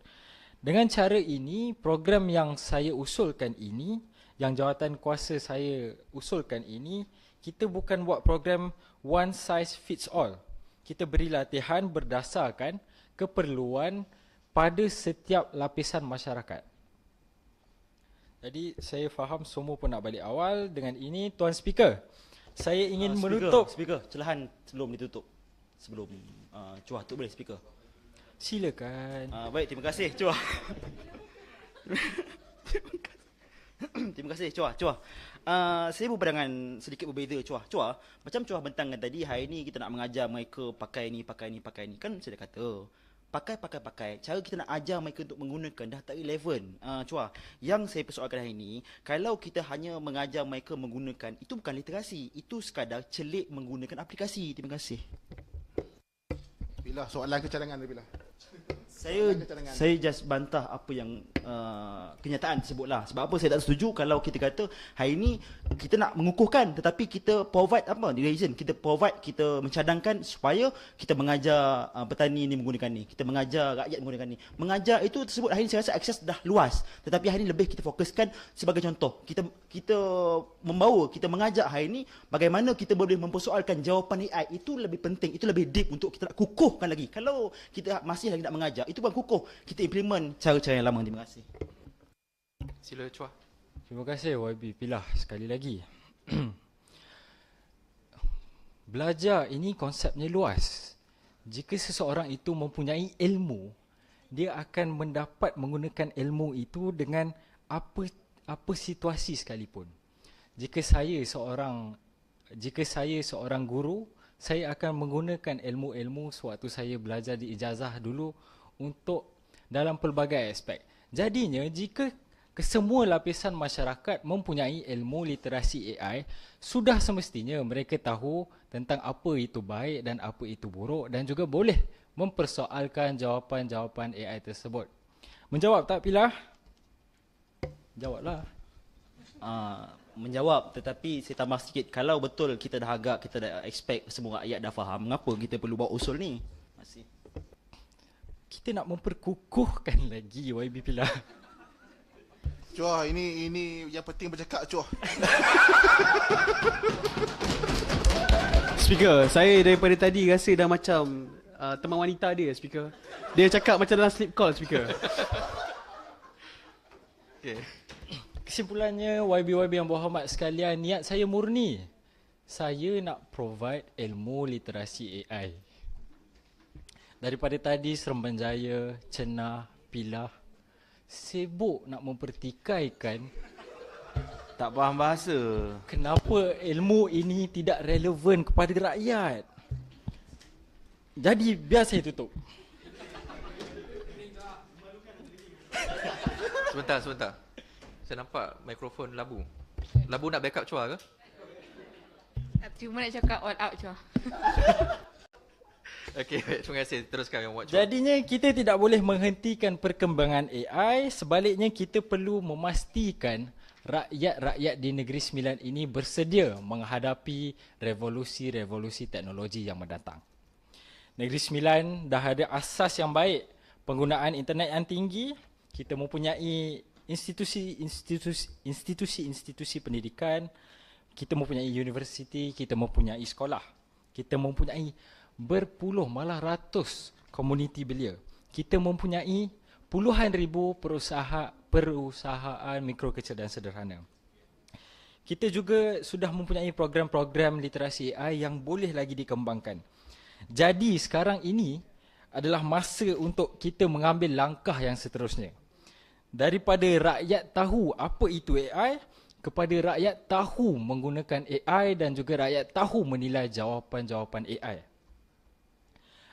Dengan cara ini, program yang saya usulkan ini, yang jawatan kuasa saya usulkan ini, kita bukan buat program one size fits all. Kita beri latihan berdasarkan keperluan pada setiap lapisan masyarakat. Jadi saya faham semua pun nak balik awal. Dengan ini, Tuan Speaker, saya ingin menutup. Speaker, celahan sebelum ditutup. Sebelum Cuah tu boleh speaker. Silakan. Baik, terima kasih Cuah. Terima kasih Cuah. Saya berpandangan sedikit berbeza Cuah. Macam Cuah bentangkan tadi, hari ni kita nak mengajar mereka pakai ni. Kan saya dah kata, pakai. Cara kita nak ajar mereka untuk menggunakan dah tak relevan. Cuah, yang saya persoalkan hari ni, kalau kita hanya mengajar mereka menggunakan, itu bukan literasi. Itu sekadar celik menggunakan aplikasi. Terima kasih. Bila soalan kecadangan bila. Saya just bantah apa yang kenyataan tersebutlah. Sebab apa saya tak setuju kalau kita kata hari ini kita nak mengukuhkan tetapi kita provide apa reason, kita mencadangkan supaya kita mengajar petani ni menggunakan ni, kita mengajar rakyat menggunakan ni. Mengajar itu tersebut hari ini saya rasa akses dah luas, tetapi hari ini lebih kita fokuskan sebagai contoh. Kita mengajak hari ini bagaimana kita boleh mempersoalkan jawapan AI. Itu lebih penting, itu lebih deep untuk kita nak kukuhkan lagi. Kalau kita masih lagi nak mengajar, itu bukan kukuh, kita implement cara-cara yang lama. Terima kasih. Sila Chua. Terima kasih YB Pilah sekali lagi. Belajar ini konsepnya luas. Jika seseorang itu mempunyai ilmu, dia akan mendapat menggunakan ilmu itu dengan apa situasi sekalipun. Jika saya seorang guru, saya akan menggunakan ilmu-ilmu sewaktu saya belajar di ijazah dulu untuk dalam pelbagai aspek. Jadinya jika kesemua lapisan masyarakat mempunyai ilmu literasi AI, sudah semestinya mereka tahu tentang apa itu baik dan apa itu buruk dan juga boleh mempersoalkan jawapan-jawapan AI tersebut. Menjawab tak Pilah? Jawablah. Menjawab, tetapi saya tambah sikit. Kalau betul kita dah agak, kita dah expect semua rakyat dah faham, mengapa kita perlu bawa usul ni? Terima kasih. Kita nak memperkukuhkan lagi YB Pilah. Cuah, ini yang penting bercakap Cuah. Speaker, saya daripada tadi rasa dah macam teman wanita dia, Speaker. Dia cakap macam dalam sleep call, Speaker. Okay. Kesimpulannya, YB yang berhormat sekalian, niat saya murni. Saya nak provide ilmu literasi AI. Daripada tadi Serembanjaya, Cenah, Pilah sibuk nak mempertikaikan tak faham bahasa. Kenapa ilmu ini tidak relevan kepada rakyat? Jadi biar saya tutup. Sebentar. Saya nampak mikrofon Labu. Labu nak backup Chua ke? Cuma nak cakap all out Chua. Okey, terima kasih. Teruskan yang buat Chua. Jadinya kita tidak boleh menghentikan perkembangan AI. Sebaliknya kita perlu memastikan rakyat-rakyat di Negeri Sembilan ini bersedia menghadapi revolusi-revolusi teknologi yang mendatang. Negeri Sembilan dah ada asas yang baik. Penggunaan internet yang tinggi. Kita mempunyai institusi pendidikan, kita mempunyai universiti, kita mempunyai sekolah, kita mempunyai berpuluh malah ratus komuniti belia, kita mempunyai puluhan ribu perusahaan mikro kecil dan sederhana. Kita juga sudah mempunyai program-program literasi AI yang boleh lagi dikembangkan. Jadi sekarang ini adalah masa untuk kita mengambil langkah yang seterusnya. Daripada rakyat tahu apa itu AI, kepada rakyat tahu menggunakan AI dan juga rakyat tahu menilai jawapan-jawapan AI.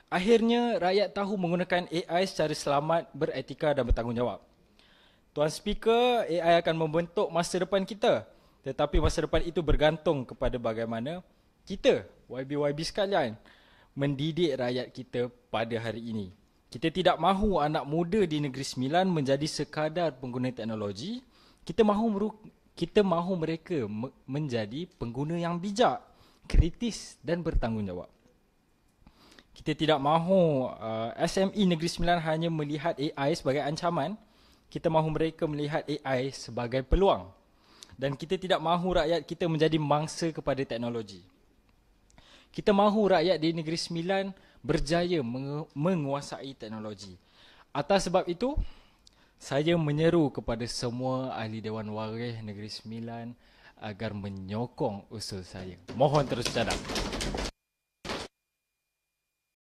Akhirnya, rakyat tahu menggunakan AI secara selamat, beretika dan bertanggungjawab. Tuan Speaker, AI akan membentuk masa depan kita. Tetapi masa depan itu bergantung kepada bagaimana kita, YB-YB sekalian, mendidik rakyat kita pada hari ini. Kita tidak mahu anak muda di Negeri Sembilan menjadi sekadar pengguna teknologi. Kita mahu mereka menjadi pengguna yang bijak, kritis dan bertanggungjawab. Kita tidak mahu SME Negeri Sembilan hanya melihat AI sebagai ancaman. Kita mahu mereka melihat AI sebagai peluang. Dan kita tidak mahu rakyat kita menjadi mangsa kepada teknologi. Kita mahu rakyat di Negeri Sembilan berjaya menguasai teknologi. Atas sebab itu, saya menyeru kepada semua ahli Dewan Waris Negeri Sembilan agar menyokong usul saya. Mohon terus cadang.